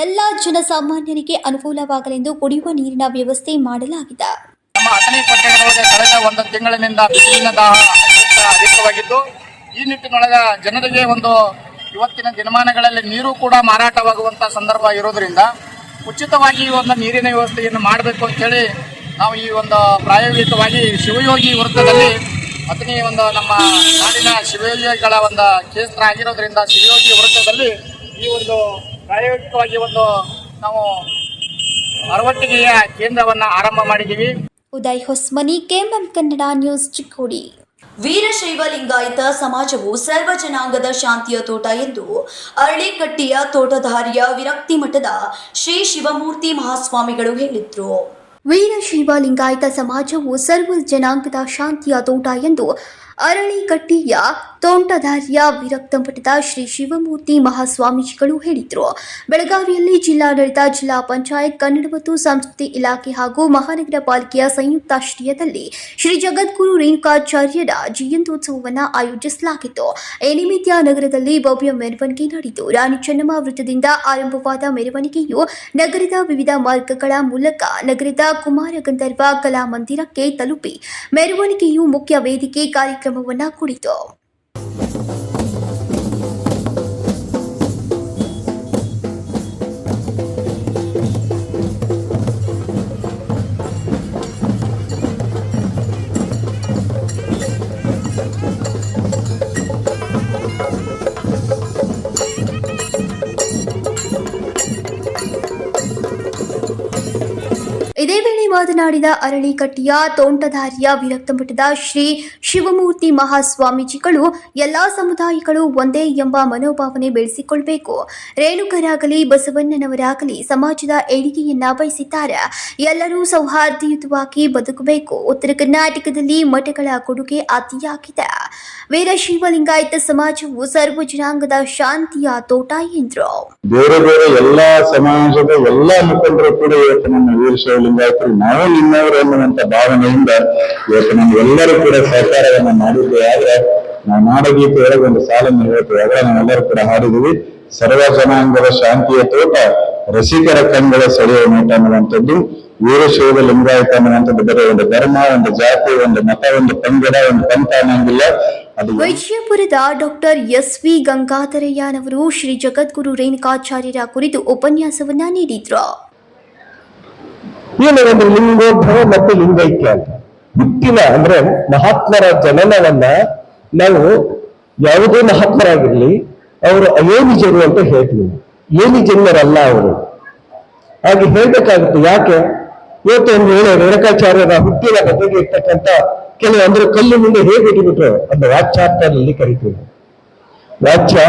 Speaker 10: ಎಲ್ಲ ಜನಸಾಮಾನ್ಯರಿಗೆ ಅನುಕೂಲವಾಗಲೆಂದು ಕುಡಿಯುವ ನೀರಿನ ವ್ಯವಸ್ಥೆ ಮಾಡಲಾಗಿದೆ.
Speaker 18: ನಮ್ಮ ಅಥಣಿ ಪಟ್ಟಣದೊಳಗೆ ಕಳೆದ ಒಂದು ತಿಂಗಳಿನಿಂದ ಬಿಸಿಲಿನ ದಾಹ ಅತ್ಯಂತ ಅಧಿಕವಾಗಿದ್ದು ಈ ನಿಟ್ಟಿನೊಳಗ ಜನರಿಗೆ ಇವತ್ತಿನ ದಿನಮಾನಗಳಲ್ಲಿ ನೀರು ಕೂಡ ಮಾರಾಟವಾಗುವಂತಹ ಸಂದರ್ಭ ಇರೋದ್ರಿಂದ ಉಚಿತವಾಗಿ ಒಂದು ನೀರಿನ ವ್ಯವಸ್ಥೆಯನ್ನು ಮಾಡಬೇಕು ಅಂತೇಳಿ ನಾವು ಈ ಪ್ರಾಯೋಗಿಕವಾಗಿ ಶಿವಯೋಗಿ ವೃತ್ತದಲ್ಲಿ ಅಥಣಿ ನಮ್ಮ ನಾಡಿನ ಶಿವಯೋಗಿಗಳ ಕೇಂದ್ರ ಆಗಿರೋದ್ರಿಂದ ಶಿವಯೋಗಿ ವೃತ್ತದಲ್ಲಿ ಈ ಪ್ರಾಯೋಗಿಕವಾಗಿ ನಾವು ಅರವಟ್ಟಿಗೆಯ ಕೇಂದ್ರವನ್ನು ಆರಂಭ ಮಾಡಿದ್ದೀವಿ.
Speaker 10: Uday Hosmani, KMM Kannada news, Chikkodi.
Speaker 1: ವೀರಶೈವ ಲಿಂಗಾಯತ ಸಮಾಜವು ಸರ್ವ ಜನಾಂಗದ ಶಾಂತಿಯ ತೋಟ ಎಂದು ಅರಳಿಕಟ್ಟಿಯ ತೋಟಧಾರಿಯ ವಿರಕ್ತಿ ಮಠದ ಶ್ರೀ ಶಿವಮೂರ್ತಿ ಮಹಾಸ್ವಾಮಿಗಳು ಹೇಳಿದರು.
Speaker 10: ವೀರಶೈವ ಲಿಂಗಾಯತ ಸಮಾಜವು ಸರ್ವ ಜನಾಂಗದ ಶಾಂತಿಯ ತೋಟ ಎಂದು ಅರಳಿಕಟ್ಟಿಯ ತೋಂಟದಾರ್ಯ ವಿರಕ್ತ ಮಠದ ಶ್ರೀ ಶಿವಮೂರ್ತಿ ಮಹಾಸ್ವಾಮೀಜಿಗಳು ಹೇಳಿದರು. ಬೆಳಗಾವಿಯಲ್ಲಿ ಜಿಲ್ಲಾಡಳಿತ, ಜಿಲ್ಲಾ ಪಂಚಾಯತ್, ಕನ್ನಡ ಮತ್ತು ಸಂಸ್ಕೃತಿ ಇಲಾಖೆ ಹಾಗೂ ಮಹಾನಗರ ಪಾಲಿಕೆಯ ಸಂಯುಕ್ತಾಶ್ರಯದಲ್ಲಿ ಶ್ರೀ ಜಗದ್ಗುರು ರೇಣುಕಾಚಾರ್ಯರ ಜಯಂತ್ಯೋತ್ಸವವನ್ನು ಆಯೋಜಿಸಲಾಗಿತ್ತು. ಈ ನಿಮಿತ್ತ ನಗರದಲ್ಲಿ ಭವ್ಯ ಮೆರವಣಿಗೆ ನಡೆಯಿತು. ರಾಣಿ ಚೆನ್ನಮ್ಮ ವೃತ್ತದಿಂದ ಆರಂಭವಾದ ಮೆರವಣಿಗೆಯು ನಗರದ ವಿವಿಧ ಮಾರ್ಗಗಳ ಮೂಲಕ ನಗರದ ಕುಮಾರ ಗಂಧರ್ವ ಕಲಾ ಮಂದಿರಕ್ಕೆ ತಲುಪಿ ಮೆರವಣಿಗೆಯು ಮುಖ್ಯ ವೇದಿಕೆ ಕಾರ್ಯಕ್ರಮವನ್ನು ಕುರಿತು. ಇದೇ ವೇಳೆ ಮಾತನಾಡಿದ ಅರಳಿಕಟ್ಟಿಯ ತೋಂಟದಾರ್ಯ ವಿರಕ್ತ ಮಠದ ಶ್ರೀ ಶಿವಮೂರ್ತಿ ಮಹಾಸ್ವಾಮೀಜಿಗಳು ಎಲ್ಲಾ ಸಮುದಾಯಗಳು ಒಂದೇ ಎಂಬ ಮನೋಭಾವನೆ ಬೆಳೆಸಿಕೊಳ್ಳಬೇಕು. ರೇಣುಕರಾಗಲಿ ಬಸವಣ್ಣನವರಾಗಲಿ ಸಮಾಜದ ಏಳಿಗೆಯನ್ನ ಬಯಸಿದ್ದಾರೆ. ಎಲ್ಲರೂ ಸೌಹಾರ್ದಯುತವಾಗಿ ಬದುಕಬೇಕು. ಉತ್ತರ ಕರ್ನಾಟಕದಲ್ಲಿ ಮಠಗಳ ಕೊಡುಗೆ ಅತಿಯಾಗಿದೆ. ವೀರಶೈವ ಲಿಂಗಾಯತ ಸಮಾಜವು ಸರ್ವ ಜನಾಂಗದ ಶಾಂತಿಯ ತೋಟ ಎಂದರು.
Speaker 19: ಬೇರೆ ಬೇರೆ ಎಲ್ಲಾ ಸಮಾಜದ ಎಲ್ಲಾ ಮುಖಂಡರು ಕೂಡ ಇವತ್ತು ನಮ್ಮ ವೀರಶೈವ ಲಿಂಗಾಯತರು ನಾವು ನಿನ್ನವರು ಎನ್ನುವಂತ ಭಾವನೆಯಿಂದ ಇವತ್ತು ನಮ್ಗೆಲ್ಲರೂ ಕೂಡ ಸಹಕಾರವನ್ನ ಮಾಡಿದ್ದೇವೆ. ಆದ್ರೆ ನಾವು ನಾಡಗೀತೆ ಒಳಗೆ ಒಂದು ಸಾಲನ್ನು ಹೇಳ್ತೇವೆ, ಅದರ ನಾವೆಲ್ಲರೂ ಕೂಡ ಹಾಡಿದೀವಿ. ಸರ್ವ ಜನಾಂಗದ ಶಾಂತಿಯ ತೋಟ, ರಸಿಕರ ಕಣ್ಗಳ ಸೆಳೆಯುವ ನೋಟ ಅನ್ನುವಂಥದ್ದು ವೀರಶೈವ ಲಿಂಗಾಯತ ಅನ್ನುವಂಥದ್ದು ಬೇರೆ ಒಂದು ಧರ್ಮ, ಒಂದು ಜಾತಿ, ಒಂದು ಮತ, ಒಂದು ಪಂಗಡ, ಒಂದು ಪಂಥ ಅನ್ನಂಗಿಲ್ಲ.
Speaker 10: ವಿಜಯಪುರದ ಡಾಕ್ಟರ್ ಎಸ್.ವಿ. ಗಂಗಾಧರಯ್ಯನವರು ಶ್ರೀ ಜಗದ್ಗುರು ರೇಣುಕಾಚಾರ್ಯರ ಕುರಿತು ಉಪನ್ಯಾಸವನ್ನ ನೀಡಿದ್ರು.
Speaker 19: ಏನು ಒಂದು ಲಿಂಗೋದ್ಭವ ಮತ್ತು ಲಿಂಗೈಕ್ಯ ಅಂತ ಹುಟ್ಟಿನ ಅಂದ್ರೆ ಮಹಾತ್ಮರ ಜನನವನ್ನ ನಾವು ಯಾವುದೇ ಮಹಾತ್ಮರಾಗಿರ್ಲಿ ಅವರು ಅಯೋನಿಜರು ಅಂತ ಹೇಳ್ತೀವಿ. ಯೋನಿಜನ್ಯರಲ್ಲ ಅವರು, ಹಾಗೆ ಹೇಳ್ಬೇಕಾಗುತ್ತೆ. ಯಾಕೆ ಇವತ್ತು ಒಂದು ವೇಳೆ ರೇಣುಕಾಚಾರ್ಯರ ಹುಟ್ಟಿನ ಬಗೆಗೆ ಇರ್ತಕ್ಕಂಥ ಕೆಲವು ಅಂದ್ರೆ ಕಲ್ಲು ಮುಂದೆ ಹೇಗೆ ಇಟ್ಬಿಟ್ರು ಅದನ್ನ ವಾಚ್ಯಾರ್ಥದಲ್ಲಿ ಕರಿತೀವಿ. ವಾಚ್ಯ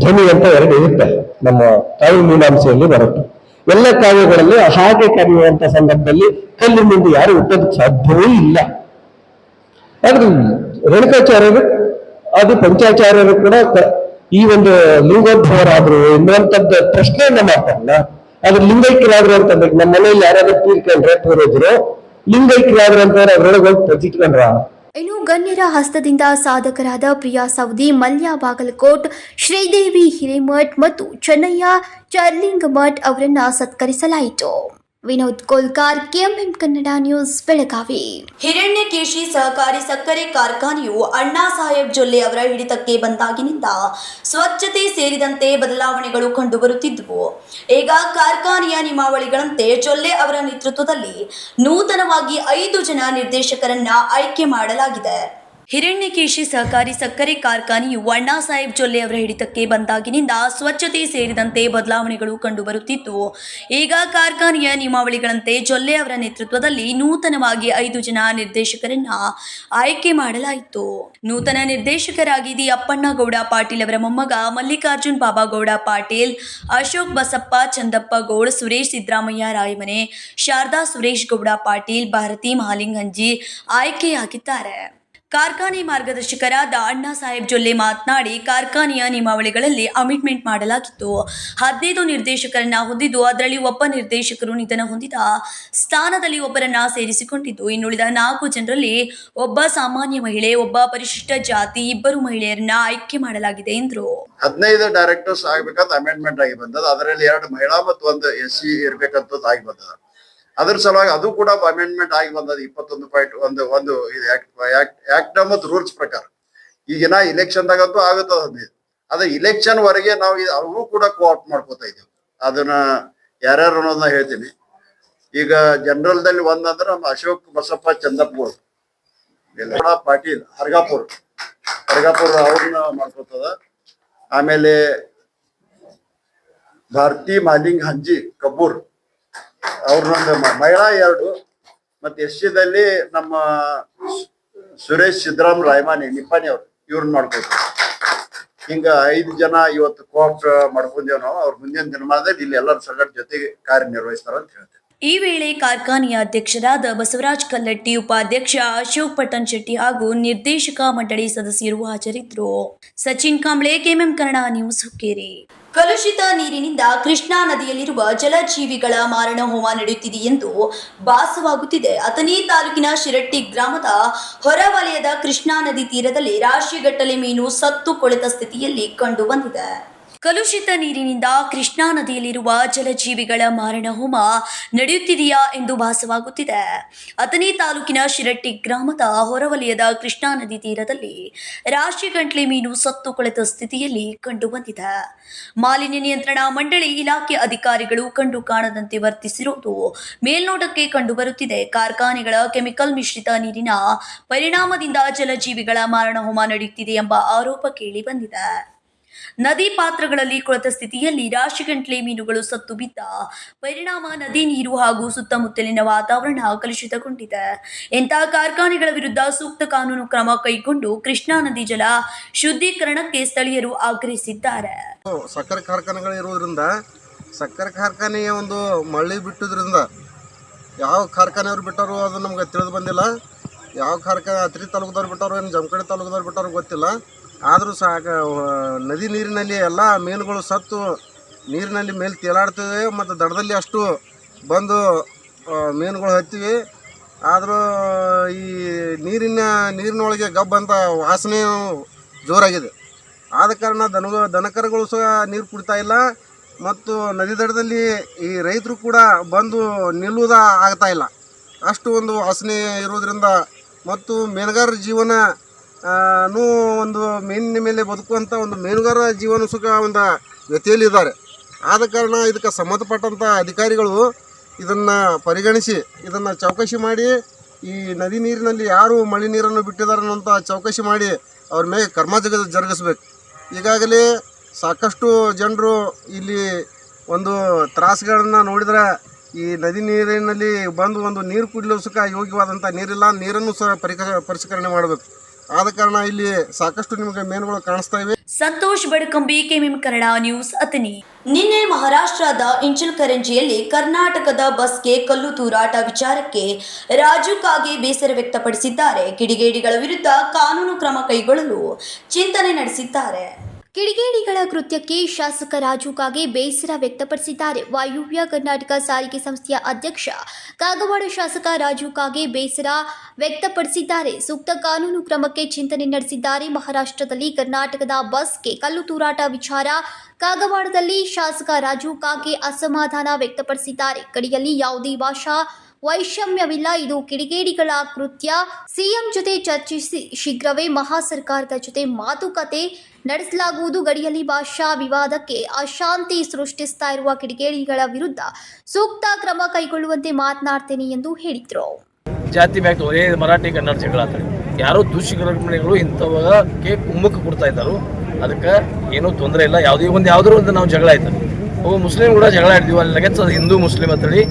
Speaker 19: ಧ್ವನಿ ಅಂತ ಎರಡು ಇರುತ್ತೆ, ನಮ್ಮ ಕಾವ್ಯ ಮೀಮಾಂಸೆಯಲ್ಲಿ ಬರುತ್ತೆ. ಎಲ್ಲ ಕಾವ್ಯಗಳಲ್ಲಿ ಹಾಗೆ ಕರೆಯುವಂತ ಸಂದರ್ಭದಲ್ಲಿ ಕಲ್ಲು ಮುಂದೆ ಯಾರು ಹುಟ್ಟೋದಕ್ಕೆ ಸಾಧ್ಯವೇ ಇಲ್ಲ. ಆದ್ರೆ ರೇಣುಕಾಚಾರ್ಯರು ಅದು ಪಂಚಾಚಾರ್ಯರು ಕೂಡ ಈ ಒಂದು ಲಿಂಗೋದ್ಭವರಾದ್ರು ಎನ್ನುವಂಥದ್ದು ಪ್ರಶ್ನೆಯನ್ನ ಮಾಡ್ತಾರಲ್ಲ. ಆದ್ರೆ ಲಿಂಗೈಕ್ಯರಾದ್ರು ಅಂತಂದ್ರೆ ನಮ್ಮ ಮನೆಯಲ್ಲಿ ಯಾರಾದ್ರೂ ತೀರ್ಕೊಂಡ್ರೆ ಪೂರ್ವಜರು ಲಿಂಗೈಕ್ಯರಾದ್ರು ಅಂತಂದ್ರೆ ಅದ್ರೊಳಗೆ ಹೋಗಿ ಪ್ರತಿಟ್ಕೊಂಡ್ರ.
Speaker 10: ಇನ್ನು ಗಣ್ಯರ ಹಸ್ತದಿಂದ ಸಾಧಕರಾದ ಪ್ರಿಯಾ ಸೌದಿ, ಮಲ್ಯ ಬಾಗಲಕೋಟ್, ಶ್ರೀದೇವಿ ಹಿರೇಮಠ್ ಮತ್ತು ಚೆನ್ನಯ್ಯ ಚರ್ಲಿಂಗಮಠ್ ಅವರನ್ನ ಸತ್ಕರಿಸಲಾಯಿತು. Vinod Kolkar, KMM Kannada news, Belagavi.
Speaker 1: ಹಿರಣ್ಯಕೇಶಿ ಸಹಕಾರಿ ಸಕ್ಕರೆ ಕಾರ್ಖಾನೆಯು ಅಣ್ಣಾ ಸಾಹೇಬ್ ಜೊಲ್ಲೆ ಅವರ ಹಿಡಿತಕ್ಕೆ ಬಂದಾಗಿನಿಂದ ಸ್ವಚ್ಛತೆ ಸೇರಿದಂತೆ ಬದಲಾವಣೆಗಳು ಕಂಡುಬರುತ್ತಿದ್ದವು. ಈಗ ಕಾರ್ಖಾನೆಯ ನಿಯಮಾವಳಿಗಳಂತೆ ಜೊಲ್ಲೆ ಅವರ ನೇತೃತ್ವದಲ್ಲಿ ನೂತನವಾಗಿ 5 ಜನ ನಿರ್ದೇಶಕರನ್ನ ಆಯ್ಕೆ ಮಾಡಲಾಗಿದೆ. ಹಿರಣ್ಯಕೇಶಿ ಸಹಕಾರಿ ಸಕ್ಕರೆ ಕಾರ್ಖಾನೆಯು ಅಣ್ಣಾ ಸಾಹೇಬ್ ಜೊಲ್ಲೆ ಅವರ ಹಿಡಿತಕ್ಕೆ ಬಂದಾಗಿನಿಂದ ಸ್ವಚ್ಛತೆ ಸೇರಿದಂತೆ ಬದಲಾವಣೆಗಳು ಕಂಡುಬರುತ್ತಿದ್ದು, ಈಗ ಕಾರ್ಖಾನೆಯ ನಿಯಮಾವಳಿಗಳಂತೆ ಜೊಲ್ಲೆ ಅವರ ನೇತೃತ್ವದಲ್ಲಿ ನೂತನವಾಗಿ 5 ಜನ ನಿರ್ದೇಶಕರನ್ನ ಆಯ್ಕೆ ಮಾಡಲಾಯಿತು. ನೂತನ ನಿರ್ದೇಶಕರಾಗಿ ದಿ ಅಪ್ಪಣ್ಣಗೌಡ ಪಾಟೀಲ್ ಅವರ ಮೊಮ್ಮಗ ಮಲ್ಲಿಕಾರ್ಜುನ್ ಬಾಬಾಗೌಡ ಪಾಟೀಲ್, ಅಶೋಕ್ ಬಸಪ್ಪ ಚಂದಪ್ಪ ಗೌಡ್, ಸುರೇಶ್ ಸಿದ್ದರಾಮಯ್ಯ ರಾಯಮನೆ, ಶಾರದಾ ಸುರೇಶ್ ಗೌಡ ಪಾಟೀಲ್, ಭಾರತಿ ಮಹಾಲಿಂಗಂಜಿ ಆಯ್ಕೆಯಾಗಿದ್ದಾರೆ. ಕಾರ್ಖಾನೆ ಮಾರ್ಗದರ್ಶಕರಾದ ಅಣ್ಣಾ ಸಾಹೇಬ್ ಜೊಲ್ಲೆ ಮಾತನಾಡಿ, ಕಾರ್ಖಾನೆಯ ನಿಯಮಾವಳಿಗಳಲ್ಲಿ ಅಮೆಂಡ್ಮೆಂಟ್ ಮಾಡಲಾಗಿತ್ತು. 15 ನಿರ್ದೇಶಕರನ್ನ ಹೊಂದಿದ್ದು, ಅದರಲ್ಲಿ ಒಬ್ಬ ನಿರ್ದೇಶಕರು ನಿಧನ ಹೊಂದಿದ ಸ್ಥಾನದಲ್ಲಿ ಒಬ್ಬರನ್ನ ಸೇರಿಸಿಕೊಂಡಿದ್ದು, ಇನ್ನುಳಿದ 4 ಜನರಲ್ಲಿ ಒಬ್ಬ ಸಾಮಾನ್ಯ ಮಹಿಳೆ, ಒಬ್ಬ ಪರಿಶಿಷ್ಟ ಜಾತಿ, 2 ಮಹಿಳೆಯರನ್ನ ಆಯ್ಕೆ ಮಾಡಲಾಗಿದೆ ಎಂದರು.
Speaker 20: 15 ಡೈರೆಕ್ಟರ್ಸ್ ಆಗ್ಬೇಕಂತ ಅಮೆಂಡ್ಮೆಂಟ್ ಆಗಿ ಬಂದದ. ಅದರಲ್ಲಿ 2 ಮಹಿಳಾ ಮತ್ತು 1 SC ಇರ್ಬೇಕಂತ ಆಗಿ ಬಂದದ. ಅದ್ರ ಸಲುವಾಗಿ ಅದು ಕೂಡ ಅಮೆಂಡ್ಮೆಂಟ್ ಆಗಿ ಬಂದದ. 21.1 ಆಕ್ಟ್ ಮತ್ತು ರೂಲ್ಸ್ ಪ್ರಕಾರ ಈಗಿನ ಇಲೆಕ್ಷನ್ದಾಗಂತೂ ಆಗುತ್ತದ 15. ಅದ್ರ ಇಲೆಕ್ಷನ್ ವರೆಗೆ ನಾವು ಅವು ಕೂಡ ಕೋಆಪ್ಟ್ ಮಾಡ್ಕೋತಾ ಇದ್ದೀವಿ. ಅದನ್ನ ಯಾರ್ಯಾರು ಅನ್ನೋದನ್ನ ಹೇಳ್ತೀನಿ. ಈಗ ಜನರಲ್ ದಲ್ಲಿ ಒಂದಂದ್ರೆ ನಮ್ಮ ಅಶೋಕ್ ಬಸಪ್ಪ ಚಂದಪ್ಪ ಪಾಟೀಲ್ ಹರ್ಗಾಪುರ್ ಅವ್ರನ್ನ ಮಾಡ್ಕೋತದ. ಆಮೇಲೆ ಭಾರತಿ ಮಾಲಿಂಗ್ ಹಂಜಿ ಕಬ್ಬೂರ್ ಅವ್ರನ್ನೊಂದು ಮಹಿಳಾ 2, ಮತ್ತೆ SC ನಮ್ಮ ಸುರೇಶ್ ಸಿದ್ದರಾಮ್ ರಾಯಮಾನಿ ನಿಪ್ಪಾಣಿ ಅವ್ರು ಇವ್ರನ್ನ ಮಾಡ್ಕೊತಾರೆ. ಹಿಂಗ 5 ಜನ ಇವತ್ತು ಕೋಆಪ್ಟ್ ಮಾಡ್ಕೊಂಡೇವ್ ನಾವು. ಅವ್ರ ಮುಂದಿನ ದಿನಮಾನದಲ್ಲಿ ಇಲ್ಲಿ ಎಲ್ಲರ ಸಂಘಟ ಜೊತೆಗೆ ಕಾರ್ಯನಿರ್ವಹಿಸ್ತಾರ ಅಂತ ಹೇಳ್ತೇವೆ.
Speaker 1: ಈ ವೇಳೆ ಕಾರ್ಖಾನೆಯ ಅಧ್ಯಕ್ಷರಾದ ಬಸವರಾಜ್ ಕಲ್ಲಟ್ಟಿ, ಉಪಾಧ್ಯಕ್ಷ ಅಶೋಕ್ ಪಟ್ಟಣ್ ಶೆಟ್ಟಿ ಹಾಗೂ ನಿರ್ದೇಶಕ ಮಂಡಳಿ ಸದಸ್ಯರು ಹಾಜರಿದ್ದರು. Sachin Kamble, KMM Kannada news, Hukkeri. ಕಲುಷಿತ ನೀರಿನಿಂದ ಕೃಷ್ಣಾ ನದಿಯಲ್ಲಿರುವ ಜಲಜೀವಿಗಳ ಮಾರಣ ಹೋಮ ನಡೆಯುತ್ತಿದೆ ಎಂದು ಭಾಸವಾಗುತ್ತಿದೆ. ಅಥಣಿ ತಾಲೂಕಿನ ಶಿರಟ್ಟಿ ಗ್ರಾಮದ ಹೊರವಲಯದ ಕೃಷ್ಣಾ ನದಿ ತೀರದಲ್ಲಿ ರಾಶಿಗಟ್ಟಲೆ ಮೀನು ಸತ್ತು ಕೊಳೆತ ಸ್ಥಿತಿಯಲ್ಲಿ ಕಂಡು ಬಂದಿದೆ. ಕಲುಷಿತ ನೀರಿನಿಂದ ಕೃಷ್ಣಾ ನದಿಯಲ್ಲಿರುವ ಜಲಜೀವಿಗಳ ಮಾರಣ ಹೋಮ ನಡೆಯುತ್ತಿದೆಯಾ ಎಂದು ಭಾಸವಾಗುತ್ತಿದೆ. ಅಥಣಿ ತಾಲೂಕಿನ ಶಿರಟ್ಟಿ ಗ್ರಾಮದ ಹೊರವಲಯದ ಕೃಷ್ಣಾ ನದಿ ತೀರದಲ್ಲಿ ರಾಶಿಗಟ್ಟಲೆ ಮೀನು ಸತ್ತು ಕೊಳೆತ ಸ್ಥಿತಿಯಲ್ಲಿ ಕಂಡು ಬಂದಿದೆ. ಮಾಲಿನ್ಯ ನಿಯಂತ್ರಣ ಮಂಡಳಿ ಇಲಾಖೆ ಅಧಿಕಾರಿಗಳು ಕಂಡು ಕಾಣದಂತೆ ವರ್ತಿಸಿರುವುದು ಮೇಲ್ನೋಟಕ್ಕೆ ಕಂಡುಬರುತ್ತಿದೆ. ಕಾರ್ಖಾನೆಗಳ ಕೆಮಿಕಲ್ ಮಿಶ್ರಿತ ನೀರಿನ ಪರಿಣಾಮದಿಂದ ಜಲಜೀವಿಗಳ ಮಾರಣ ಹೋಮ ನಡೆಯುತ್ತಿದೆ ಎಂಬ ಆರೋಪ ಕೇಳಿ ಬಂದಿದೆ. ನದಿ ಪಾತ್ರಗಳಲ್ಲಿ ಕೊಳೆತ ಸ್ಥಿತಿಯಲ್ಲಿ ರಾಶಿಗಟ್ಟಲೆ ಮೀನುಗಳು ಸತ್ತು ಬಿದ್ದ ಪರಿಣಾಮ ನದಿ ನೀರು ಹಾಗೂ ಸುತ್ತಮುತ್ತಲಿನ ವಾತಾವರಣ ಕಲುಷಿತಗೊಂಡಿದೆ. ಇಂತಹ ಕಾರ್ಖಾನೆಗಳ ವಿರುದ್ಧ ಸೂಕ್ತ ಕಾನೂನು ಕ್ರಮ ಕೈಗೊಂಡು ಕೃಷ್ಣಾ ನದಿ ಜಲ ಶುದ್ಧೀಕರಣಕ್ಕೆ ಸ್ಥಳೀಯರು ಆಗ್ರಹಿಸಿದ್ದಾರೆ.
Speaker 21: ಸಕ್ಕರೆ ಕಾರ್ಖಾನೆಗಳು ಇರುವುದರಿಂದ ಸಕ್ಕರೆ ಕಾರ್ಖಾನೆಯ ಒಂದು ಮಳ್ಳಿ ಬಿಟ್ಟುದ್ರಿಂದ ಯಾವ ಕಾರ್ಖಾನೆಯವ್ರು ಬಿಟ್ಟರು ಅದು ನಮ್ಗೆ ತಿಳಿದು ಬಂದಿಲ್ಲ. ಯಾವ ಕಾರ್ಖಾನೆ ಅಥಣಿ ತಾಲೂಕದವ್ರು ಬಿಟ್ಟರು ಏನು ಜಮಖಂಡಿ ತಾಲೂಕದವ್ರು ಬಿಟ್ಟರು ಗೊತ್ತಿಲ್ಲ. ಆದರೂ ನದಿ ನೀರಿನಲ್ಲಿ ಎಲ್ಲ ಮೀನುಗಳು ಸತ್ತು ನೀರಿನಲ್ಲಿ ಮೇಲೆ ತೇಲಾಡ್ತಿವೆ ಮತ್ತು ದಡದಲ್ಲಿ ಅಷ್ಟು ಬಂದು ಮೀನುಗಳು ಹತ್ತಿವೆ. ಆದರೂ ಈ ನೀರಿನೊಳಗೆ ಗಬ್ಬಂತ ವಾಸನೆ ಜೋರಾಗಿದೆ. ಆದ ಕಾರಣ ದನಕರುಗಳು ಸಹ ನೀರು ಕುಡಿತಾ ಇಲ್ಲ ಮತ್ತು ನದಿ ದಡದಲ್ಲಿ ಈ ರೈತರು ಕೂಡ ಬಂದು ನಿಲ್ಲುವುದ ಆಗ್ತಾ ಇಲ್ಲ. ಅಷ್ಟು ಒಂದು ವಾಸನೆ ಇರೋದ್ರಿಂದ ಮತ್ತು ಮೀನುಗಾರರ ಜೀವನ ಒಂದು ಮೀನಿನ ಮೇಲೆ ಬದುಕುವಂಥ ಒಂದು ಮೀನುಗಾರ ಜೀವನ ಸುಖ ಒಂದು ವ್ಯತ್ಯೆಯಲ್ಲಿದ್ದಾರೆ. ಆದ ಕಾರಣ ಇದಕ್ಕೆ ಸಂಬಂಧಪಟ್ಟಂಥ ಅಧಿಕಾರಿಗಳು ಇದನ್ನು ಪರಿಗಣಿಸಿ ಇದನ್ನು ಚೌಕಶಿ ಮಾಡಿ ಈ ನದಿ ನೀರಿನಲ್ಲಿ ಯಾರು ಮಳೆ ನೀರನ್ನು ಬಿಟ್ಟಿದ್ದಾರೆ ಅನ್ನೋಂಥ ಚೌಕಶಿ ಮಾಡಿ ಅವ್ರ ಮೇಲೆ ಕರ್ಮ ಜರುಗಿಸ್ಬೇಕು. ಈಗಾಗಲೇ ಸಾಕಷ್ಟು ಜನರು ಇಲ್ಲಿ ಒಂದು ತ್ರಾಸುಗಳನ್ನು ನೋಡಿದ್ರೆ ಈ ನದಿ ನೀರಿನಲ್ಲಿ ಬಂದು ಒಂದು ನೀರು ಕುಡಿಯಲು ಸುಖ ಯೋಗ್ಯವಾದಂಥ ನೀರಿಲ್ಲ, ನೀರನ್ನು ಸಹ ಪರಿಷ್ಕರಣೆ ಮಾಡಬೇಕು. ಆದ ಕಾರಣ ಇಲ್ಲಿ ಸಾಕಷ್ಟು ನಿಮಗೆ ಮೀನುಗಳು ಕಾಣಿಸ್ತಾ ಇವೆ.
Speaker 1: Santosh Badakambi, KMM Kannada news, Athani. ನಿನ್ನೆ ಮಹಾರಾಷ್ಟ್ರದ ಇಂಚಲ್ಕರಂಜಿಯಲ್ಲಿ ಕರ್ನಾಟಕದ ಬಸ್ಗೆ ಕಲ್ಲು ತೂರಾಟ ವಿಚಾರಕ್ಕೆ ರಾಜು ಕಾಗೆ ಬೇಸರ ವ್ಯಕ್ತಪಡಿಸಿದ್ದಾರೆ. ಕಿಡಿಗೇಡಿಗಳ ವಿರುದ್ಧ ಕಾನೂನು ಕ್ರಮ ಕೈಗೊಳ್ಳಲು ಚಿಂತನೆ ನಡೆಸಿದ್ದಾರೆ.
Speaker 10: ಕಿಡಿಗೇಡಿಗಳ ಕೃತ್ಯಕ್ಕೆ ಶಾಸಕ ರಾಜು ಕಾಗೆ ಬೇಸರ ವ್ಯಕ್ತಪಡಿಸಿದ್ದಾರೆ. ವಾಯುವ್ಯ ಕರ್ನಾಟಕ ಸಾರಿಗೆ ಸಂಸ್ಥೆಯ ಅಧ್ಯಕ್ಷ ಕಾಗವಾಡ ಶಾಸಕ ರಾಜು ಕಾಗೆ ಬೇಸರ ವ್ಯಕ್ತಪಡಿಸಿದ್ದಾರೆ. ಸೂಕ್ತ ಕಾನೂನು ಕ್ರಮಕ್ಕೆ ಚಿಂತನೆ ನಡೆಸಿದ್ದಾರೆ. ಮಹಾರಾಷ್ಟ್ರದಲ್ಲಿ ಕರ್ನಾಟಕದ ಬಸ್ಗೆ ಕಲ್ಲು ತೂರಾಟ ವಿಚಾರ ಕಾಗವಾಡದಲ್ಲಿ ಶಾಸಕ ರಾಜು ಕಾಗೆ ಅಸಮಾಧಾನ ವ್ಯಕ್ತಪಡಿಸಿದ್ದಾರೆ. ಗಡಿಯಲ್ಲಿ ಯಾವುದೇ ಭಾಷಾ ವೈಷಮ್ಯವಿಲ್ಲ, ಇದು ಕಿಡಿಗೇಡಿಗಳ ಕೃತ್ಯ. ಸಿಎಂ ಜೊತೆ ಚರ್ಚಿಸಿ ಶೀಘ್ರವೇ ಮಹಾ ಸರ್ಕಾರದ ಜೊತೆ ಮಾತುಕತೆ ನಡೆಸಲಾಗುವುದು. ಗಡಿಯಲ್ಲಿ ಭಾಷಾ ವಿವಾದಕ್ಕೆ ಅಶಾಂತಿ ಸೃಷ್ಟಿಸ್ತಾ ಇರುವ ಕಿಡಿಗೇಡಿಗಳ ವಿರುದ್ಧ ಸೂಕ್ತ ಕ್ರಮ ಕೈಗೊಳ್ಳುವಂತೆ ಮಾತನಾಡ್ತೇನೆ ಎಂದು ಹೇಳಿದರು.
Speaker 22: ಜಾತಿ ಬ್ಯಾಗ್ ಮರಾಠಿ ಕನ್ನಡ ಜಗಳ
Speaker 3: ಯಾರೋ ದುಷ್ಕರ್ಮಿಗಳು ಇಂಥವಕ್ಕೆ ಕುಮ್ಮಕ್ಕೆ ಕೊಡ್ತಾ ಇದ್ದಾರೆ. ಅದಕ್ಕೆ ಏನೂ ತೊಂದರೆ ಇಲ್ಲ. ಯಾವ್ದಾದ್ರು ಒಂದು ನಾವು ಜಗಳ ಆಯ್ತು, ಮುಸ್ಲಿಂ ಕೂಡ ಜಗಳ ಆಡ್ತೀವಿ, ಅಲ್ಲಿ ಲಗೇಜ್ ಅದು ಹಿಂದೂ ಮುಸ್ಲಿಂ ಅಂತೇಳಿ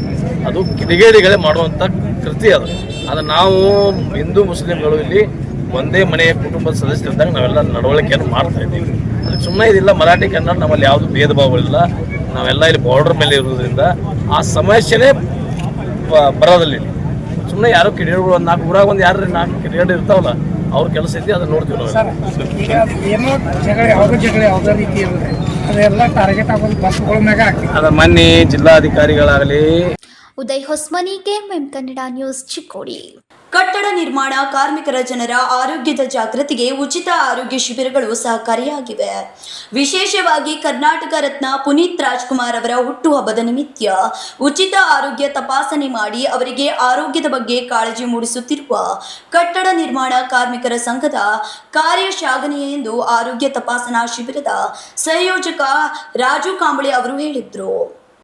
Speaker 3: ಅದು ಕಿಡಿಗೇಡಿಗಳೇ ಮಾಡುವಂಥ ಕೃತಿ ಅದು ನಾವು ಹಿಂದೂ ಮುಸ್ಲಿಂಗಳು ಇಲ್ಲಿ ಒಂದೇ ಮನೆಯ ಕುಟುಂಬದ ಸದಸ್ಯರಿದ್ದಾಗ ನಾವೆಲ್ಲ ನಡವಳಿಕೆಯನ್ನು ಮಾಡ್ತಾ ಇದ್ದೀವಿ. ಅದಕ್ಕೆ ಸುಮ್ಮನೆ ಇದಿಲ್ಲ, ಮರಾಠಿ ಕನ್ನಡ ನಮ್ಮಲ್ಲಿ ಯಾವುದು ಭೇದ ಭಾವಗಳಿಲ್ಲ. ನಾವೆಲ್ಲ ಇಲ್ಲಿ ಬಾರ್ಡರ್ ಮೇಲೆ ಇರೋದ್ರಿಂದ ಆ ಸಮಸ್ಯೆನೇ ಬರೋದಿಲ್ಲ. ಸುಮ್ಮನೆ ಯಾರೋ ಕಿಡಿಗೇಡಿಗಳು ಒಂದು 4 ಊರಾಗ ಒಂದು 4 ಕಿಡಿಗೇಡಿ ಇರ್ತಾವಲ್ಲ, ಅವ್ರ ಕೆಲಸ ಐತಿ, ಅದನ್ನ ನೋಡ್ತೀವಿ ನಾವು. ಅದ ಮೊನ್ನೆ ಜಿಲ್ಲಾಧಿಕಾರಿಗಳಾಗಲಿ.
Speaker 10: Uday Hosmani, KMM Kannada news, Chikkodi.
Speaker 1: ಕಟ್ಟಡ ನಿರ್ಮಾಣ ಕಾರ್ಮಿಕರ ಜನರ ಆರೋಗ್ಯದ ಜಾಗೃತಿಗೆ ಉಚಿತ ಆರೋಗ್ಯ ಶಿಬಿರಗಳು ಸಹಕಾರಿಯಾಗಿವೆ. ವಿಶೇಷವಾಗಿ ಕರ್ನಾಟಕ ರತ್ನ ಪುನೀತ್ ರಾಜ್ಕುಮಾರ್ ಅವರ ಹುಟ್ಟುಹಬ್ಬದ ನಿಮಿತ್ತ ಉಚಿತ ಆರೋಗ್ಯ ತಪಾಸಣೆ ಮಾಡಿ ಅವರಿಗೆ ಆರೋಗ್ಯದ ಬಗ್ಗೆ ಕಾಳಜಿ ಮೂಡಿಸುತ್ತಿರುವ ಕಟ್ಟಡ ನಿರ್ಮಾಣ ಕಾರ್ಮಿಕರ ಸಂಘದ ಕಾರ್ಯ ಶ್ಲಾಘನೀಯ ಎಂದು ಆರೋಗ್ಯ ತಪಾಸಣಾ ಶಿಬಿರದ ಸಂಯೋಜಕ ರಾಜು ಕಾಂಬಳೆ ಅವರು ಹೇಳಿದರು.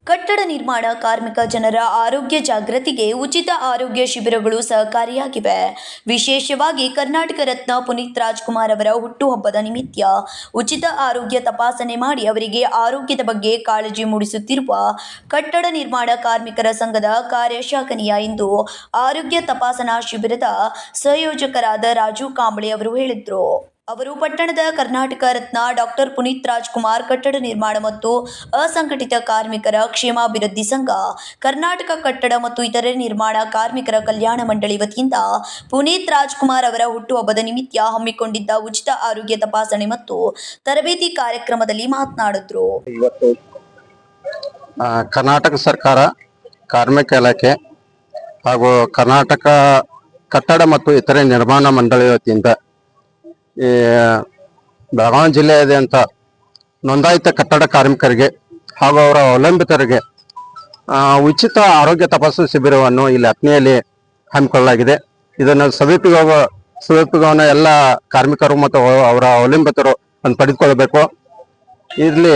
Speaker 1: ಕಟ್ಟಡ ನಿರ್ಮಾಣ ಕಾರ್ಮಿಕ ಜನರ ಆರೋಗ್ಯ ಜಾಗೃತಿಗೆ ಉಚಿತ ಆರೋಗ್ಯ ಶಿಬಿರಗಳು ಸಹಕಾರಿಯಾಗಿವೆ. ವಿಶೇಷವಾಗಿ ಕರ್ನಾಟಕ ರತ್ನ ಪುನೀತ್ ರಾಜ್ಕುಮಾರ್ ಅವರ ಹುಟ್ಟುಹಬ್ಬದ ನಿಮಿತ್ತ ಉಚಿತ ಆರೋಗ್ಯ ತಪಾಸಣೆ ಮಾಡಿ ಅವರಿಗೆ ಆರೋಗ್ಯದ ಬಗ್ಗೆ ಕಾಳಜಿ ಮೂಡಿಸುತ್ತಿರುವ ಕಟ್ಟಡ ನಿರ್ಮಾಣ ಕಾರ್ಮಿಕರ ಸಂಘದ ಕಾರ್ಯ ಶ್ಲಾಘನೀಯ ಎಂದು ಆರೋಗ್ಯ ತಪಾಸಣಾ ಶಿಬಿರದ ಸಂಯೋಜಕರಾದ ರಾಜು ಕಾಂಬಳೆ ಅವರು ಹೇಳಿದರು. ಅವರು ಪಟ್ಟಣದ ಕರ್ನಾಟಕ ರತ್ನ ಡಾಕ್ಟರ್ ಪುನೀತ್ ರಾಜ್ಕುಮಾರ್ ಕಟ್ಟಡ ನಿರ್ಮಾಣ ಮತ್ತು ಅಸಂಘಟಿತ ಕಾರ್ಮಿಕರ ಕ್ಷೇಮಾಭಿವೃದ್ಧಿ ಸಂಘ, ಕರ್ನಾಟಕ ಕಟ್ಟಡ ಮತ್ತು ಇತರೆ ನಿರ್ಮಾಣ ಕಾರ್ಮಿಕರ ಕಲ್ಯಾಣ ಮಂಡಳಿ ವತಿಯಿಂದ ಪುನೀತ್ ರಾಜ್ಕುಮಾರ್ ಅವರ ಹುಟ್ಟುಹಬ್ಬದ ನಿಮಿತ್ತ ಹಮ್ಮಿಕೊಂಡಿದ್ದ ಉಚಿತ ಆರೋಗ್ಯ ತಪಾಸಣೆ ಮತ್ತು ತರಬೇತಿ ಕಾರ್ಯಕ್ರಮದಲ್ಲಿ ಮಾತನಾಡಿದರು.
Speaker 22: ಇವತ್ತು ಕರ್ನಾಟಕ ಸರ್ಕಾರ, ಕಾರ್ಮಿಕ ಇಲಾಖೆ ಹಾಗೂ ಕರ್ನಾಟಕ ಕಟ್ಟಡ ಮತ್ತು ಇತರೆ ನಿರ್ಮಾಣ ಮಂಡಳಿ ವತಿಯಿಂದ ಈ ಬೆಳಗಾವಿ ಜಿಲ್ಲೆಯಾದ್ಯಂತ ನೋಂದಾಯಿತ ಕಟ್ಟಡ ಕಾರ್ಮಿಕರಿಗೆ ಹಾಗೂ ಅವರ ಅವಲಂಬಿತರಿಗೆ ಉಚಿತ ಆರೋಗ್ಯ ತಪಾಸಣಾ ಶಿಬಿರವನ್ನು ಇಲ್ಲಿ ಅತ್ನಿಯಲ್ಲಿ ಹಮ್ಮಿಕೊಳ್ಳಲಾಗಿದೆ. ಇದನ್ನು ಸದುಪಯೋಗವನ್ನು ಎಲ್ಲ ಕಾರ್ಮಿಕರು ಮತ್ತು ಅವರ ಅವಲಂಬಿತರು ಪಡೆದುಕೊಳ್ಳಬೇಕು. ಇಲ್ಲಿ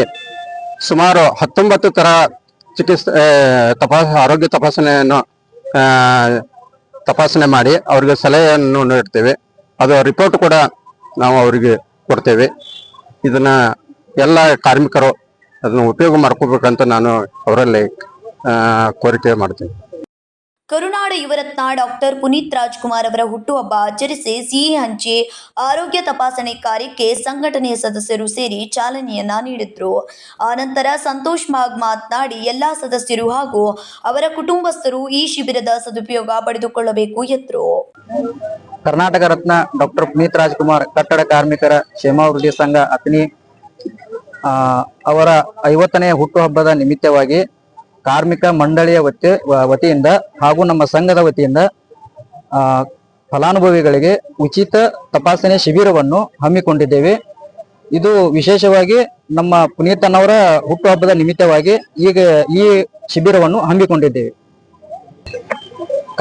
Speaker 22: ಸುಮಾರು 19 ತರ ಆರೋಗ್ಯ ತಪಾಸಣೆ ಮಾಡಿ ಅವರಿಗೆ ಸಲಹೆಯನ್ನು ನೀಡ್ತೇವೆ. ಅದು ರಿಪೋರ್ಟ್ ಕೂಡ ನಾವು ಅವರಿಗೆ ಕೊಡ್ತೇವೆ. ಇದನ್ನ ಎಲ್ಲ ಕಾರ್ಮಿಕರು ಅದನ್ನು ಉಪಯೋಗ ಮಾಡ್ಕೋಬೇಕಂತ ನಾನು ಅವರಲ್ಲಿ ಕೋರಿಕೆ ಮಾಡ್ತೀನಿ.
Speaker 1: ಕರುನಾಡ ಯುವರತ್ನ ಡಾಕ್ಟರ್ ಪುನೀತ್ ರಾಜ್ಕುಮಾರ್ ಅವರ ಹುಟ್ಟುಹಬ್ಬ ಆಚರಿಸಿ ಸಿಹಿ ಹಂಚಿ ಆರೋಗ್ಯ ತಪಾಸಣೆ ಕಾರ್ಯಕ್ಕೆ ಸಂಘಟನೆಯ ಸದಸ್ಯರು ಸೇರಿ ಚಾಲನೆಯನ್ನ ನೀಡಿದ್ರು. ಆನಂತರ ಸಂತೋಷ್ ಮಾಗ್ ಮಾತನಾಡಿ ಎಲ್ಲಾ ಸದಸ್ಯರು ಹಾಗೂ ಅವರ ಕುಟುಂಬಸ್ಥರು ಈ ಶಿಬಿರದ ಸದುಪಯೋಗ ಪಡೆದುಕೊಳ್ಳಬೇಕು ಎಂದರು.
Speaker 23: ಕರ್ನಾಟಕ ರತ್ನ ಡಾಕ್ಟರ್ ಪುನೀತ್ ರಾಜ್ಕುಮಾರ್ ಕಟ್ಟಡ ಕಾರ್ಮಿಕರ ಕ್ಷೇಮಾಭಿವೃದ್ಧಿ ಸಂಘ ಅತ್ನಿ ಅವರ 50ನೇ ಹುಟ್ಟುಹಬ್ಬದ ನಿಮಿತ್ತವಾಗಿ ಕಾರ್ಮಿಕ ಮಂಡಳಿಯ ವತಿಯಿಂದ ಹಾಗೂ ನಮ್ಮ ಸಂಘದ ವತಿಯಿಂದ ಫಲಾನುಭವಿಗಳಿಗೆ ಉಚಿತ ತಪಾಸಣೆ ಶಿಬಿರವನ್ನು ಹಮ್ಮಿಕೊಂಡಿದ್ದೇವೆ. ಇದು ವಿಶೇಷವಾಗಿ ನಮ್ಮ ಪುನೀತನವರ ಹುಟ್ಟುಹಬ್ಬದ ನಿಮಿತ್ತವಾಗಿ ಈಗ ಈ ಶಿಬಿರವನ್ನು ಹಮ್ಮಿಕೊಂಡಿದ್ದೇವೆ.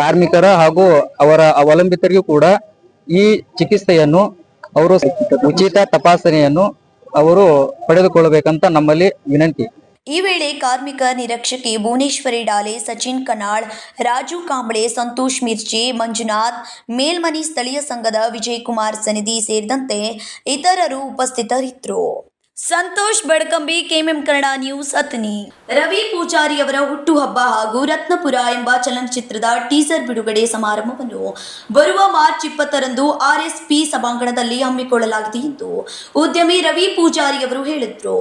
Speaker 23: ಕಾರ್ಮಿಕರ ಹಾಗೂ ಅವರ ಅವಲಂಬಿತರಿಗೂ ಕೂಡ ಈ ಚಿಕಿತ್ಸೆಯನ್ನು ಅವರು ಉಚಿತ ತಪಾಸಣೆಯನ್ನು ಅವರು ಪಡೆದುಕೊಳ್ಳಬೇಕಂತ ನಮ್ಮಲ್ಲಿ ವಿನಂತಿ.
Speaker 1: ಈ ವೇಳೆ ಕಾರ್ಮಿಕ ನಿರೀಕ್ಷಕಿ ಭುವನೇಶ್ವರಿ ಡಾಲೆ, ಸಚಿನ್ ಕನಾಳ್, ರಾಜು ಕಾಂಬಳೆ, ಸಂತೋಷ್ ಮಿರ್ಚಿ, ಮಂಜುನಾಥ್ ಮೇಲ್ಮನಿ, ಸ್ಥಳೀಯ ಸಂಘದ ವಿಜಯಕುಮಾರ್ ಸನಿಧಿ ಸೇರಿದಂತೆ ಇತರರು ಉಪಸ್ಥಿತರಿದ್ದರು. Santosh Badkambi, KMM Kannada news, Athani. ರವಿ ಪೂಜಾರಿ ಅವರ ಹುಟ್ಟುಹಬ್ಬ ಹಾಗೂ ರತ್ನಪುರ ಎಂಬ ಚಲನಚಿತ್ರದ ಟೀಸರ್ ಬಿಡುಗಡೆ ಸಮಾರಂಭವನ್ನು ಬರುವ ಮಾರ್ಚ್ 20ರಂದು RSP ಸಭಾಂಗಣದಲ್ಲಿ ಹಮ್ಮಿಕೊಳ್ಳಲಾಗಿದೆ ಎಂದು ಉದ್ಯಮಿ ರವಿ ಪೂಜಾರಿ ಅವರು ಹೇಳಿದರು.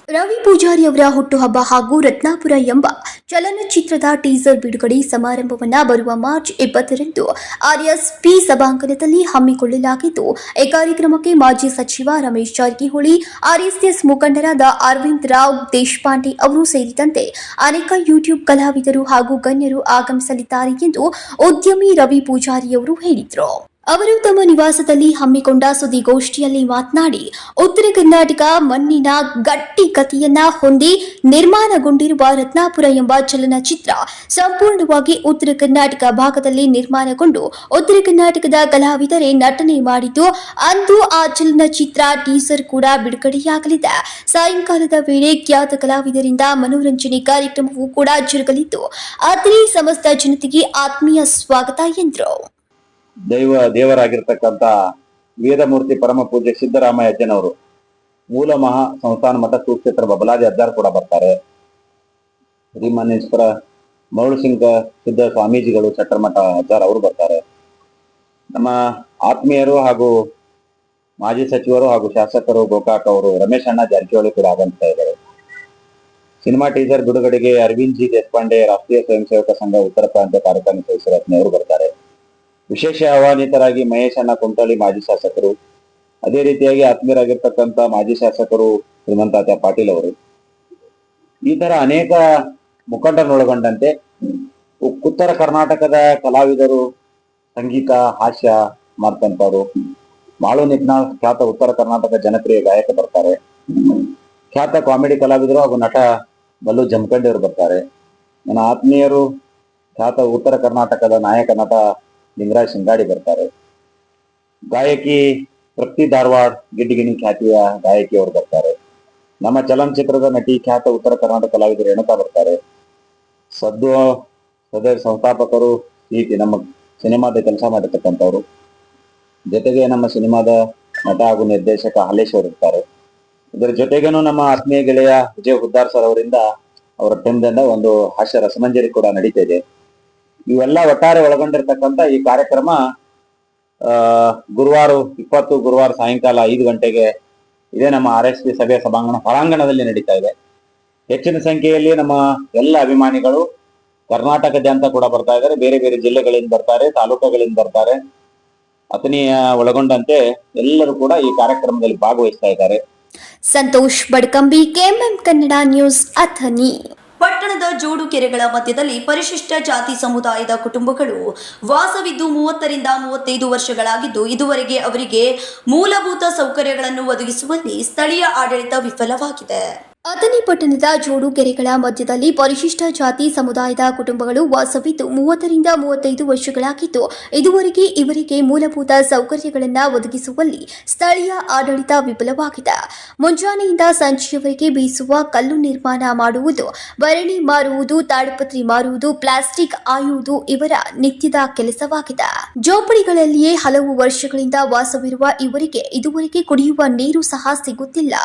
Speaker 10: ರವಿ ಪೂಜಾರಿ ಅವರ ಹುಟ್ಟುಹಬ್ಬ ಹಾಗೂ ರತ್ನಾಪುರ ಎಂಬ ಚಲನಚಿತ್ರದ ಟೀಸರ್ ಬಿಡುಗಡೆ ಸಮಾರಂಭವನ್ನು ಬರುವ ಮಾರ್ಚ್ 20ರಂದು RSP ಸಭಾಂಗಣದಲ್ಲಿ ಹಮ್ಮಿಕೊಳ್ಳಲಾಗಿದ್ದು, ಈ ಕಾರ್ಯಕ್ರಮಕ್ಕೆ ಮಾಜಿ ಸಚಿವ ರಮೇಶ್ ಜಾರಕಿಹೊಳಿ, RSS ಮುಖಂಡರಾದ ಅರವಿಂದ್ ರಾವ್ ದೇಶಪಾಂಡೆ ಅವರು ಸೇರಿದಂತೆ ಅನೇಕ ಯೂಟ್ಯೂಬ್ ಕಲಾವಿದರು ಹಾಗೂ ಗಣ್ಯರು ಆಗಮಿಸಲಿದ್ದಾರೆ ಎಂದು ಉದ್ಯಮಿ ರವಿ ಪೂಜಾರಿ ಅವರು ಹೇಳಿದರು. ಅವರು ತಮ್ಮ ನಿವಾಸದಲ್ಲಿ ಹಮ್ಮಿಕೊಂಡ ಸುದ್ದಿಗೋಷ್ಠಿಯಲ್ಲಿ ಮಾತನಾಡಿ, ಉತ್ತರ ಕರ್ನಾಟಕ ಮಣ್ಣಿನ ಗಟ್ಟಿ ಕಥೆಯನ್ನ ಹೊಂದಿ ನಿರ್ಮಾಣಗೊಂಡಿರುವ ರತ್ನಾಪುರ ಎಂಬ ಚಲನಚಿತ್ರ ಸಂಪೂರ್ಣವಾಗಿ ಉತ್ತರ ಕರ್ನಾಟಕ ಭಾಗದಲ್ಲಿ ನಿರ್ಮಾಣಗೊಂಡು ಉತ್ತರ ಕರ್ನಾಟಕದ ಕಲಾವಿದರೇ ನಟನೆ ಮಾಡಿದ್ದು, ಅಂದು ಆ ಚಲನಚಿತ್ರ ಟೀಸರ್ ಕೂಡ ಬಿಡುಗಡೆಯಾಗಲಿದೆ. ಸಾಯಂಕಾಲದ ವೇಳೆ ಖ್ಯಾತ ಕಲಾವಿದರಿಂದ ಮನೋರಂಜನೆ ಕಾರ್ಯಕ್ರಮವೂ ಕೂಡ ಜರುಗಲಿದ್ದು, ಅತ್ರಿ ಸಮಸ್ತ ಜನತೆಗೆ ಆತ್ಮೀಯ ಸ್ವಾಗತ ಎಂದರು.
Speaker 2: ದೇವರಾಗಿರ್ತಕ್ಕಂಥ ವೇದಮೂರ್ತಿ ಪರಮ ಪೂಜ್ಯ ಸಿದ್ದರಾಮಯ್ಯ ಅಜ್ಜನವರು, ಮೂಲ ಮಹಾ ಸಂಸ್ಥಾನ ಮಠ ಸೂಕ್ಷೇತ್ರ ಬಬಲಾದಿ ಅಜ್ಜಾರ್ ಕೂಡ ಬರ್ತಾರೆ. ಶ್ರೀಮಾನೇಶ್ವರ ಮರುಳಸಿಂಗ ಸಿದ್ಧ ಸ್ವಾಮೀಜಿಗಳು ಚಟ್ರಮಠ ಅಜ್ಜಾರ್ ಅವರು ಬರ್ತಾರೆ. ನಮ್ಮ ಆತ್ಮೀಯರು ಹಾಗೂ ಮಾಜಿ ಸಚಿವರು ಹಾಗೂ ಶಾಸಕರು ಗೋಕಾಕ್ ಅವರು ರಮೇಶ್ ಅಣ್ಣ ಜಾರಕಿಹೊಳಿ ಕೂಡ ಆಗಮಿಸ್ತಾ ಇದ್ದಾರೆ. ಸಿನಿಮಾ ಟೀಸರ್ ಬಿಡುಗಡೆಗೆ ಅರವಿಂದ್ ಜಿ ದೇಶಪಾಂಡೆ ರಾಷ್ಟ್ರೀಯ ಸ್ವಯಂ ಸೇವಕ ಸಂಘ ಉತ್ತರ ಪ್ರಾಂತ್ಯ ಕಾರ್ಯಕ್ರಮ ಸದಸ್ಯ ರತ್ನೆಯವರು ಬರ್ತಾರೆ. ವಿಶೇಷ ಆಹ್ವಾನಿತರಾಗಿ ಮಹೇಶ್ ಅಣ್ಣ ಕುಂಟಳ್ಳಿ ಮಾಜಿ ಶಾಸಕರು, ಅದೇ ರೀತಿಯಾಗಿ ಆತ್ಮೀಯರಾಗಿರ್ತಕ್ಕಂಥ ಮಾಜಿ ಶಾಸಕರು ಶ್ರೀಮಂತಾತ್ಯ ಪಾಟೀಲ್ ಅವರು, ಈ ತರ ಅನೇಕ ಮುಖಂಡರನ್ನೊಳಗೊಂಡಂತೆ ಉತ್ತರ ಕರ್ನಾಟಕದ ಕಲಾವಿದರು, ಸಂಗೀತ ಹಾಸ್ಯ ಮಾಡ್ತಂತವ್ರು, ಮಾಳು ನಿಕ್ನಾಳ್ ಖ್ಯಾತ ಉತ್ತರ ಕರ್ನಾಟಕ ಜನಪ್ರಿಯ ಗಾಯಕ ಬರ್ತಾರೆ. ಖ್ಯಾತ ಕಾಮಿಡಿ ಕಲಾವಿದರು ಹಾಗೂ ನಟ ಮಲ್ಲು ಜಮಖಂಡಿ ಅವರು ಬರ್ತಾರೆ. ನನ್ನ ಆತ್ಮೀಯರು ಖ್ಯಾತ ಉತ್ತರ ಕರ್ನಾಟಕದ ನಾಯಕ ನಟ ಲಿಂಗರಾಜ್ ಶಿಂಗಾಡಿ ಬರ್ತಾರೆ. ಗಾಯಕಿ ತೃಪ್ತಿ ಧಾರವಾಡ್ ಗಿಡ್ಡಿಗಿಣಿ ಖ್ಯಾತಿಯ ಗಾಯಕಿ ಅವರು ಬರ್ತಾರೆ. ನಮ್ಮ ಚಲನಚಿತ್ರದ ನಟಿ ಖ್ಯಾತ ಉತ್ತರ ಕರ್ನಾಟಕ ಕಲಾವಿದರು ರೇಣುಕಾ ಬರ್ತಾರೆ. ಸದ್ದು ಸಂಸ್ಥಾಪಕರು ನಮ್ಮ ಸಿನಿಮಾದ ಕೆಲಸ ಮಾಡಿರ್ತಕ್ಕಂಥವ್ರು, ಜೊತೆಗೆ ನಮ್ಮ ಸಿನಿಮಾದ ನಟ ಹಾಗೂ ನಿರ್ದೇಶಕ ಹಾಲೇಶ್ ಅವರು ಇರ್ತಾರೆ. ಇದರ ಜೊತೆಗೇನು ನಮ್ಮ ಆತ್ಮೀಯ ಗೆಳೆಯ ವಿಜಯ್ ಹುದ್ದಾರ್ ಸರ್ ಅವರಿಂದ ಅವರ ಟೀಮ್ದಿಂದ ಒಂದು ಹಾಸ್ಯ ರಸಮಂಜರಿ ಕೂಡ ನಡೀತಾ ಇದೆ. ಇವೆಲ್ಲ ಒಟ್ಟಾರೆ ಒಳಗೊಂಡಿರ್ತಕ್ಕಂಥ ಈ ಕಾರ್ಯಕ್ರಮ ಗುರುವಾರ ಸಾಯಂಕಾಲ 5 ಗಂಟೆಗೆ ಇದೇ ನಮ್ಮ RSP ಸಭೆಯ ಹೊರಾಂಗಣದಲ್ಲಿ ನಡೀತಾ ಇದೆ. ಹೆಚ್ಚಿನ ಸಂಖ್ಯೆಯಲ್ಲಿ ನಮ್ಮ ಎಲ್ಲ ಅಭಿಮಾನಿಗಳು ಕರ್ನಾಟಕದಾದ್ಯಂತ ಕೂಡ ಬರ್ತಾ ಇದ್ದಾರೆ. ಬೇರೆ ಬೇರೆ ಜಿಲ್ಲೆಗಳಿಂದ ಬರ್ತಾರೆ, ತಾಲೂಕುಗಳಿಂದ ಬರ್ತಾರೆ. ಅತನಿಯ ಒಳಗೊಂಡಂತೆ ಎಲ್ಲರೂ ಕೂಡ ಈ ಕಾರ್ಯಕ್ರಮದಲ್ಲಿ ಭಾಗವಹಿಸ್ತಾ ಇದ್ದಾರೆ.
Speaker 10: Santosh Badkambi, KMM Kannada news, Athani.
Speaker 1: ಪಟ್ಟಣದ ಜೋಡು ಕೆರೆಗಳ ಮಧ್ಯದಲ್ಲಿ ಪರಿಶಿಷ್ಟ ಜಾತಿ ಸಮುದಾಯದ ಕುಟುಂಬಗಳು ವಾಸವಿದ್ದು 30 ರಿಂದ 35 ವರ್ಷಗಳಾಗಿದ್ದು, ಇದುವರೆಗೆ ಅವರಿಗೆ ಮೂಲಭೂತ ಸೌಕರ್ಯಗಳನ್ನು ಒದಗಿಸುವಲ್ಲಿ ಸ್ಥಳೀಯ ಆಡಳಿತ ವಿಫಲವಾಗಿದೆ.
Speaker 10: ಅಥಣಿ ಪಟ್ಟಣದ ಜೋಡುಗೆರೆಗಳ ಮಧ್ಯದಲ್ಲಿ ಪರಿಶಿಷ್ಟ ಜಾತಿ ಸಮುದಾಯದ ಕುಟುಂಬಗಳು ವಾಸವಿದ್ದು 30 ರಿಂದ 35 ವರ್ಷಗಳಾಗಿದ್ದು, ಇದುವರೆಗೆ ಇವರಿಗೆ ಮೂಲಭೂತ ಸೌಕರ್ಯಗಳನ್ನು ಒದಗಿಸುವಲ್ಲಿ ಸ್ಥಳೀಯ ಆಡಳಿತ ವಿಫಲವಾಗಿದೆ. ಮುಂಜಾನೆಯಿಂದ ಸಂಜೆಯವರೆಗೆ ಬೀಸುವ ಕಲ್ಲು ನಿರ್ಮಾಣ ಮಾಡುವುದು, ಭರಣಿ ಮಾರುವುದು, ತಾಡಪತ್ರಿ ಮಾರುವುದು, ಪ್ಲಾಸ್ಟಿಕ್ ಆಯುವುದು ಇವರ ನಿತ್ಯದ ಕೆಲಸವಾಗಿದೆ. ಜೋಪಡಿಗಳಲ್ಲಿಯೇ ಹಲವು ವರ್ಷಗಳಿಂದ ವಾಸವಿರುವ ಇವರಿಗೆ ಇದುವರೆಗೆ ಕುಡಿಯುವ ನೀರು ಸಹ ಸಿಗುತ್ತಿಲ್ಲ.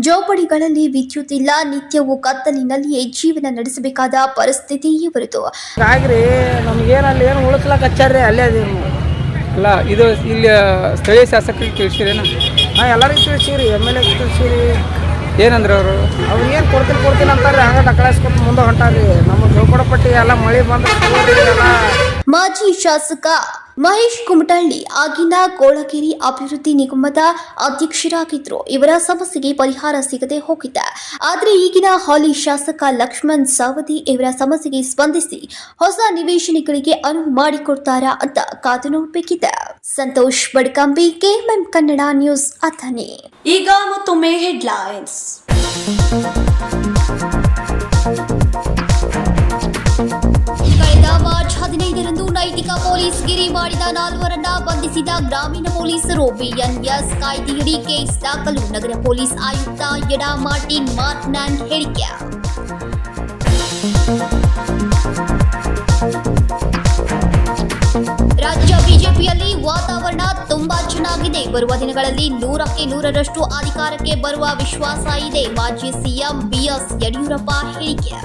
Speaker 10: ಜೋಪಡಿಗಳಲ್ಲಿ ವಿದ್ಯುತ್ ಇಲ್ಲ. ನಿತ್ಯವೂ ಕತ್ತಲಿನಲ್ಲಿಯೇ ಜೀವನ ನಡೆಸಬೇಕಾದ ಪರಿಸ್ಥಿತಿ ಇವರದು.
Speaker 6: ಹಾಗ್ರಿ ನಮ್ಗೇನಲ್ಲಿ ಏನು ಉಳಿಸ್ಲಾಕ ಹಚ್ಚಾರ್ರಿ ಅಲ್ಲೇ ಇಲ್ಲ. ಇದು ಇಲ್ಲಿ ಸ್ಥಳೀಯ ಶಾಸಕರಿಗೆ ತಿಳಿಸಿರೇನ? ಹಾಂ, ಎಲ್ಲರಿಗೂ ತಿಳಿಸಿರಿ. MLA ತಿಳಿಸಿರಿ. ಏನಂದ್ರೆ ಅವ್ರು ಏನು ಕೊಡ್ತೀನಿ ಅಂತಾರೆ. ಹಂಗೆ ಕಳಿಸ್ಕೊಟ್ಟು ಮುಂದೆ ಹೊಂಟಾರ್ರಿ. ನಮ್ಮ ಜೋಪಡಪಟ್ಟಿ ಎಲ್ಲ ಮಳೆ ಬಂದ್ರೆ ಎಲ್ಲ.
Speaker 10: ಮಾಜಿ ಶಾಸಕ ಮಹೇಶ್ ಕುಮಟಳ್ಳಿ ಆಗಿನ ಕೋಳಗೇರಿ ಅಭಿವೃದ್ಧಿ ನಿಗಮದ ಅಧ್ಯಕ್ಷರಾಗಿದ್ರು. ಇವರ ಸಮಸ್ಯೆಗೆ ಪರಿಹಾರ ಸಿಗದೆ ಹೋಗಿದೆ. ಆದರೆ ಈಗಿನ ಹಾಲಿ ಶಾಸಕ ಲಕ್ಷ್ಮಣ್ ಸವದಿ ಇವರ ಸಮಸ್ಯೆಗೆ ಸ್ಪಂದಿಸಿ ಹೊಸ ನಿವೇಶನಗಳಿಗೆ ಅನುವು ಮಾಡಿಕೊಡ್ತಾರಾ ಅಂತ ಕಾದು ನೋಡಬೇಕಿದೆ. Santosh Badkambi, KMM Kannada news, Athani.
Speaker 1: ಈಗ ಮತ್ತೊಮ್ಮೆ ಹೆಡ್ಲೈನ್ಸ್.
Speaker 10: ಕಳೆದ ಮಾರ್ಚ್ 15ರಂದು ನೈತಿಕ ಪೊಲೀಸ್ ಗಿರಿ ಮಾಡಿದ 4ರನ್ನ ಬಂಧಿಸಿದ ಗ್ರಾಮೀಣ ಪೊಲೀಸರು. BNS ಕಾಯ್ದೆಯಡಿ ಕೇಸ್ ದಾಖಲು. ನಗರ ಪೊಲೀಸ್ ಆಯುಕ್ತ ಎಡಾ ಮಾರ್ಟಿನ್ ಮಾರ್ಟ್ನಾಂಡ್ ಹೇಳಿಕೆ. ರಾಜ್ಯ ಬಿಜೆಪಿಯಲ್ಲಿ ವಾತಾವರಣ ತುಂಬಾ ಚೆನ್ನಾಗಿದೆ. ಬರುವ ದಿನಗಳಲ್ಲಿ 100ಕ್ಕೆ 100ರಷ್ಟು ಅಧಿಕಾರಕ್ಕೆ ಬರುವ ವಿಶ್ವಾಸ ಇದೆ. ಮಾಜಿ ಸಿಎಂ BS ಯಡಿಯೂರಪ್ಪ ಹೇಳಿಕೆ.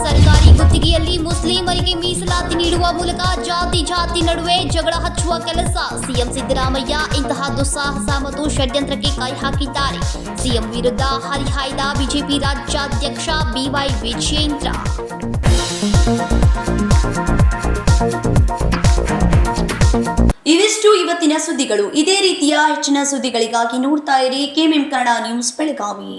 Speaker 10: ಸರ್ಕಾರಿ ಗುತ್ತಿಗೆಯಲ್ಲಿ ಮುಸ್ಲಿಮರಿಗೆ ಮೀಸಲಾತಿ ನೀಡುವ ಮೂಲಕ ಜಾತಿ ನಡುವೆ ಜಗಳ ಹಚ್ಚುವ ಕೆಲಸ. ಸಿಎಂ ಸಿದ್ದರಾಮಯ್ಯ ಇಂತಹ ದುಸ್ಸಾಹಸ ಮತ್ತು ಷಡ್ಯಂತ್ರಕ್ಕೆ ಕೈ ಹಾಕಿದ್ದಾರೆ. ಸಿಎಂ ವಿರುದ್ಧ ಹರಿಹಾಯ್ದ ಬಿಜೆಪಿ ರಾಜ್ಯಾಧ್ಯಕ್ಷ BY ವಿಜಯೇಂದ್ರ.
Speaker 1: ಇವಿಷ್ಟು ಇವತ್ತಿನ ಸುದ್ದಿಗಳು. ಇದೇ ರೀತಿಯ ಹೆಚ್ಚಿನ ಸುದ್ದಿಗಳಿಗಾಗಿ ನೋಡ್ತಾ ಇರಿ KMM ಕನ್ನಡ ನ್ಯೂಸ್ ಬೆಳಗಾವಿ.